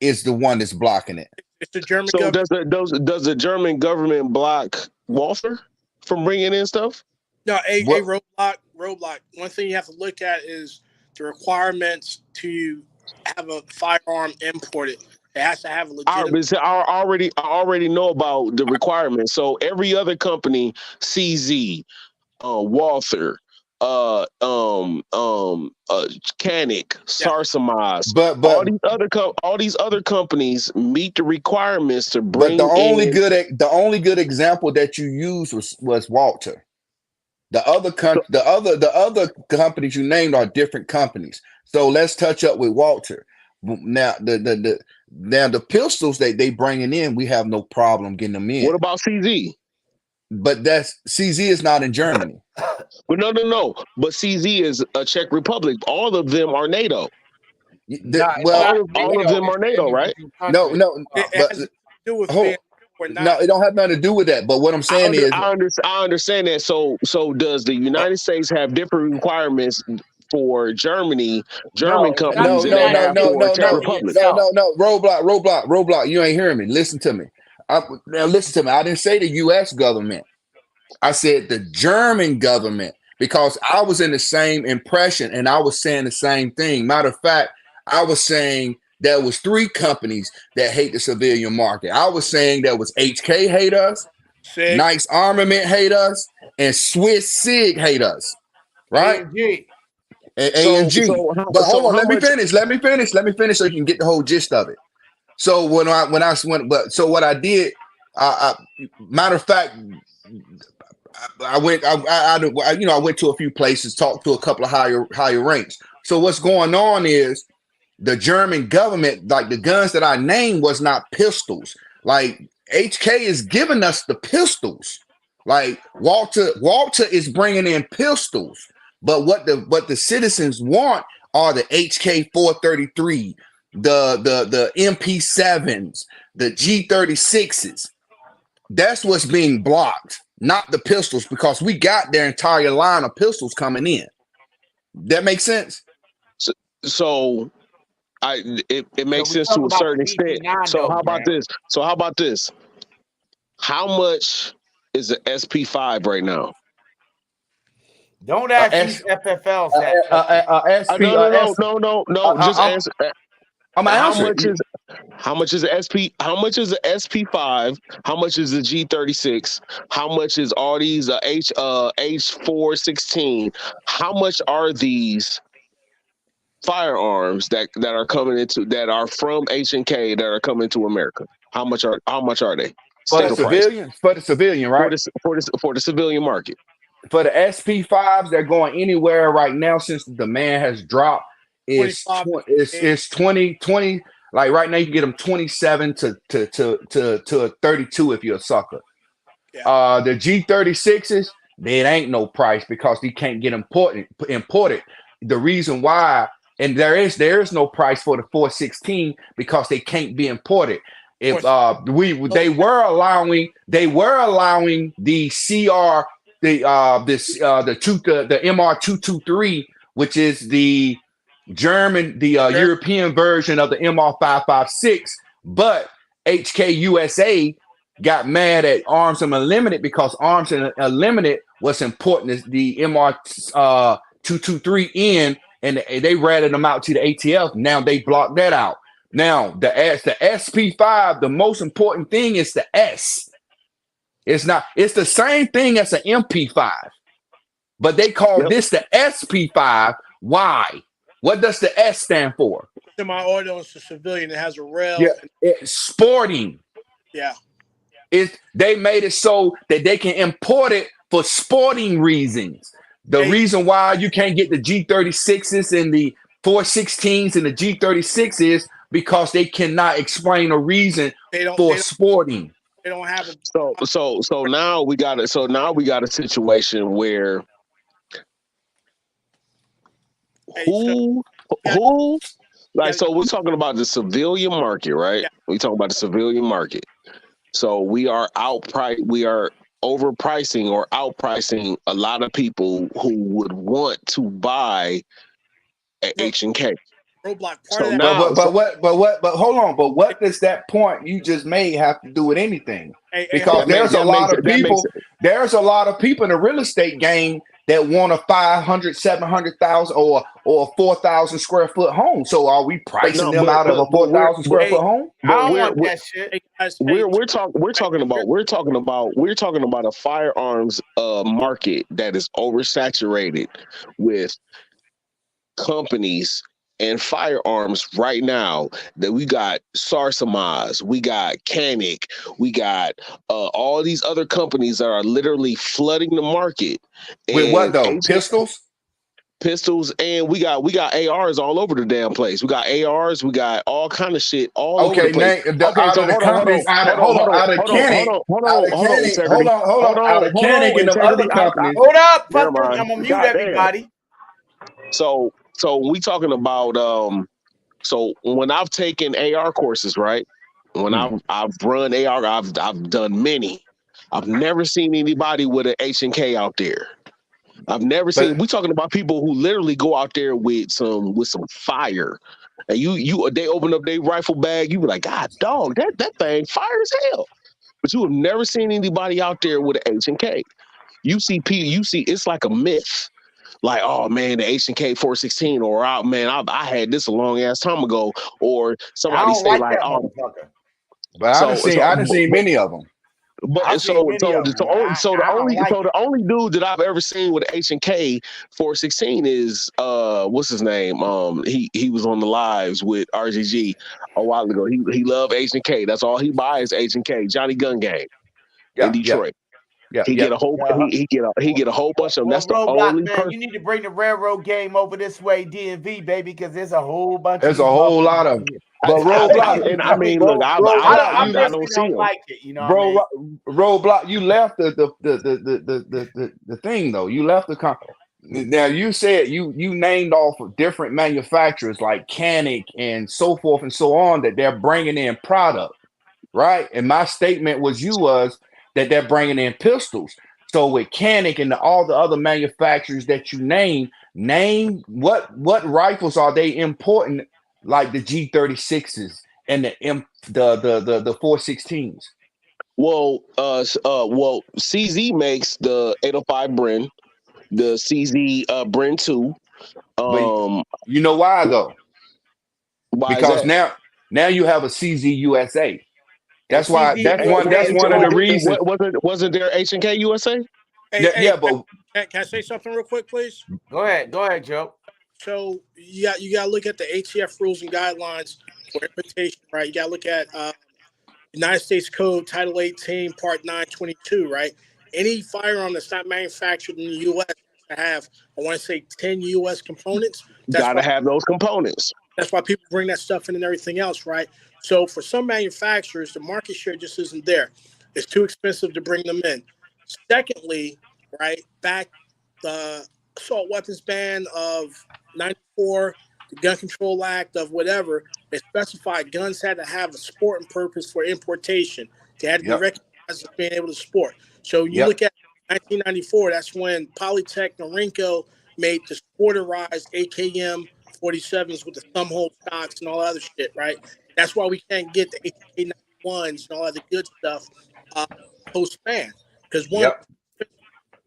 is the one that's blocking it.
it's the German
So
government.
does the German government block Walther from bringing in stuff?
No,
What?
roadblock. One thing you have to look at is the requirements to have a firearm imported. It has to have a legitimate.
I already know about the requirements. So every other company, CZ, Walther, Canic,
Yeah.
Sarsamaz,
But
all these other companies meet the requirements to
but
bring in.
the only good example that you used was Walter. The other companies you named are different companies. So let's touch up with Walter. Now the pistols they bringing in, we have no problem getting them in.
What about CZ?
But that's CZ is not in Germany.
But no. But CZ is a Czech Republic. All of them are NATO.
No, it's
Well,
not
All of
NATO.
them
It's
are NATO, right?
individual
no,
countries.
no,
It
but
has to do with
hold
being
on.
We're
No,
not.
it don't have nothing to do with that. But what I'm saying is,
I understand that. So does the United States have different requirements for German
No, not
companies
the
than they
United
have
States,
for Czech
Germany
Republic?
itself.
Roadblock. You ain't hearing me. Listen to me. Now listen to me. I didn't say the U.S. government. I said the German government because I was in the same impression and I was saying the same thing. Matter of fact, I was saying there was 3 companies that hate the civilian market. I was saying there was HK hate us,
Sig.
Nice Armament hate us, and Swiss Sig hate us, right?
AMG.
And
So
AMG.
so how,
But hold
so
on,
how
let me
much?
finish. Let me finish so you can get the whole gist of it. So what I did, matter of fact, I went, I went to a few places, talked to a couple of higher ranks. So what's going on is the German government, like the guns that I named, was not pistols. Like HK is giving us the pistols. Like Walter is bringing in pistols, but what the citizens want are the HK 433, the MP7s, the G36s. That's what's being blocked, not the pistols, because we got their entire line of pistols coming in. That makes sense?
So, so it
So
makes
we
sense
talk
to a
about the
certain extent.
VP9
So
though,
how about
Grant.
this? How much is the SP5 right now?
Don't
Uh,
ask
S,
these FFLs that question.
SP,
No. Just answer.
I'm gonna
How
answer
much is
it.
the SP? How much is the SP5? How much is the G36? How much is all these H416? How much are these firearms that are coming into that are from H&K that are coming to America? How much are they?
For the
Sticker price
civilian,
for
right?
the civilian market.
For the SP5s, they're going anywhere right now since the demand has dropped. It's
25 to
20, it's 20. Like right now, you can get them 27 to 32 if you're a sucker.
Yeah.
The G36s, there ain't no price because they can't get imported. The reason why, and there is no price for the 416 because they can't be imported. If they were allowing the CR the MR223, which is the European version of the MR556, but HKUSA got mad at Arms Unlimited because Arms Unlimited was important as the MR223N, and they ratted them out to the ATF. Now they blocked that out. Now the SP5, the most important thing is the S. It's the same thing as an MP5, but they call
Yep.
this the SP5. Why? What does the S stand for?
Semi-auto is a civilian. It has a rail.
Yeah, it's sporting.
Yeah.
They made it so that they can import it for sporting reasons. The reason why you can't get the G36s and the 416s and the G36 is because they cannot explain a reason for sporting.
They don't have a.
So now we got it. So now we got a situation where who like, so we're talking about the civilian market, right?
Yeah.
We talking about the civilian market. So we are overpricing or outpricing a lot of people who would want to buy a H&K.
Roadblock.
So now,
but hold on. But what does that point you just made have to do with anything? Because there's a lot of people in the real estate game that want a 500, 700,000 or a 4,000 square foot home. So are we pricing them out of a 4,000 square foot home?
I don't want that shit.
We're talking about a firearms market that is oversaturated with companies and firearms right now. That we got Sarsamaz, we got Canic, we got all these other companies that are literally flooding the market.
With what though?
Pistols, and we got ARs all over the damn place. We got ARs, we got all kind of shit all over the place.
Out of Canic and the other companies.
Hold up, fucker. I'm gonna mute everybody.
So we talking about so when I've taken AR courses, right? when I've run AR, I've done many. I've never seen anybody with an H&K out there. I've never seen.
But
We talking about people who literally go out there with some fire, and they open up their rifle bag. You be like, God, dog, that thing fire as hell. But you have never seen anybody out there with an H&K. You see people. You see it's like a myth. Like, oh man, the H&K 416, or oh man, I had this a long ass time ago, or
I
somebody
don't
say
like
like,
that
oh,
motherfucker.
but
so so
I done seen many of them.
I've seen many of them, but I don't like
the
it.
only dude that I've ever seen with H&K 416 is what's his name? He was on the lives with RGG a while ago. He loved H&K. That's all he buys, H&K. Johnny Gun Gang in
Yeah, yeah,
Detroit.
yeah,
He
yeah.
get a whole
Yeah.
he get a whole bunch of them.
Well,
That's the
Roadblock,
only
man,
person.
you need to bring the railroad game over this way, DMV, baby, because there's a whole bunch of
There's a
these
whole lot
motherfuckers
of.
in here.
But
And I mean, look,
roadblock,
I
I
personally
don't see
don't
him.
like it. You know what I mean?
roadblock. You left the thing though. You left now you said you named off of different manufacturers like Canic and so forth and so on that they're bringing in product, right? And my statement was that they're bringing in pistols. So with Canic and all the other manufacturers that you name what rifles are they importing, like the G36s and the 416s.
Well, CZ makes the 805 Bren, the CZ Bren 2.
But
Um,
you know why though?
why is
Because
that?
now you have a CZ USA.
And
That's why
CZ
that's
USA
one of the
sold.
reasons.
Wasn't there H&K USA?
Hey,
Yeah,
hey,
yeah, but
can I say something real quick, please?
Go ahead, Joe.
So you got to look at the ATF rules and guidelines for importation, right? You got to look at United States Code Title 18, Part 922, right? Any firearm that's not manufactured in the U.S. has to have, I want to say, 10 U.S. components. That's
Gotta
why
have those components.
that's why people bring that stuff in and everything else, right? So for some manufacturers, the market share just isn't there. It's too expensive to bring them in. Secondly, right, back the assault weapons ban of 94, the Gun Control Act of whatever, they specified guns had to have a sporting purpose for importation. They had to be
yep,
recognized as being able to sport. So when you
yep,
look at 1994, that's when Polytech Norinco made the sporterized AKM 47s with the thumb hole stocks and all that other shit, right? That's why we can't get the AK 91s and all that good stuff post ban. Because
yep,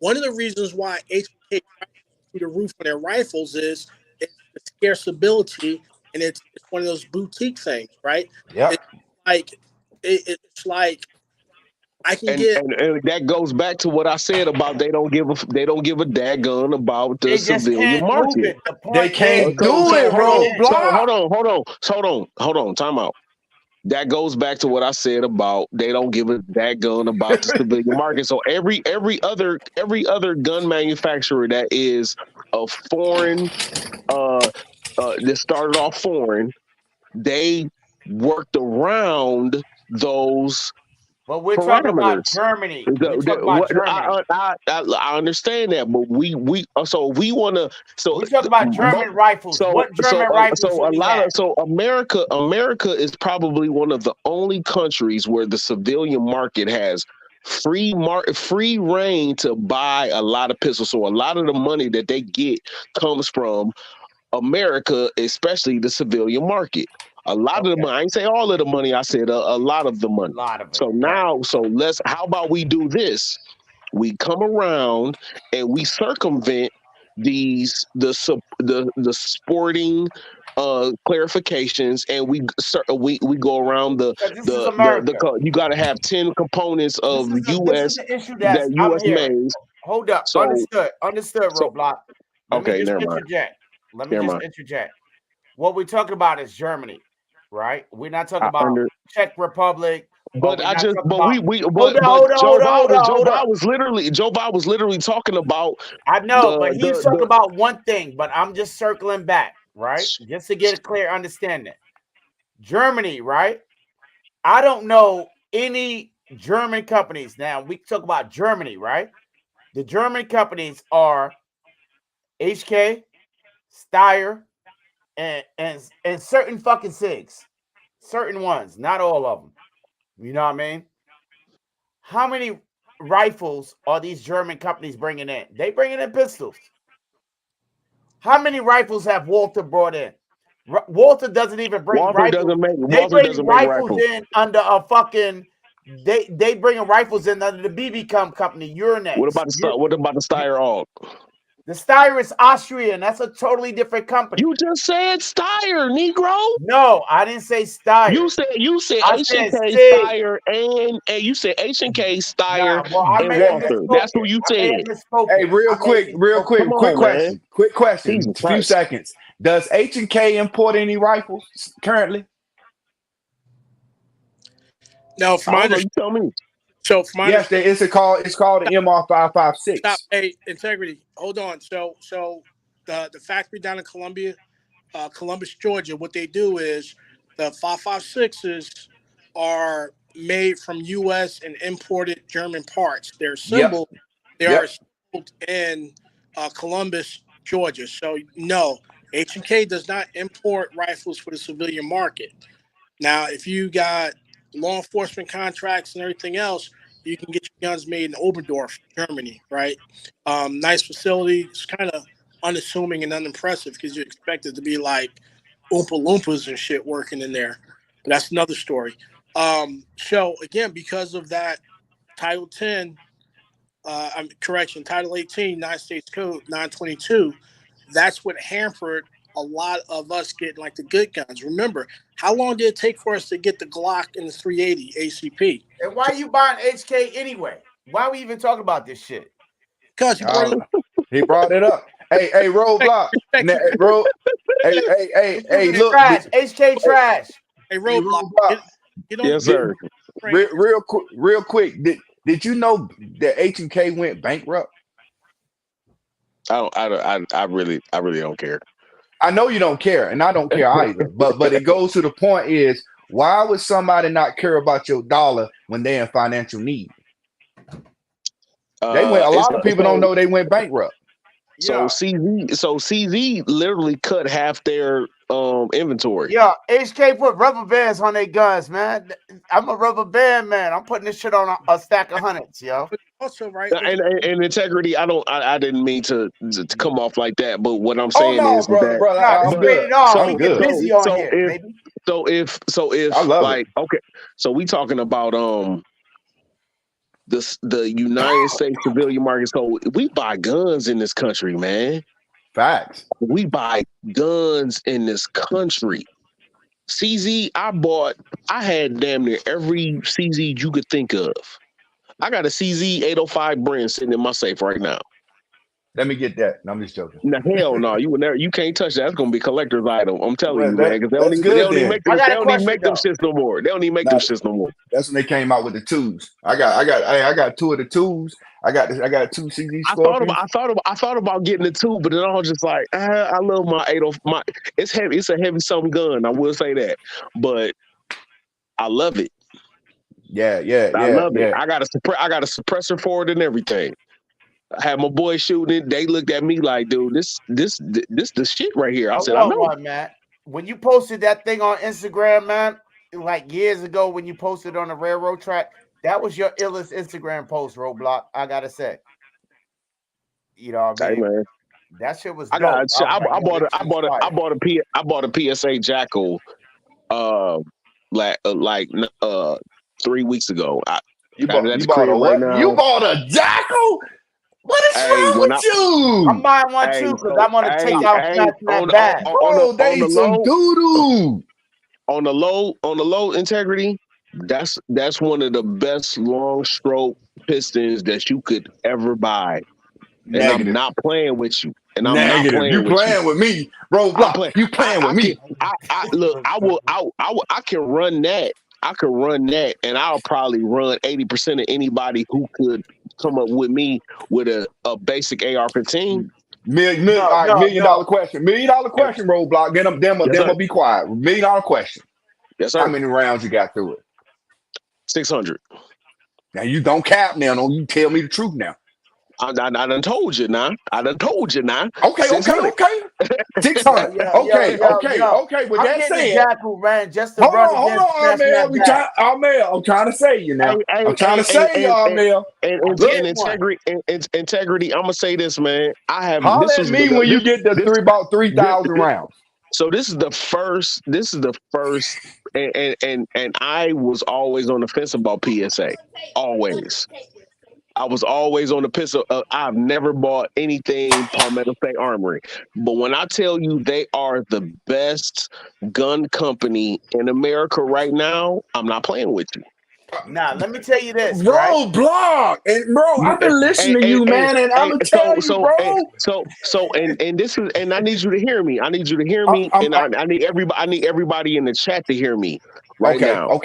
one of the reasons why HK through the roof on their rifles is it's the scarce ability, and it's one of those boutique things, right?
yep,
It's like it's like I can
And,
get.
and and that goes back to what I said about they don't give a daggone about the
They just
civilian
can't move
market.
it. The
they
point is,
can't do it,
they can't.
roadblock.
Hold on, time out. That goes back to what I said about they don't give a daggone about the civilian market. So every other gun manufacturer that is a foreign uh that started off foreign, they worked around those
But we're talking about
parameters.
Germany. We're talking about Germany.
I understand that, but we so we want to
We talk about German rifles. What German rifles
so
do
a
we
lot
have?
of so America is probably one of the only countries where the civilian market has free reign to buy a lot of pistols. So a lot of the money that they get comes from America, especially the civilian market. A lot of the
Okay,
money, I ain't say all of the money, I said a lot of the
a
money.
lot of it.
So
Right.
now, how about we do this? We come around and we circumvent the sporting clarifications, and we go around
Because this is America.
you got to have 10 components of
This is
U.S.
the issue
that
I'm
U.S.
hearing.
made.
Hold up.
So
Understood,
so
Roadblock. Let me
okay,
just
never mind,
interject. Let me
never
just
mind.
interject. What we're talking about is Germany, right? We're not talking
I
about
under
Czech Republic, or
But
we're
I
not
just,
talking about. Hold up,
but
hold up, hold up, hold up, hold up.
Joe Biden was literally talking about
I know, but he's talking about one thing, but I'm just circling back, right? Just to get a clear understanding. Germany, right? I don't know any German companies. Now we talk about Germany, right? The German companies are HK, Steyr, and certain fucking SIGs. certain ones, not all of them. You know what I mean? How many rifles are these German companies bringing in? They bringing in pistols. How many rifles have Walter brought in? Walter doesn't even bring rifles. They
Walther
bring
doesn't make
rifles
rifles.
in under a fucking. They bring rifles in under the BB company. Urinex.
What about the Steyr AUG?
The Steyr is Austrian. That's a totally different company.
You just said Steyr, Negro.
No, I didn't say Steyr.
You said
I
H&K
said
Steyr and you said H&K Steyr
I may have
and Walther. That's who you said.
Hey, real quick,
Come
quick
on, man.
question. Quick question.
Jesus
A few
Christ.
seconds. Does H&K import any rifles currently?
No, from
I
my
don't know. You tell me.
So from my
Yes, it's called the MR556.
Stop. Hey, integrity. Hold on. So the factory down in Columbus, Georgia, what they do is the 5.56s are made from U.S. and imported German parts. They're assembled. They are assembled in Columbus, Georgia. So no, H&K does not import rifles for the civilian market. Now, if you got law enforcement contracts and everything else, you can get your guns made in Oberdorf, Germany, right? Nice facility. It's kind of unassuming and unimpressive because you expect it to be like Oompa Loompas and shit working in there. But that's another story. So, again, because of that Title 10, Title 18, United States Code 922, that's what hampered a lot of us getting like the good guns. Remember, how long did it take for us to get the Glock and the 380 ACP?
And why are you buying HK anyway? Why are we even talking about this shit?
Because
he brought it up. Hey, Roadblock. Hey, look.
Trash. HK trash.
Hey, Roadblock. Get on.
Yes, sir.
Real quick. Did you know that H&K went bankrupt?
I really don't care.
I know you don't care, and I don't care either. But it goes to the point is, why would somebody not care about your dollar when they're in financial need? They went. A lot of people don't know they went bankrupt.
So CZ literally cut half their inventory.
Yeah, HK put rubber bands on their guns, man. I'm a rubber band man. I'm putting this shit on a stack of hundreds, yo.
Also, right,
and integrity. I didn't mean to come off like that, but what I'm saying is
brother,
I'm good. I'm good. Busy on here, baby.
So if
I love
like
it.
Okay, so we talking about the United States civilian market. So we buy guns in this country, man.
Facts.
We buy guns in this country. CZ, I had damn near every CZ you could think of. I got a CZ 805 brand sitting in my safe right now.
Let me get that. No, I'm just joking.
No, hell no, you can't touch that. That's gonna be a collector's item. I'm telling you, man, because they
that's
don't
good
even
then.
make them. They don't even make them shits no more. They don't even make them shits no more.
That's when they came out with the twos. I got two of the twos. I got two CZ Scorpions.
I thought about getting the two, but then I was just like, I love my 805. It's heavy. It's a heavy some gun. I will say that, but I love it.
Yeah.
I love it. I got a suppressor for it and everything. I had my boy shooting it. They looked at me like, dude, this the shit right here. I said, I know.
One, man. When you posted that thing on Instagram, man, like years ago when you posted on the railroad track, that was your illest Instagram post, Roadblock. I gotta say. You know what I mean?
Hey, man.
That shit was
I
dope.
bought a PSA Jackal like 3 weeks ago.
You bought a what? Right, you bought a Jackal? What is wrong with you?
I'm buying one too because I'm gonna take out that bag.
They some doo-doo.
On the low integrity, that's one of the best long stroke pistons that you could ever buy.
Negative.
And I'm not playing with you. And I'm
Negative.
not playing
you playing with me, bro. You playing with me.
I can run that. I could run that, and I'll probably run 80% of anybody who could come up with me with a basic AR-15.
Million dollar question. $1 million question, Roadblock. Then we'll be quiet. $1 million question.
Yes, sir.
How many rounds you got through it?
600.
Now you don't cap now. Don't you tell me the truth now.
I done told you now. I done told you now.
Okay.
600.
600. Okay. With
I'm
that
getting the
said,
jackal, man, just to run against snatching that bag.
I'm trying to say you now. I'm trying to say you, Armel.
I'm
Look,
getting one.
Integrity. I'm gonna say this, man.
holler at me when you get the about 3,000
this
rounds.
so this is the first. And I was always on the fence about PSA. Always. I was always on the pistol. I've never bought anything Palmetto State Armory. But when I tell you they are the best gun company in America right now, I'm not playing with you.
Now, let me tell you this, right?
Roadblock. And bro,
You
I've been listening to you, man, and I'm gonna tell you, bro.
And this is, and I need you to hear me. I need you to hear
I'm,
me,
I'm,
and I need everybody in the chat to hear me right
okay.
now.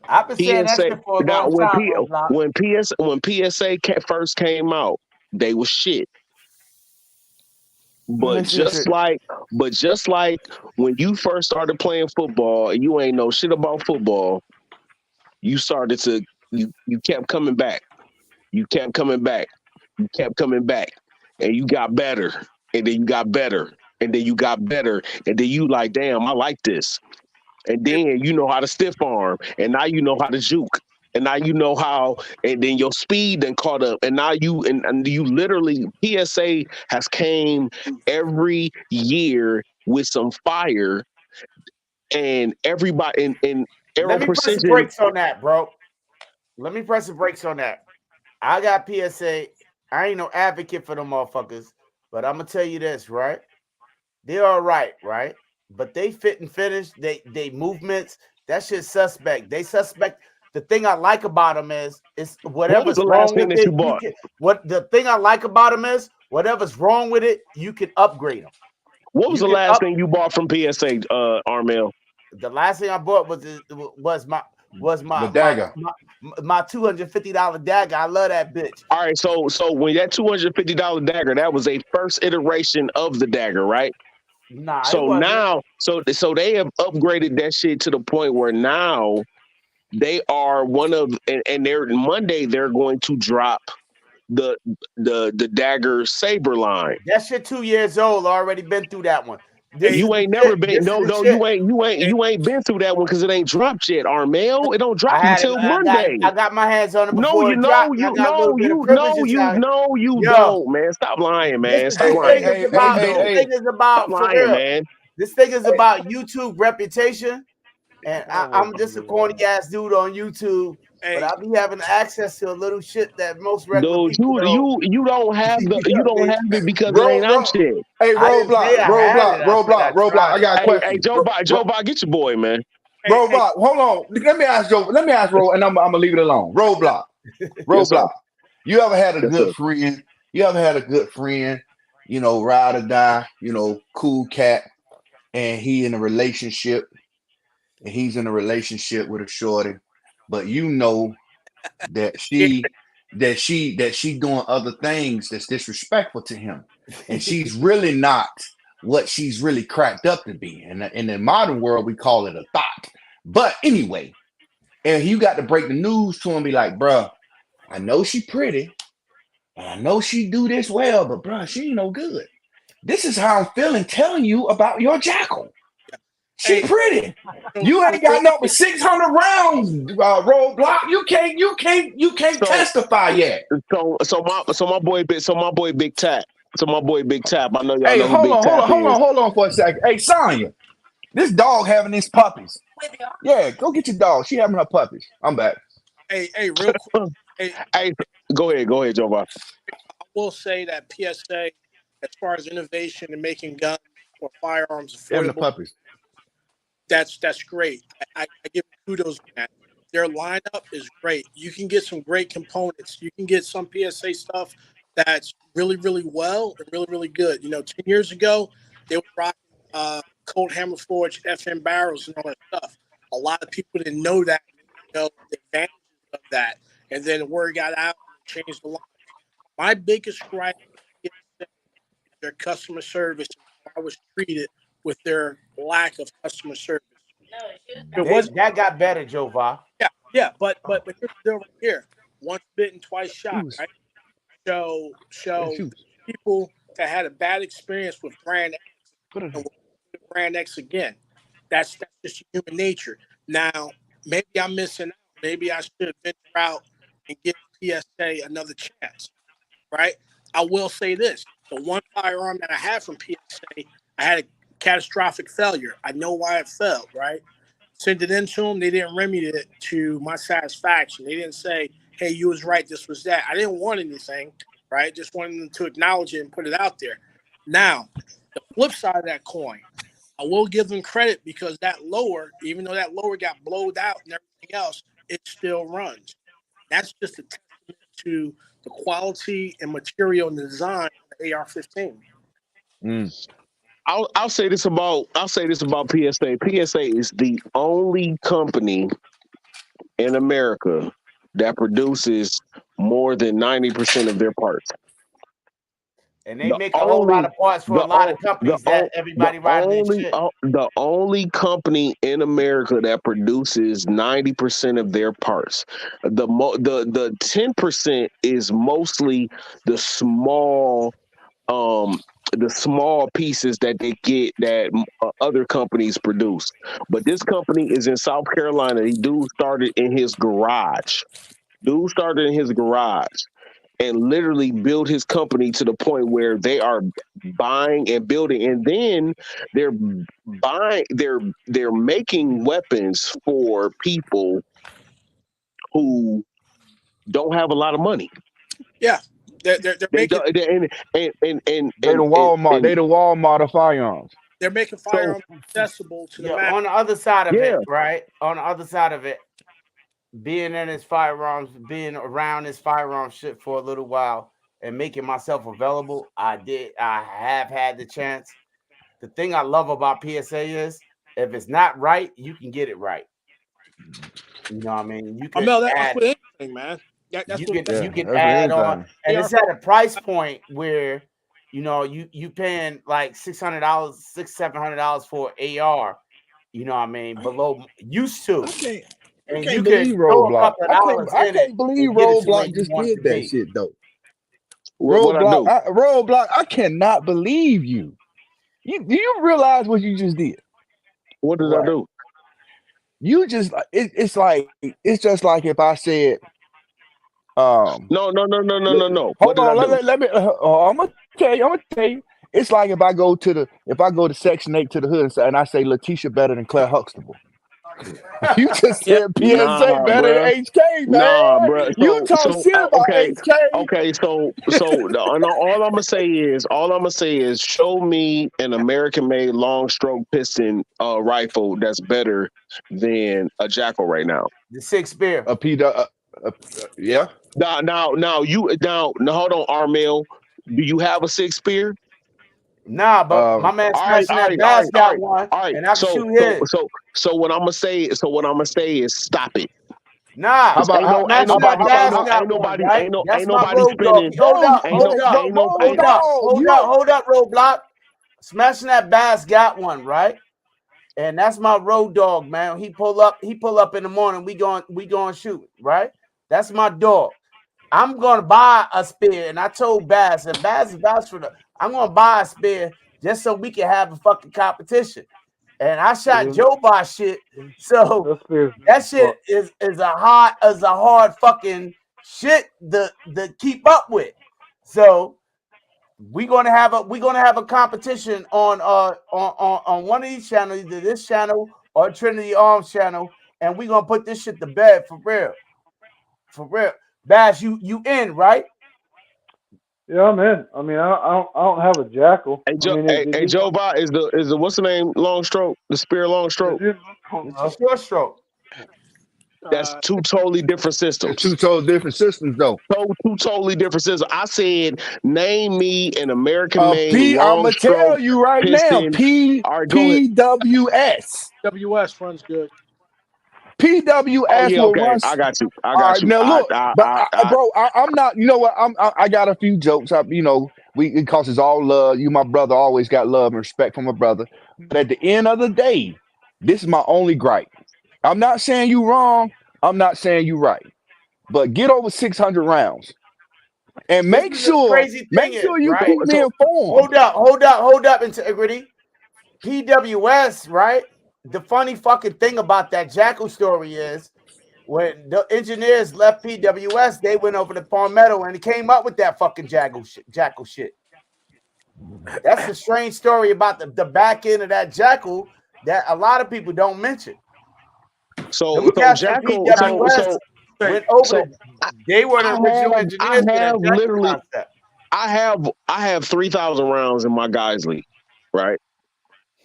I've been saying that
PSA
shit for a
now
long time, Roadblock.
when PSA first came out, they was shit. But just like when you first started playing football and you ain't know shit about football, you started to you kept coming back. You kept coming back. You kept coming back. And you got better. And then you got better. And then you got better. And then you like, damn, I like this. And then you know how to stiff arm. And now you know how to juke. And now you know how, and then your speed then caught up. And now and you literally, PSA has came every year with some fire, and everybody in
Let
Aero
me press the
Precision.
brakes on that, bro. Let me press the brakes on that. I got PSA. I ain't no advocate for them motherfuckers, but I'm gonna tell you this, right? They're all right, right? But they fit and finish. They movements. That shit's suspect. They suspect. The thing I like about them is
What was
whatever's
the last
wrong
thing
with
that you
it. You
bought?
can what the thing I like about them is whatever's wrong with it, you can upgrade them.
What was
You
the
can
last
up.
thing you bought from PSA, Armel?
The last thing I bought was my was
The
my my
dagger.
my, my $250 dagger. I love that bitch.
All right, so when that $250 dagger, that was a first iteration of the dagger, right?
Nah, it
So
wasn't.
now, so they have upgraded that shit to the point where now they are one of, and they're Monday they're going to drop the the dagger saber line.
That shit 2 years old. Already been through that one. This
Hey,
is
You
the
ain't never
shit.
been,
This is the
no,
shit.
hey,
you ain't been through that one because it ain't dropped yet, Armel. It don't drop
I had it.
until Monday.
I got my hands on it
No,
before
you
it
know,
dropped. I got a little bit of privileges out.
you
Yo,
don't, man. Stop lying,
this
man.
is
Stop
this
lying.
thing is
No,
about.
you
This
don't.
thing is
Stop
about for
lying,
real.
man.
This thing is about YouTube reputation, and
Oh
I'm just a
Lord.
corny ass dude on YouTube. But
hey,
I be having access to a little shit that most regular
Dude,
people don't.
you don't have
You know
you
what I
don't
mean?
have it because it ain't
Road,
out
road.
yet.
Hey,
I didn't say I had it. I said I
roadblock. I
tried it.
got a
Hey,
question.
Joe Biden, get your boy, man.
hey,
Roadblock, hold on. Let me ask Road, and I'm gonna leave it alone.
Yes, sir.
Roadblock. You ever had a
Yes, sir.
good friend? You ever had a good friend, ride or die, cool cat, and he's in a relationship with a shorty, but that
hey,
she doing other things that's disrespectful to him, and she's really not what she's really cracked up to be. And in the modern world, we call it a thought. But anyway, and you got to break the news to him, be like, bruh, I know she pretty, and I know she do this well, but bruh, she ain't no good. This is how I'm feeling telling you about your jackal. She
hey,
pretty. You
so
ain't got
real
no
quick,
600 rounds, Roadblock. You can't
So
testify yet.
my boy Big Tap. So my boy Big Tap. I know y'all
Hey,
know who Big Tap is.
hold on for a second. Hey, Sonya, this dog having his puppies. Yeah, go get your dog. She having her puppies. I'm back.
real quick. Hey,
Hey, go ahead, Joe Biden.
I will say that PSA, as far as innovation and making guns or firearms
Having the
affordable,
puppies.
that's great. I give them kudos on that. Their lineup is great. You can get some great components. You can get some PSA stuff that's really, really well and really, really good. 10 years ago, they were rocking Colt Hammer Forge FM barrels and all that stuff. A lot of people didn't know that, the advantages of that. And then the word got out and changed the line. My biggest gripe with PSA is their customer service and how I was treated with their lack of customer service. It was
That got better, Joe Va.
Yeah, yeah, but here's the deal right here. Once bitten, twice
He
shy,
was
right? show
Shoot,
people that had a bad experience with brand X
put it.
and will do brand X again. That's just human nature. Now, maybe I'm missing out. Maybe I should venture out and give PSA another chance, right? I will say this: the one firearm that I had from PSA, I had a catastrophic failure. I know why it failed, right? Sent it in to them. They didn't remedy it to my satisfaction. They didn't say, "Hey, you was right. This was that." I didn't want anything, right? Just wanted them to acknowledge it and put it out there. Now, the flip side of that coin, I will give them credit because that lower, even though that lower got blowed out and everything else, it still runs. That's just a testament to the quality and material and design of the AR-15.
Mm.
I'll say this about PSA. PSA is the only company in America that produces more than 90% of their parts.
And they
The
make a whole lot
only
of parts for a
the
lot
o-
of companies that everybody riding their shit.
the only company in America that produces 90% of their parts. The 10% is mostly the small um the small pieces that they get that other companies produce. But this company is in South Carolina. The dude started in his garage. Dude started in his garage and literally build his company to the point where they are buying and building, and then they're they're making weapons for people who don't have a lot of money.
Yeah, they're
They
making
don't,
They the Walmart. They
and
the Walmart of firearms.
they're making
so
firearms accessible to the
Yeah,
mass.
on the other side of
yeah,
it, right? On the other side of it, being in his firearms, being around his firearm shit for a little while and making myself available, I have had the chance. The thing I love about PSA is if it's not right, you can get it right. You know what I mean? You
I
could
mean, that's
add
with anything, man. That's
you
what
can
that's
you
Yeah,
can
that's with
add on,
anything.
and
AR.
it's at a price point where you paying like $600, $700 for AR. You know what I mean? Below used
I
to,
can't. I
and you
can't
could
believe
throw a
Roadblock.
couple of dollars
I
in it
can't believe
and get it to where
Roadblock
you
just
want it
did
to
that
be.
shit though.
what I do?
Roadblock. I cannot believe you. Do you realize what you just did?
What did I
What?
do?
You just it's just like if I said,
No. What
hold
did I
on,
do?
let me. I'm gonna tell you. It's like if I go to Section 8 to the hood and I say Letitia better than Claire Huxtable. You just
Yeah,
said PSA
Nah,
better than
bruh.
HK,
Nah,
man.
bruh.
You talk shit about
Okay,
HK.
okay. All I'm gonna say is, show me an American-made long stroke piston rifle that's better than a Jackal right now.
The six spear.
A P. Yeah.
Now, hold on, Armel. Do you have a six spear?
Nah, but my
Um.
man
All right,
smashing that bass got one,
all right.
and I can shoot his.
So what I'm gonna say is stop it.
Nah,
How about
Ain't
how
smashing that
about
nobody
how,
bass
how
got one, right?
ain't
That's my
nobody
road dog.
spending
Hold
bro?
up,
ain't
hold
no
up,
ain't no
Road
ain't
hold
no
up,
dog.
hold up, hold up, roadblock. Smashing that bass got one, right? And that's my road dog, man. He pull up in the morning. We going shoot, right? That's my dog. I'm gonna buy a spear, and I told Bass, and Bass is vouch for the. I'm gonna buy a spear just so we can have a fucking competition. And I shot
Yeah,
Joe by shit, so
that spear's good
that
as
shit
fuck.
is a hard fucking shit to keep up with. So we're gonna have a competition on one of these channels, either this channel or Trinity Arms channel, and we're gonna put this shit to bed for real. For real. Bash, you in, right?
Yeah, I'm in. I mean, I don't have a Jackal. I mean, they
Hey
do
Joe Bot is the what's the name long stroke, the spear long
they
stroke.
do look cool
It's a
enough.
short stroke.
That's
uh,
two totally different
They're
systems.
two totally different systems, though.
Two totally different systems. I said, name me an American made
I'm
long
gonna tell
stroke
you right now.
piston. All right, go ahead.
PWS.
WS runs good.
Oh
PWS
yeah,
will
okay.
run.
I got you. I
All
got
right,
you.
now look, but
I
bro, I'm not. You know what? I got a few jokes. Because it's all love. You, my brother, always got love and respect for my brother. But at the end of the day, this is my only gripe. I'm not saying you wrong. I'm not saying you right. But get over 600 rounds. And make
This is the
sure
crazy thing is,
you
right?
keep me informed.
Hold up, integrity. PWS, right? The funny fucking thing about that Jackal story is when the engineers left PWS, they went over to Palmetto and came up with that fucking Jackal shit. That's the strange story about the back end of that Jackal that a lot of people don't mention.
So
Them cats from
Jackal.
PWS went over
So
to. They were the original
I
engineers for that
have
Jackal
literally
concept.
I have 3,000 rounds in my Geisley, right?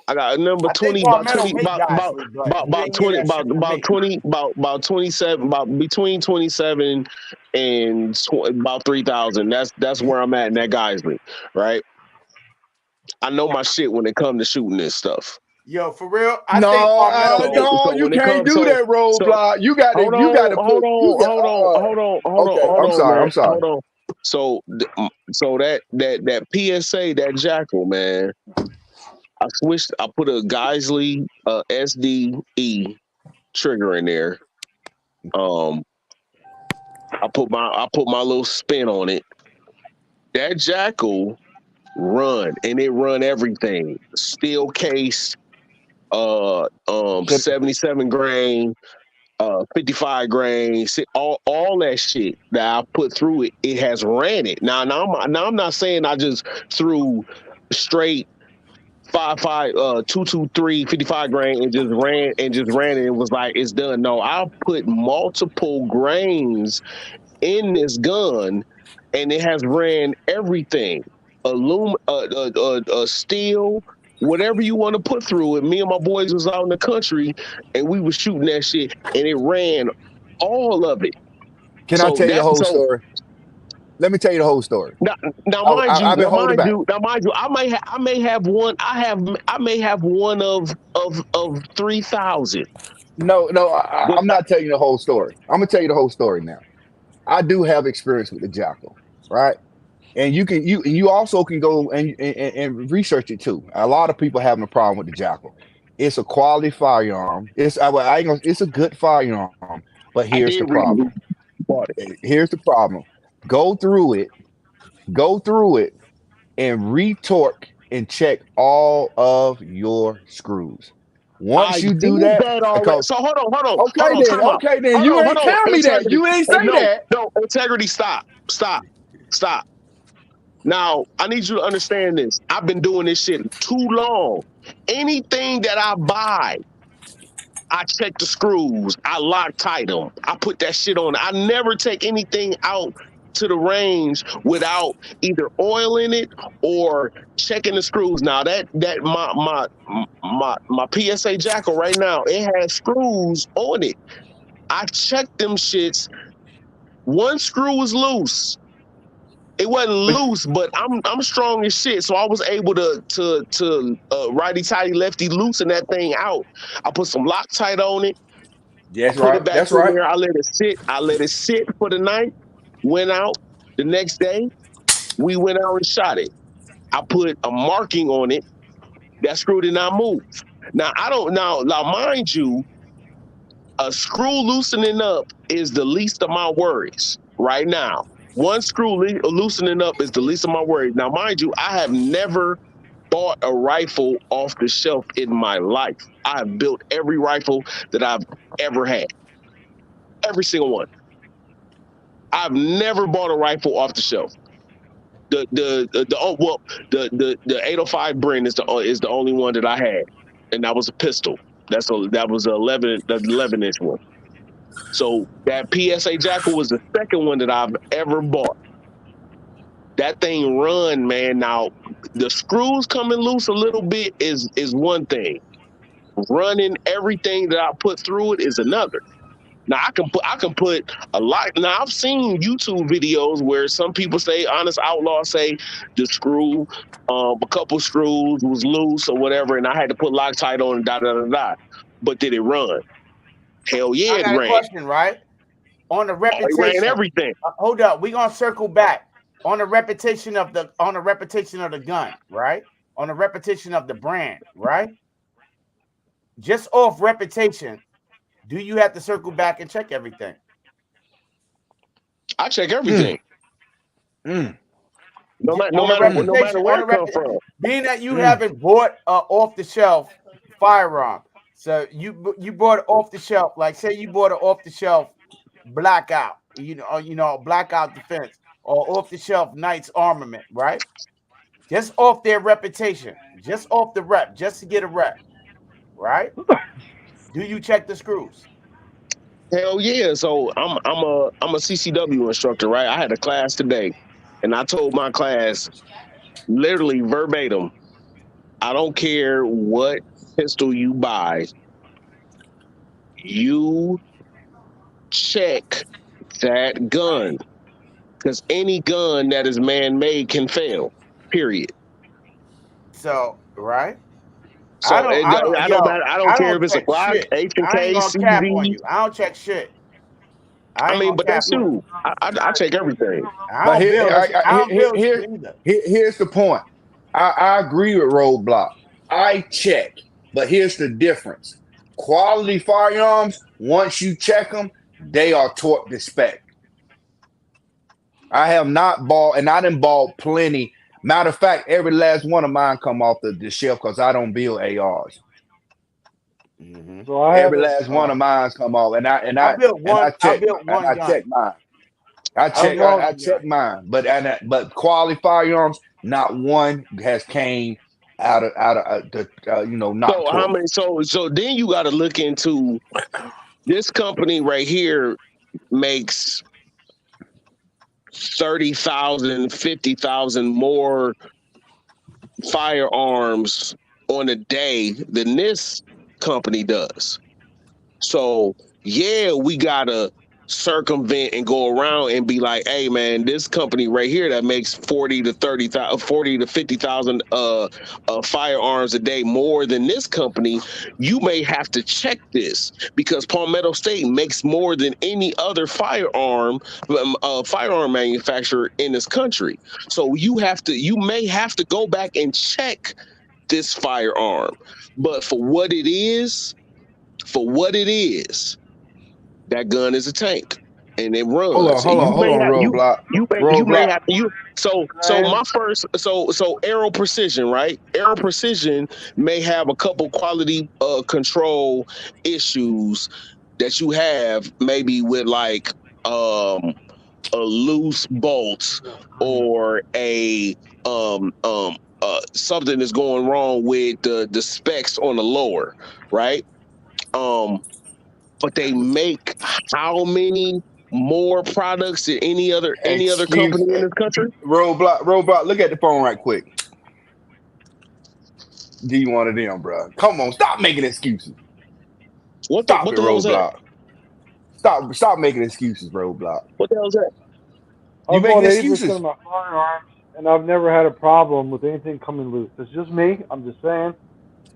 I got a number
I think
20,
Palmetto make Geisley, but you
about
ain't hear
20,
that shit from me.
about 27, about between 27 and about 3,000. That's where I'm at in that Geisley, right? I know my shit when it comes to shooting this stuff.
Yo, for real, I think
No,
Palmetto make.
no,
So
you
when it
can't
comes,
do that,
so
Roadblock. You got to,
hold on,
put, you got. Okay, I'm sorry.
man,
I'm sorry.
hold on. So so that PSA, that Jackal, man, I switched. I put a Geisley SDE trigger in there. Um, I put my little spin on it. That Jackal run, and it run everything. Steel case, 77 grain, 55 grain, all that shit that I put through it. It has ran it. Now I'm not saying I just threw straight 223 55 grain and just ran it and was like it's done. No, I put multiple grains in this gun, and it has ran everything, steel, whatever you want to put through it. Me and my boys was out in the country, and we was shooting that shit, and it ran all of it.
Can I
So
tell you the
that
whole
so
story? Let me tell you the whole story.
now,
I've been holding back.
I may have one. I may have one of 3,000.
No,
But
I'm not telling you the whole story. I'm gonna tell you the whole story now. I do have experience with the Jackal, right? And you also can go and research it too. A lot of people having a problem with the Jackal. It's a quality firearm. It's a good firearm, but
I
here's
did
the
read
problem.
about it.
Here's the problem. Go through it, go through it, and retorque and check all of your screws.
I
Once you
did
do that,
that already.
because
So hold on, time out.
okay then, you
Hold
ain't
on,
tell me that.
integrity.
You ain't say
No,
that.
no, integrity. Stop. Now I need you to understand this. I've been doing this shit too long. Anything that I buy, I check the screws. I Loctite them. I put that shit on. I never take anything out to the range without either oiling it or checking the screws. Now that my PSA Jackal right now, it has screws on it. I checked them shits. One screw was loose. It wasn't
But
loose, but I'm strong as shit, so I was able to righty tighty lefty loosen that thing out. I put some Loctite on it. I
that's
put it
right.
back
That's
in
right.
there. I let it sit. I let it sit for the night. Went out the next day. We went out and shot it. I put a marking on it. That screw did not move. Now I don't. Now, mind you, a screw loosening up is the least of my worries right now. One screw loosening up is the least of my worries. Now, mind you, I have never bought a rifle off the shelf in my life. I have built every rifle that I've ever had. Every single one. I've never bought a rifle off the shelf. The 805 Bren is the only one that I had, and that was a pistol. That was a 11-inch one. So that PSA Jackal was the second one that I've ever bought. That thing run, man. Now the screws coming loose a little bit is one thing. Running everything that I put through it is another. Now I can put a lot. Now I've seen YouTube videos where some people say, Honest Outlaw say the screw, a couple screws was loose or whatever, and I had to put Loctite on and da da da da. But did it run? Hell yeah,
I
it
got a
ran.
question, right? On the
It ran
reputation.
everything.
Hold up, we're gonna circle back on the reputation of the gun, right? On the reputation of the brand, right? Just off reputation, do you have to circle back and check everything?
I check everything.
Mm,
No
On a
matter
mm,
no matter
reputation,
where
on a
it come
rep,
from.
being that you
mm.
haven't bought a off the shelf firearm, so you bought it off the shelf. Like say you bought an off the shelf blackout, blackout defense or off the shelf Knights armament, right? Just off their reputation, just off the rep, just to get a rep, right? Do you check the screws?
Hell yeah! So I'm a CCW instructor, right? I had a class today, and I told my class literally verbatim, I don't care what pistol you buy, you check that gun because any gun that is man made can fail. Period.
So, right?
So I don't matter. I don't
I
care
don't
if it's a
check
Glock,
shit.
H and
I ain't
K,
gonna cap on
CZ.
you. I don't check shit. I
I
ain't
mean,
gonna
but
cap
that's
on you.
you. I check everything.
I
But
don't build. I don't build shit either.
here's the point. I agree with Roadblock. I check, but here's the difference. Quality firearms, once you check them, they are taught respect. I have not bought, and I done bought plenty. Matter of fact, every last one of mine come off the shelf because I don't build ARs.
Hmm.
So I
Every
haven't.
last one of mine come off, and
I built one. I built
I
one gun.
check mine.
I built
I
one
check
gun.
mine, but quality firearms, not one has came out of the not
So how
taught
many?
me.
So then you got to look into this company right here makes 30,000, 50,000 more firearms on a day than this company does. So yeah, we gotta circumvent and go around and be like, hey man, this company right here that makes 40 to 50,000 firearms a day more than this company, you may have to check this because Palmetto State makes more than any other firearm manufacturer in this country. So you may have to go back and check this firearm. But for what it is, that gun is a tank and it runs. And you
Hold
may
on,
have you may
roadblock.
have you so
Man,
my first so Aero Precision, right? Aero Precision may have a couple quality control issues that you have maybe with like a loose bolt or a something that's going wrong with the specs on the lower, right? Um but they make how many more products than any other
Excuse
company in this country?
roadblock. Look at the phone right quick. Do you want it in, bro? Come on, stop making excuses. Stop
What
it,
the hell is that?
roadblock. Stop making excuses, roadblock.
What the hell is that?
You
I've
making
bought 80%
excuses,
of my firearms, and I've never had a problem with anything coming loose. It's just me. I'm just saying.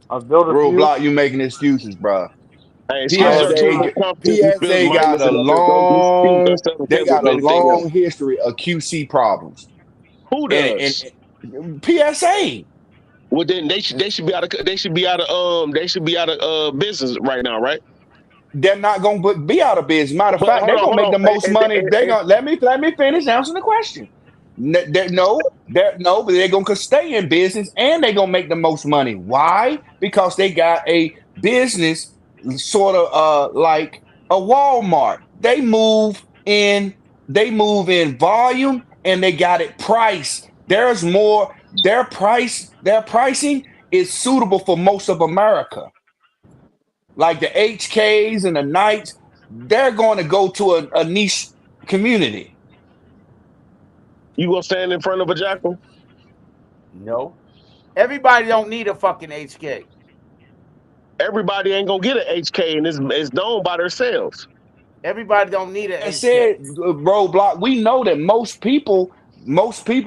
I've built a few.
roadblock. You making excuses, bro.
Hey, excuse
I
your
PSA
tune company spills
PSA got
minus
a
and just don't be excused
long
instead of
they got
with
a
anything else.
long history of QC problems.
Who
And
does?
PSA,
Well, then they should be out of business right now, right?
they're not gonna be out of business. Matter of
But
fact, they're gonna
hold
make
on.
the most money. They're gonna let me finish answering the question. No, but they're gonna stay in business and they're gonna make the most money. Why? Because they got a business sort of like a Walmart. They move in volume and they got it priced. There's more, their pricing is suitable for most of America. Like the HKs and the Knights, they're going to go to a niche community.
You gonna stand in front of a jackal?
No, everybody don't need a fucking HK.
Everybody ain't gonna get an HK and it's known by themselves.
Everybody don't need an
I
HK.
said, roadblock. We know that most people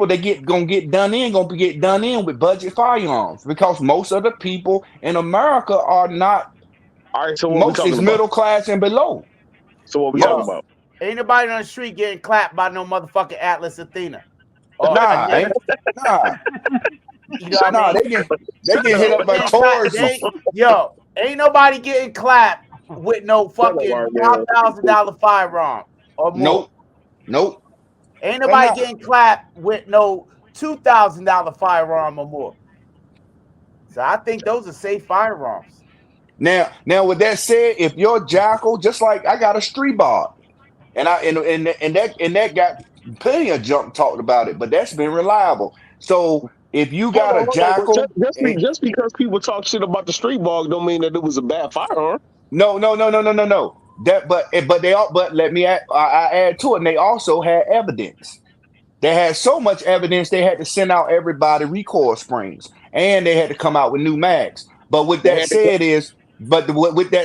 that gonna get done in gonna get done in with budget firearms because most of the people in America are not.
All right, so what we
Most
talking
is
about?
middle class and below.
So what we talking
Yo,
Most
about?
ain't nobody on the street getting clapped by no motherfucking Atlas Athena. Or
nah,
yeah,
nah,
you know what I
nah.
mean?
They
Shut
get
They
hit
up.
up
ain't
by
getting clapped.
Tauruses.
Ain't nobody getting clapped with no
Shut up,
fucking
Mark, man.
$5,000 firearm or more.
Nope, nope.
Ain't nobody getting clapped with no $2,000 firearm or more. So I think those are safe firearms.
Now, with that said, if your Jackal, just like I got a street bar, and that got plenty of junk talked about it, but that's been reliable. So if you got a
Hold on. But
Jackal,
just because people talk shit about the street ball don't mean that it was a bad firearm.
no. But let me I add to it. And they also had evidence. They had so much evidence they had to send out everybody recoil springs, and they had to come out with new mags. But with
They
that
had to,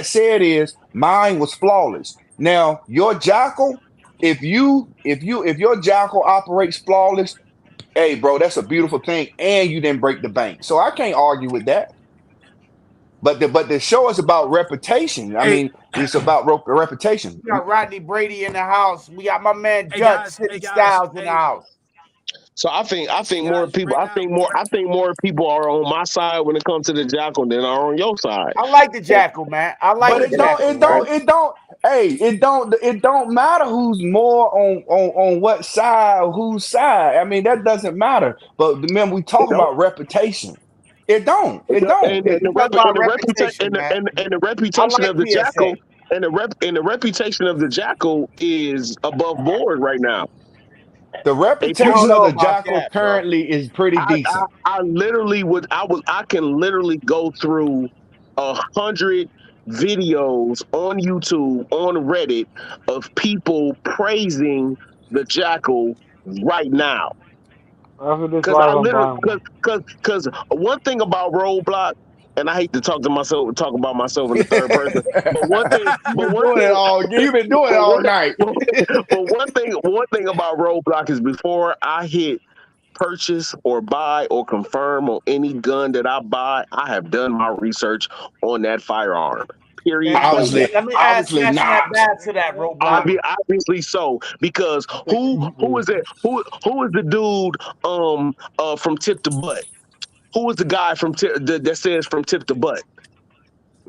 said is, mine was flawless. Now your Jackal, if your Jackal operates flawless, hey bro, that's a beautiful thing, and you didn't break the bank. So I can't argue with that. But the show is about reputation. I mean, it's about reputation.
We got Rodney Brady in the house. We got my man Judge City Styles in the house.
So I think more people. I think more people are on my side when it comes to the Jackal than are on your side.
I like the Jackal, man. I like
But
the Jackal.
it don't matter who's more on what side or whose side. I mean, that doesn't matter. But remember, we talk about reputation. It don't.
And the
Talk about
reputation
reputation, man.
and the
I
reputation
like
of the
PSA.
Jackal and the reputation of the Jackal is above board right now.
The
I
If you
don't
reputation of
know
the
about
Jackal
that, bro.
currently is pretty decent.
I literally I can literally go through 100 videos on YouTube, on Reddit of people praising the Jackal right now.
After this
Because
live,
I
I'm
literally,
buying one.
because one thing about Roadblock, and I hate to talk about myself in the third person, but one thing,
You've been doing it
but
all
one,
night.
but one thing about Roadblock is before I hit purchase or buy or confirm on any gun that I buy, I have done my research on that firearm. Period.
And
Point blank.
Obviously,
let me add
obviously
smashing that
not.
bad to that roadblock.
Obviously so, because who is it? Who is the dude from tip to butt? Who is the guy from that says from tip to butt?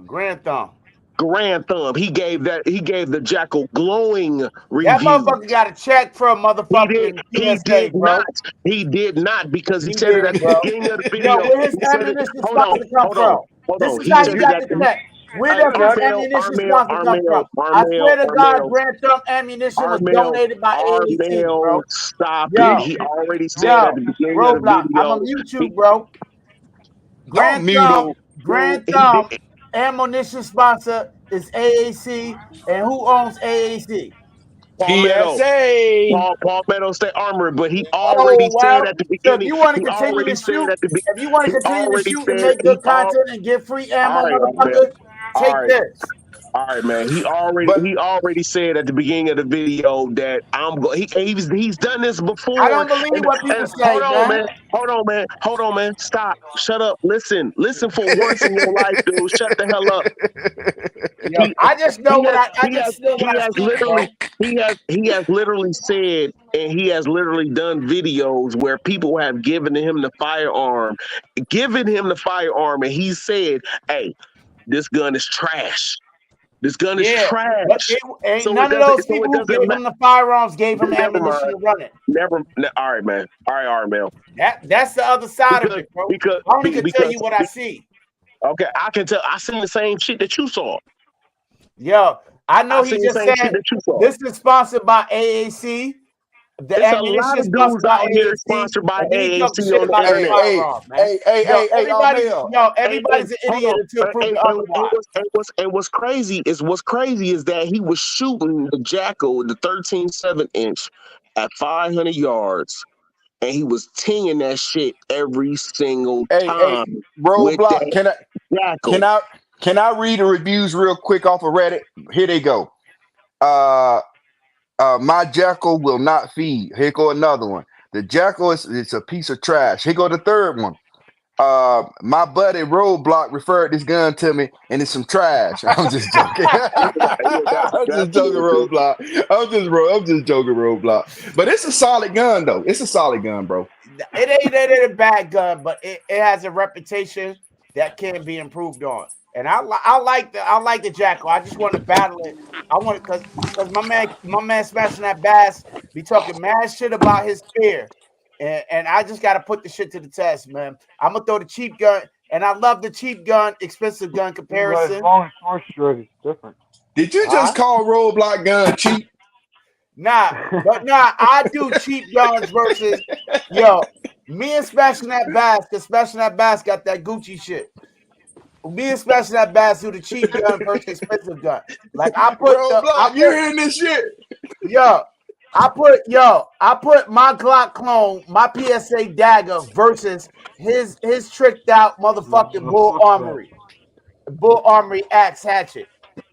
Grand Thumb.
Grand Thumb. He gave the Jackal glowing
That
review.
motherfucker got a check for a motherfucking
He
PSA,
did
bro.
not. He did not because he
He
said it at
did,
the
bro.
beginning of the
Yo,
video.
where his
He said it.
ammunition sponsor come from?
Hold
This
on.
is
He
how he
said it
got
at
the
the
check. Where
Hey,
does his
Matt.
ammunition sponsor come from? I swear to God, Grand Thumb ammunition was donated by AAT, bro.
Stop it.
Yo,
He already said at
yo,
the beginning of the
roadblock. I'm
video.
gonna mute you, bro.
Don't mute him.
Grand Thumb ammunition sponsor is AAC, and who owns AAC?
Palmetto.
PSA.
Palmetto State Armory, but he already
Oh
said
well.
at the
So if
beginning.
you want to
He
continue
already
to
said
shoot,
at the beginning.
if you want to
He
continue to
already
shoot and
said
make good content and get free
all
ammo,
right,
motherfucker,
all
take
right.
this.
All right, man.
But
He already said at the beginning of the video that he's done this
I
before.
don't believe what people
And
say, man.
hold on, man. Stop. Shut up. Listen for once in your life, dude. Shut the hell up.
Yo,
He
I just know what I
he has
just know what I see, bro.
he has literally said, and he has literally done videos where people have given him the firearm, and he said, "Hey, this gun is trash. This gun is
Yeah, but
trash."
it ain't
So it
none of
doesn't.
those
So
people
it
who
doesn't
gave
matter.
him the firearms gave him
Never
ammunition
mind.
to run it.
All right, man. All right, Mel.
That's the other side of it, bro. I only can tell you what I see.
Okay, I can tell. I seen the same shit that you saw.
Yo, I know
I
he
seen the
just
same shit
said
that you saw.
this is sponsored by AAC. The
It's a
ammunition
lot
is
of
sponsored
dudes
by
out here
AAC,
sponsored by
and then he talking
AAC
shit
on the
about his
internet.
firearm, man.
Mel.
Everybody's an
Hold
idiot
on.
until proven otherwise.
What's crazy is that he was shooting the Jackal, the 13.7-inch, at 500 yards, and he was tinging that shit every single
Hey,
time with
roadblock.
that Jackal.
Can I read the reviews real quick off of Reddit? Here they go. My Jackal will not feed. Here go another one. The Jackal is a piece of trash. Here go the third one. My buddy Roadblock referred this gun to me, and it's some trash. I'm just joking. I'm
That's
just joking,
good.
Roadblock. I'm just joking, Roadblock. But it's a solid gun, though. It's a solid gun, bro.
It ain't a bad gun, but it has a reputation that can be improved on. And I like the Jackal. I just want to battle it. I want it because my man smashing that bass be talking mad shit about his spear. And I just gotta put the shit to the test, man. I'm gonna throw the cheap gun, and I love the cheap gun, expensive gun
As
comparison.
long as short stroke, it's different.
Did you just
Huh?
call roadblock gun cheap?
Nah, I do cheap guns versus me and smashing that bass, because smashing that bass got that Gucci shit. Me and smashing that bass do the cheap gun versus expensive gun. Like
Roadblock, you hearing this shit?
yo, I put my Glock clone, my PSA dagger versus his tricked out motherfucking bull armory axe hatchet.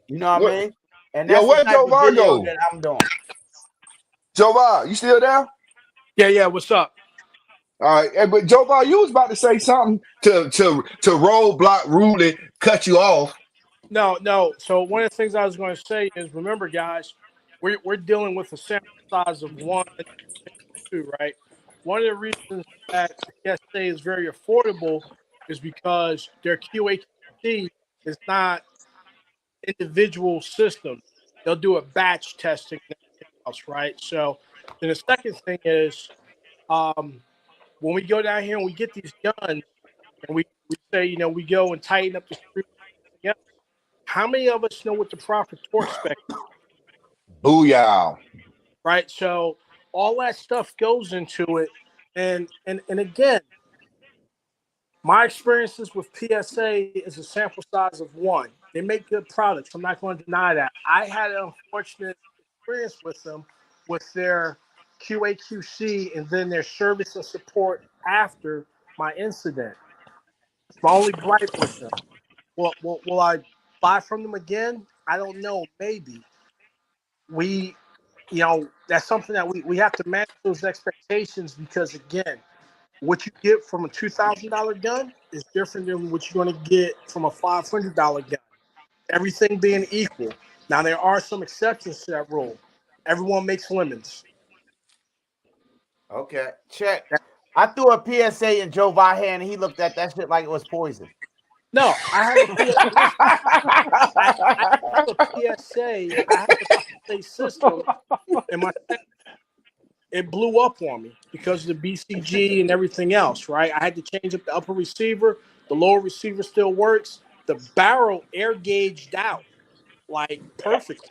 You know what I
What?
mean? And
Yo,
that's the
where
type
Joe
of
Va
video
go?
that I'm doing.
Joe Va, you still there?
Yeah. What's up?
All right, but Joe Va, you was about to say something to roadblock rudely cut you off.
No. So one of the things I was going to say is, remember, guys, we're dealing with a sample size of 1, 2, right? One of the reasons that PSA is very affordable is because their QAQC is not individual systems. They'll do a batch testing and everything else, right? So then the second thing is, when we go down here and we get these guns and we say, we go and tighten up the screws and everything else, how many of us know what the proper torque spec is,
Booyah.
right? So all that stuff goes into it. And again, my experiences with PSA is a sample size of 1. They make good products. I'm not going to deny that. I had an unfortunate experience with them, with their QAQC and then their service and support after my incident. My only gripe with them. Will I buy from them again? I don't know. Maybe. That's something that we have to manage those expectations, because, again, what you get from a $2,000 gun is different than what you're going to get from a $500 gun. Everything being equal. Now, there are some exceptions to that rule. Everyone makes lemons.
Okay, check. I threw a PSA in Joe Va hand, and he looked at that shit like it was poison.
No, I have a PSA. Listen, I have a PSA. I have a PSA system in my set. It blew up on me because of the BCG and everything else, right? I had to change up the upper receiver. The lower receiver still works. The barrel air gauged out like perfectly.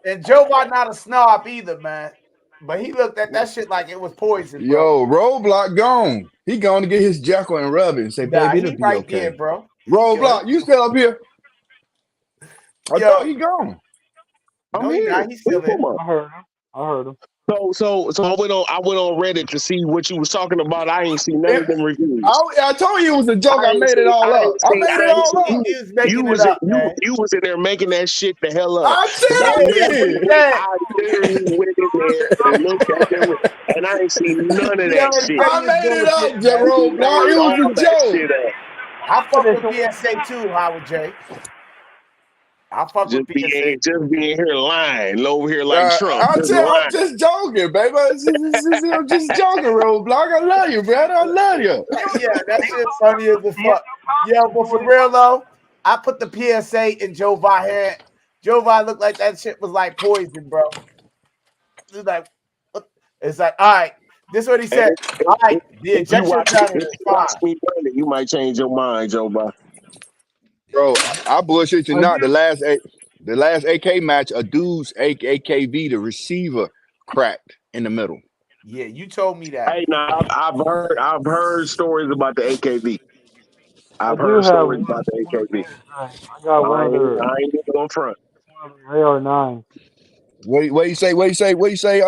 And Joe Va not a snob either, man. But he looked at that shit like it was poison, bro.
Yo, roadblock gone. He going to get his jackal and rub it and say,
Nah,
baby, it'll
he
be
right there,
okay.
bro. He good.
Roadblock, you still up here? I
Yo,
thought he gone.
no,
I'm
he
here.
not. He's still here.
I heard him.
So I went on Reddit to see what you was talking about. I ain't seen none
And
of them reviews.
I told you it was a joke. I made it all
I
up.
ain't
I
seen,
made
I
it
ain't
all
seen
up.
He was making it up, man.
you was in there making that shit the hell up.
I
Cause
tell
Yeah, that's what he
you.
said.
I literally went in there and looked at them, and I ain't seen none of
He
that
already
shit.
said
I
he was
made it
bullshitting,
up,
man.
He
Roadblock. It
made
was
all
a
that
joke.
shit up.
I fuck
Okay,
with
so
PSA too, Howard J. I fuck with PSA
Just
too.
being here lying, over here like Trump,
I
just
tell I'm
lying.
just joking, baby. I'm just joking, Roadblock. I love you, brother. I love you.
Yeah, that shit funny as the fuck. Yeah, but for real though, I put the PSA in Joe Va hand. Joe Va looked like that shit was like poison, bro. It's like, what? It's like, all right. This is what he
And
said. All right, the
if you
ejection
watch
pattern is fine.
me burn it, you might change your mind, Joe Biden.
Bro, I bullshit you
I
not.
do.
The last AK match, a dude's AKV, the receiver cracked in the middle.
Yeah, you told me that.
Hey, now I've heard stories about the AKV.
I
I've
do
heard
have
stories about the
one
AKV.
PSA. I got
I ain't even going front.
one of their AR9.
What you say? What you say?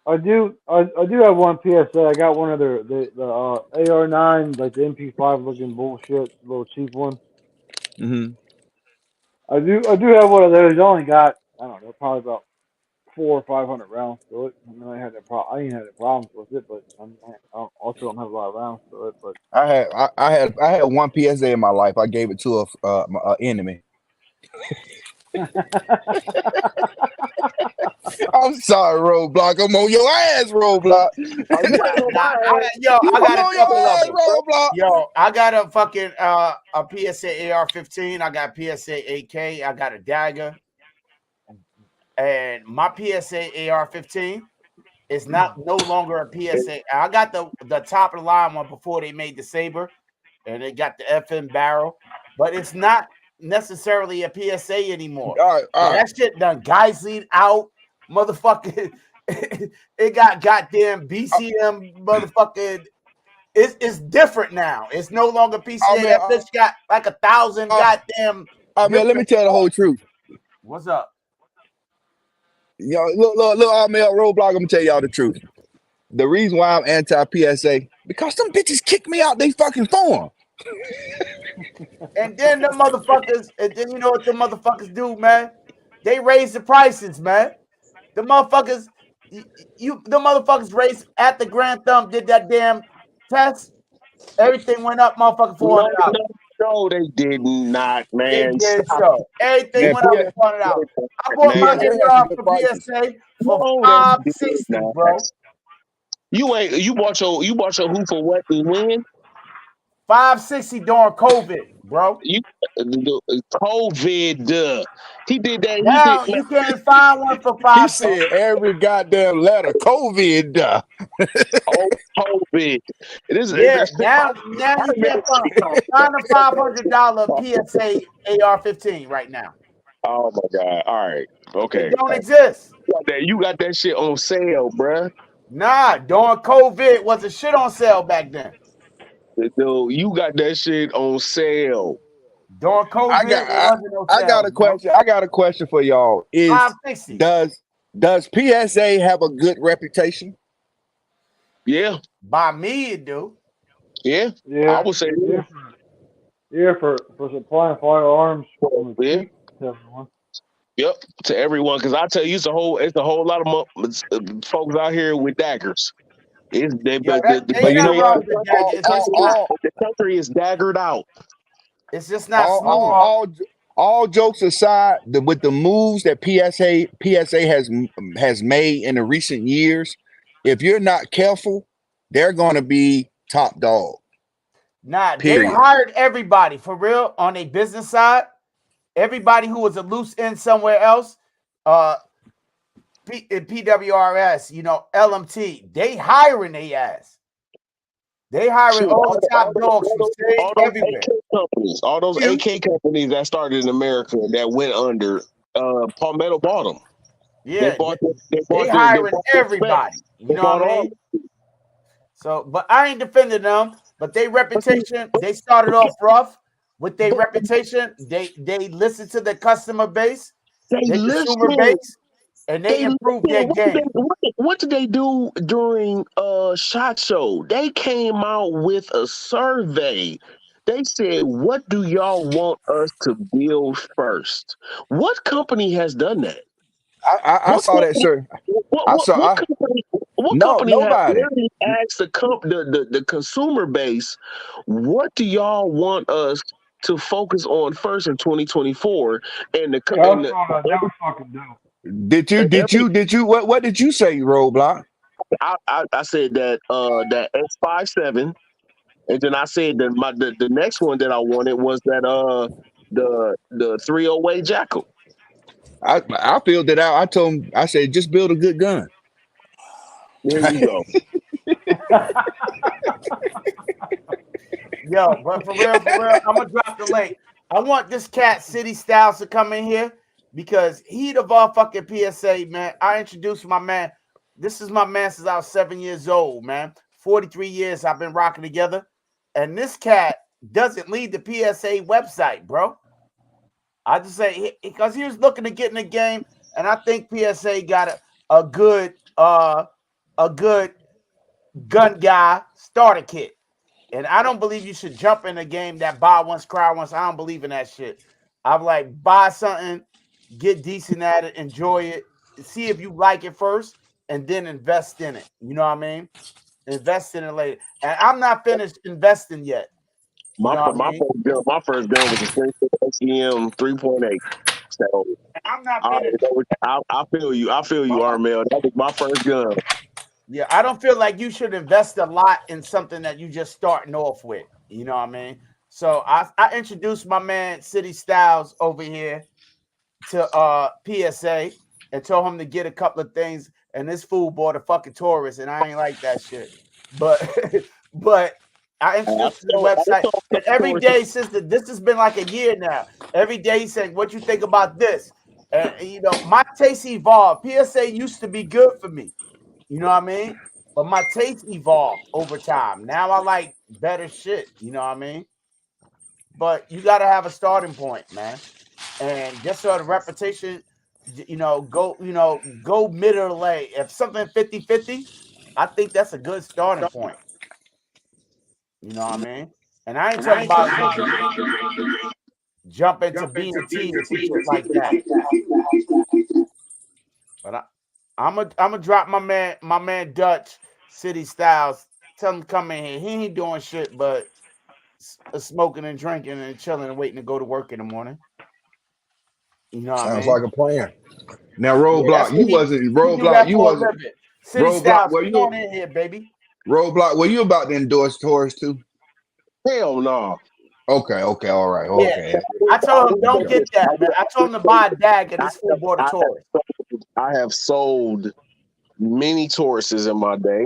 I do have one PSA. I got one of the AR9, like the MP5 looking bullshit, little cheap one.
Mm-hmm.
I do have one of those. I only got, I don't know, probably about 400 or 500 rounds to it. I mean, I ain't had any problems with it, but I also don't have a lot of rounds to it. But
I had one PSA in my life. I gave it to a enemy. I'm sorry, Roadblock. I'm on your ass, Roadblock.
Oh, you ain't on my ass.
I
I'm
got a
on your
couple of
ass,
them.
Roadblock.
Yo, I got a fucking a PSA AR-15. I got PSA AK. I got a dagger, and my PSA AR-15 is no longer a PSA. I got the top of the line one before they made the Saber, and they got the FN barrel, but it's not necessarily a PSA anymore.
All right.
That shit done Geisling out, motherfucking. It got goddamn BCM, motherfucking. It's different now. It's no longer PCA. That bitch got like 1,000 goddamn.
Let me
different
tell the whole truth.
What's up?
Yo, look, Roadblock. I'm gonna tell y'all the truth. The reason why I'm anti PSA because some bitches kick me out they fucking form.
And then the motherfuckers, and then you know what the motherfuckers do, man? They raise the prices, man. The motherfuckers, the motherfuckers raised at the Grand Thumb did that damn test. Everything went up, motherfucking $400.
No, they did not,
They
man.
did
Stop.
so. Everything
Man,
went up $400. I bought
PSA
my
has some
AR
good
for
prices.
PSA for
No, they did
$560,
not.
bro.
You bought your who for what and when?
$560 during COVID, bro.
You COVID. He did that. He did
Now you can't find one for
He
$560.
said every goddamn letter COVID.
oh COVID.
Yeah,
It's
now
I
you
remember
can't find a $500 PSA AR-15 right now.
Oh my God. All right.
It
Okay.
don't exist.
You got that shit on sale, bruh.
Nah, during COVID wasn't shit on sale back then.
Dude, you got that shit on sale.
During COVID, it wasn't no
I got
sale,
a
bro.
question. I got a question for y'all.
$560.
Does PSA have a good reputation?
Yeah.
By me, it do.
Yeah.
Yeah,
I would say
for supplying firearms on the
yeah.
cheap to everyone.
Yep, to everyone, because I tell you, it's a whole lot of folks out here with daggers.
Yo,
But
ain't
you know
nothing
what?
wrong with the dagger. It's just not.
The country is daggered out.
It's just not smooth.
All jokes aside, with the moves that PSA has made in the recent years, if you're not careful, they're going to be top dog.
Nah, they
Period.
hired everybody for real on a business side. Everybody who was a loose end somewhere else, PWRS, LMT, they hiring their ass. They hiring
Shoot,
all the top dogs from Sage
all those
everywhere.
AK companies, all those AK companies that started in America that went under, Palmetto bought them.
Yeah,
They
hiring
bought
everybody. You know what I mean? So, but I ain't defending them. But their reputation, they started off rough with their reputation. They listened to the customer base,
They
their consumer
listened.
base, and they improved their game.
What did they do during SHOT Show? They came out with a survey. They said, "What do y'all want us to build first?" What company has done that?
I saw that, sir.
What
No,
company has
nobody.
really asked the consumer base, "What do y'all want us to focus on first in 2024?" And
Yeah, I saw that. That was fucking dope.
Did you what did you say, Roadblock?
I said that that X57, and then I said that the next one that I wanted was that the 308 Jackal.
I filled it out. I said just build a good gun.
There you go.
Yo, but for real, I'm gonna drop the link. I want this cat City Styles to come in here because he the fucking PSA, man. I introduced my man. This is my man since I was 7 years old, man. 43 years I've been rocking together. And this cat doesn't lead the PSA website, bro. I just say because he was looking to get in the game, and I think PSA got a good gun guy starter kit. And I don't believe you should jump in a game that buy once, cry once. I don't believe in that shit. I'm like, buy something, get decent at it, enjoy it, see if you like it first, and then invest in it. You know what I mean? Invest in it later. And I'm not finished investing yet. You know what I mean?
My first gun was a Springfield SEM 3.8. So
I'm not
I,
finished.
I feel you. I feel you, Armel. That was my first gun.
Yeah, I don't feel like you should invest a lot in something that you just starting off with. You know what I mean? So I introduced my man City Styles over here to PSA and told him to get a couple of things, and this fool bought a fucking Taurus, and I ain't like that shit. But but I introduced him to the website, and every day since this has been like a year now. Every day he said, "What you think about this?" And you know, my taste evolved. PSA used to be good for me. You know what I mean? But my taste evolved over time. Now I like better shit. You know what I mean? But you got to have a starting point, man. And just so the repetition, go middle lane. If something 50-50, I think that's a good starting point. You know what I mean? And I ain't talking about jump into B and T and some shit like that. But I'm gonna drop my man Dutch City Styles. Tell him to come in here. He ain't doing shit but smoking and drinking and chilling and waiting to go to work in the morning. You know what I
Sounds
mean?
like a plan. Now,
Yeah, that's
Roadblock,
what
you
he
wasn't
do
Roadblock.
that
You
for a
wasn't
living. City
Roadblock.
Styles,
Were
come
you
on in here, baby.
Roadblock? Were you about to endorse Taurus too?
Hell no.
Okay, all right,
Yeah,
okay.
I told him don't get that, man. I told him to buy a dag and this fool bought a Taurus.
I have sold many Tauruses in my day.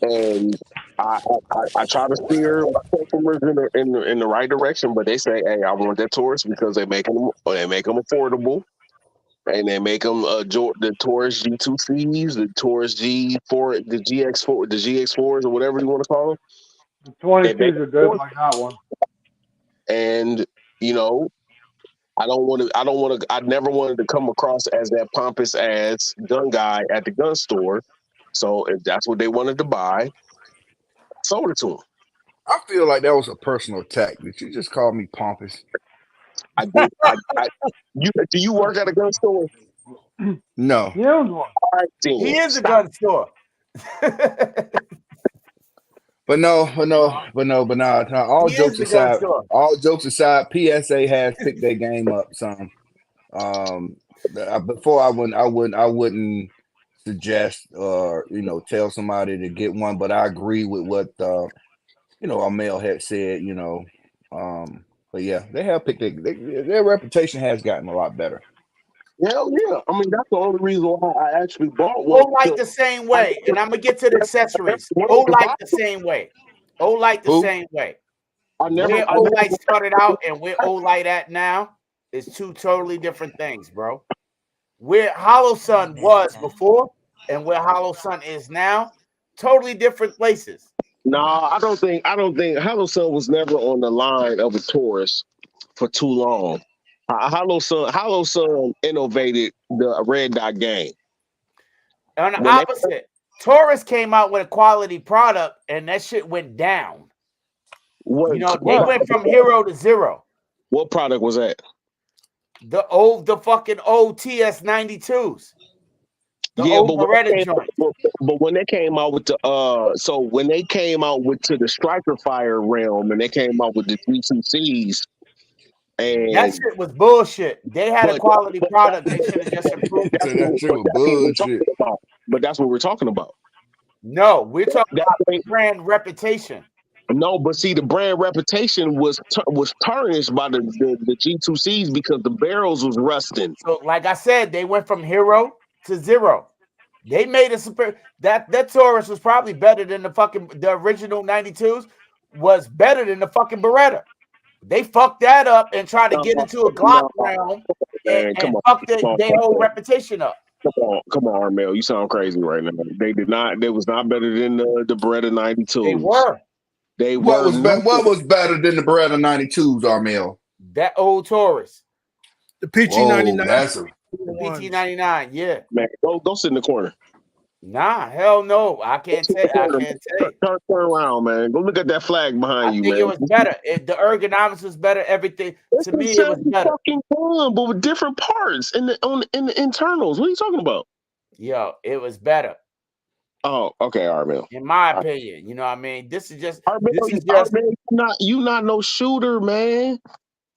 And I try to steer my customers in the right direction, but they say, "Hey, I want that Taurus because they make them affordable, and they make them the Taurus G2Cs, the Taurus G4, the GX4, the GX4s, or whatever you want to call them.
The
They make
22s
them
are dope. I got one.
and you know." I never wanted to come across as that pompous ass gun guy at the gun store. So if that's what they wanted to buy, I sold it to them.
I feel like that was a personal attack. Did you just call me pompous?
I did. Do you work at a gun store?
No.
He owns one.
All right,
He
then.
is a
Stop.
gun store.
But no. All
He is
jokes
the gun
aside,
store.
PSA has picked their game up some. Before I wouldn't suggest or tell somebody to get one, but I agree with what Amel had said. But yeah, they have picked their reputation has gotten a lot better.
Hell yeah. I mean, that's the only reason why I actually bought one.
Olight the same way, and I'm gonna get to the accessories. Olight the same way. Olight the
Who?
same way.
I never.
Where Olight started out and where Olight at now is two totally different things, bro. Where Hollow Sun was before and where Hollow Sun is now, totally different places.
No, I don't think. Hollow Sun was never on the line of a Taurus for too long. Hollow Sun innovated the red dot game.
On the
When they
opposite, Taurus came out with a quality product and that shit went down.
what,
They went from hero to zero.
what product was that?
The fucking old TS92s. The
Yeah,
old Beretta joint.
but when they came out with when they came out with to the Striker Fire realm and they came out with the G2Cs
That
and
shit was bullshit. They had a
but
quality product. They should have just improved it.
So that shit was bullshit.
But that's what we're talking about.
No, we're talking
That
about
ain't-
brand reputation.
No, but see, the brand reputation was tarnished by the G2Cs because the barrels was rusting.
So, like I said, they went from hero to zero. They made a super that Taurus was probably better than the original 92s, was better than the fucking Beretta. They fucked that up and tried to get into a Glock realm and
Come on,
fucked their whole reputation up.
come on, Armel, you sound crazy right now. They did not. They was not better than the Beretta 92s.
They were.
They
What
were.
what was better than the Beretta 92s, Armel?
That old Taurus.
The PT99.
That's a
The PT99, yeah.
Man, go sit in the corner.
Nah, hell no. I can't tell.
Turn around, man. Go look at that flag behind
I
you,
think
man.
it was better. The ergonomics was better. Everything
It's
to
the
me, it was
same
better.
fucking gun, but with different parts in the internals. What are you talking about?
Yo, it was better.
Oh, okay, Armel.
In my opinion, you know what I mean. This is just
Armel, you not no shooter, man.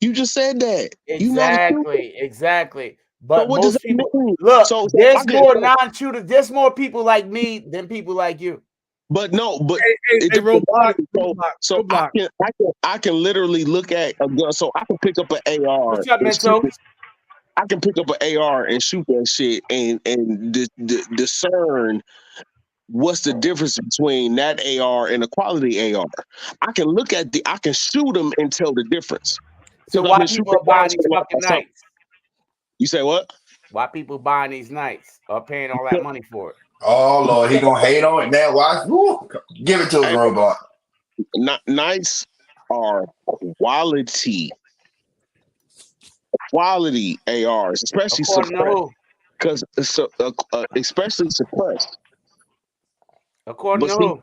You just said that. You know how to shoot.
Exactly.
So
But
what does
most
that
people
mean?
look,
So I
there's
can.
more non-shooters, there's more people like me than people like you.
But no, but it
Hey,
doesn't
Roadblock,
matter. So
Roadblock.
I can literally look at a gun. So I can pick up an AR
What's up,
and shoot.
Mental?
I can pick up an AR and shoot that shit and discern what's the difference between that AR and a quality AR. I can look at I can shoot them and tell the difference
So
because I've
why
been shooting
people are buying
ARs
these
for
fucking
something.
nights?
You say what?
Why people buying these nights or paying all that money for it?
Oh Lord, he gonna hate on it now. Why? Woo, give it to us,
Hey,
Roadblock.
nights are quality ARs, especially
According to
suppressed,
who?
because especially suppressed.
According
But
to
see,
who?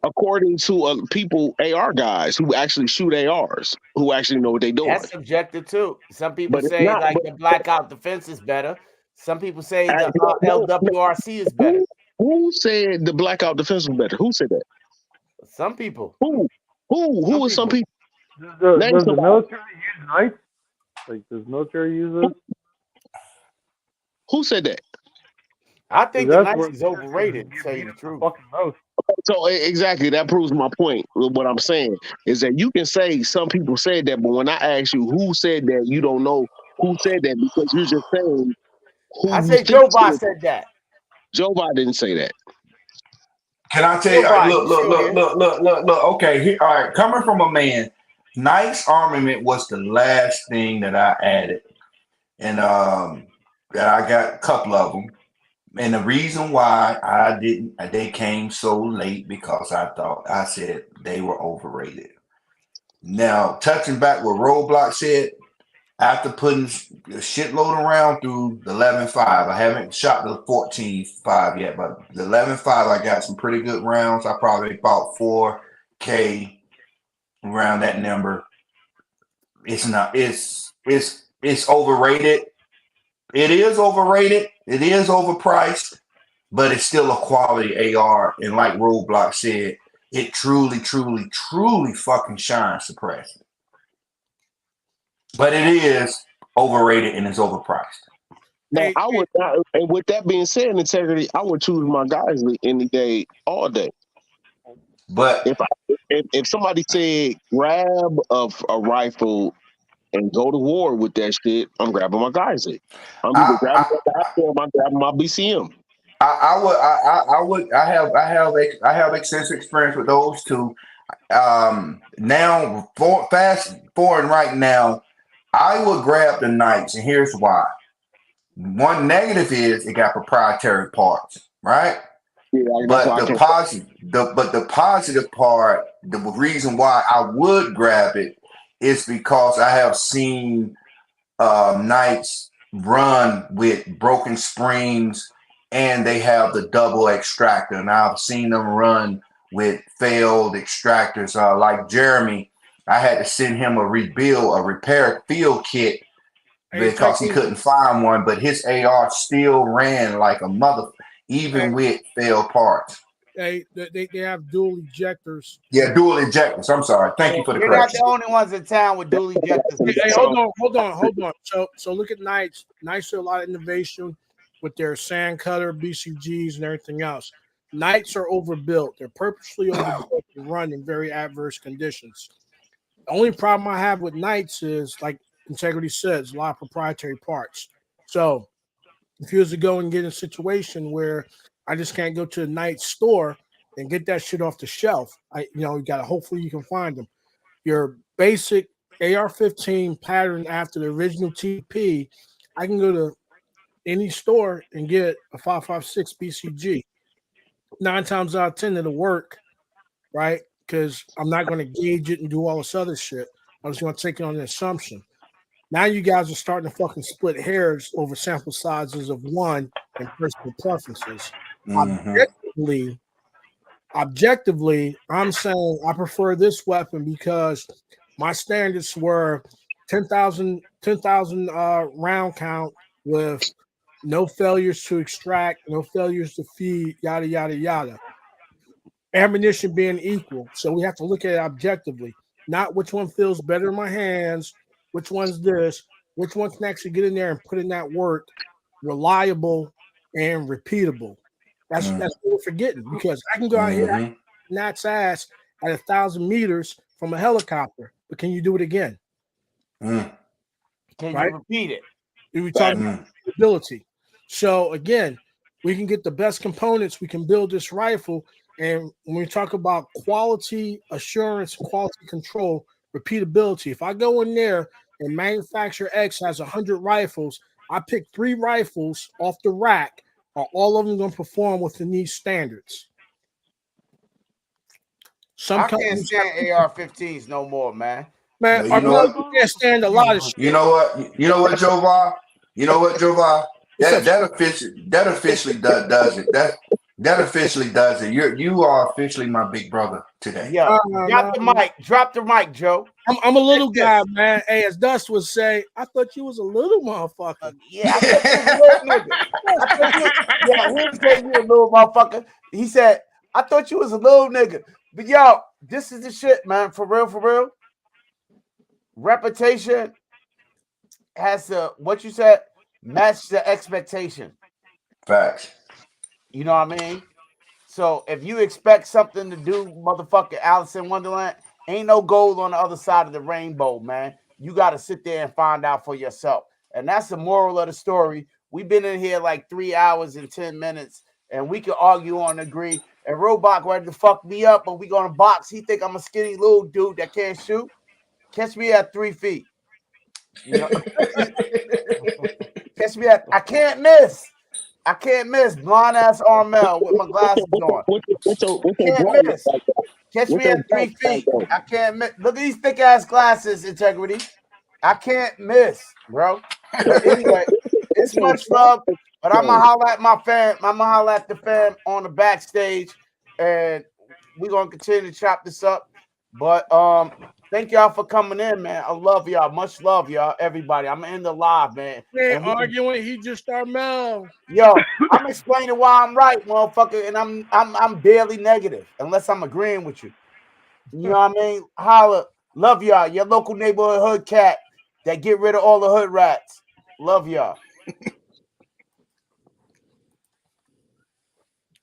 according to people, AR guys who actually shoot ARs, who actually know what they're doing.
That's subjective too. Some people
But it's
say
not.
like
But
the blackout defense is better. Some people say the
no,
LWRC is better.
who said the blackout defense was better? Who said that?
Some people.
Who?
Some
Who is some
people.
people? Name
Does the
somebody.
military use knights? Like, does military use those?
Who said that?
I
Because
think the
that's
Knights
where
is
militias
overrated, to
get
tell
beat
you the
up the
truth.
fucking most.
So exactly that proves my point. What I'm saying is that you can say some people said that, but when I ask you who said that, you don't know who said that because you're just saying
I
who you
say
think
Joe Bot
said that.
said that.
Joe Biden didn't say that.
Can I tell
Joe
you? All right,
Bot,
look,
he's
look,
still
look,
here.
look, look, look, look. Okay, here, all right. Coming from a man, nice armament was the last thing that I added, and that I got a couple of them. And the reason why I didn't, they came so late because I said they were overrated. Now, touching back what Roadblock said, after putting a shitload around through the 11.5, I haven't shot the 14.5 yet, but the 11.5, I got some pretty good rounds. I probably bought 4K around that number. It's not, it's overrated. It is overrated. It is overpriced, but it's still a quality AR. And like Roadblock said, it truly, truly, truly fucking shines suppressed. But it is overrated and it's overpriced.
Now
Hey,
I would not, and with that being said, integrity, I would choose my guys any day, all day.
But
If if somebody said grab a rifle and go to war with that shit, I'm grabbing my guys. I'm either grabbing
I,
my guys or I'm grabbing my BCM.
I have extensive experience with those two. Now fast forward right now, I would grab the Knights, and here's why. One negative is it got proprietary parts, right?
Yeah, that's
But
why I
the
can't.
positive part, the reason why I would grab it is because I have seen Knights run with broken springs and they have the double extractor. And I've seen them run with failed extractors. Like Jeremy, I had to send him a repair field kit
hey,
because he
Techie,
couldn't find one, but his AR still ran like a mother,
hey,
even with failed parts.
they have dual ejectors.
Yeah, dual ejectors. I'm sorry. Thank you for the
You're not the
correction.
only ones in town with dual ejectors.
Hey,
So
hold on. So look at Knights. Knights are a lot of innovation with their sand cutter, BCGs, and everything else. Knights are overbuilt. They're purposely overbuilt to run in very adverse conditions. The only problem I have with Knights is, like Integrity says, a lot of proprietary parts. So if you was to go and get in a situation where I just can't go to a Knight store and get that shit off the shelf, you got to hopefully you can find them. Your basic AR-15 pattern after the original TP, I can go to any store and get a 5.56 BCG. 9 times out of 10, it'll work, right? Because I'm not going to gauge it and do all this other shit. I'm just going to take it on the assumption. Now you guys are starting to fucking split hairs over sample sizes of one and personal preferences.
Mm-hmm.
Objectively, I'm saying I prefer this weapon because my standards were 10,000 round count with no failures to extract, no failures to feed, yada yada yada. Ammunition being equal, so we have to look at it objectively, not which one feels better in my hands which one's this, which one can actually get in there and put in that work, reliable and repeatable. That's
Mm.
what we're forgetting because I can go out here
Mm-hmm.
Nat's ass at 1,000 meters from a helicopter, but can you do it again?
Mm.
Can you
Right?
repeat it?
We talk
Fact.
about
Mm.
ability. So again, we can get the best components. We can build this rifle, and when we talk about quality assurance, quality control, repeatability. If I go in there and manufacturer X has 100 rifles, I pick 3 rifles off the rack. Are all of them going to perform within these standards? Some
I can't
companies have,
stand AR-15s no more, man.
man,
You know
Armel,
what?
you can't stand a lot of shit.
You know what? You know what, Jovar? You know what, Jovar? That officially does it. That officially does it. You are officially my big brother today.
Yo,
No.
drop the mic, Joe.
I'm a little
Check
guy,
this.
man. Hey, as Dust would say, I thought you was a little motherfucker.
Yeah, I thought you was a little nigga. I thought you, yeah, he didn't say you a little motherfucker. He said, I thought you was a little nigga. But yo, this is the shit, man. For real, for real. Reputation has to, what you said, match the expectation.
Facts.
You know what I mean? So if you expect something to do, motherfucker, Alice in Wonderland, ain't no gold on the other side of the rainbow, man. You got to sit there and find out for yourself. And that's the moral of the story. We've been in here like 3 hours and 10 minutes, and we can argue on agree. And Robot ready to fuck me up, but we gonna box. He think I'm a skinny little dude that can't shoot. Catch me at 3 feet. You know, catch me at. I can't miss. I can't miss. Blonde ass Armel with my glasses on. Can't
Drop
miss.
like that?
Catch
What's
me
your
at
drop
3 feet.
like
I can't miss. Look at these thick ass glasses, Integrity. I can't miss, bro. But anyway, it's much love. But I'm gonna holler at my fam. I'm gonna holler at the fam on the backstage, and we're gonna continue to chop this up. But thank y'all for coming in, man. I love y'all. Much love, y'all. Everybody. I'm in the live, man.
We ain't
And we,
arguing. He just Armel.
yo, I'm explaining why I'm right, motherfucker, and I'm barely negative unless I'm agreeing with you. You know what I mean? Holla. Love y'all. Your local neighborhood hood cat that get rid of all the hood rats. Love y'all.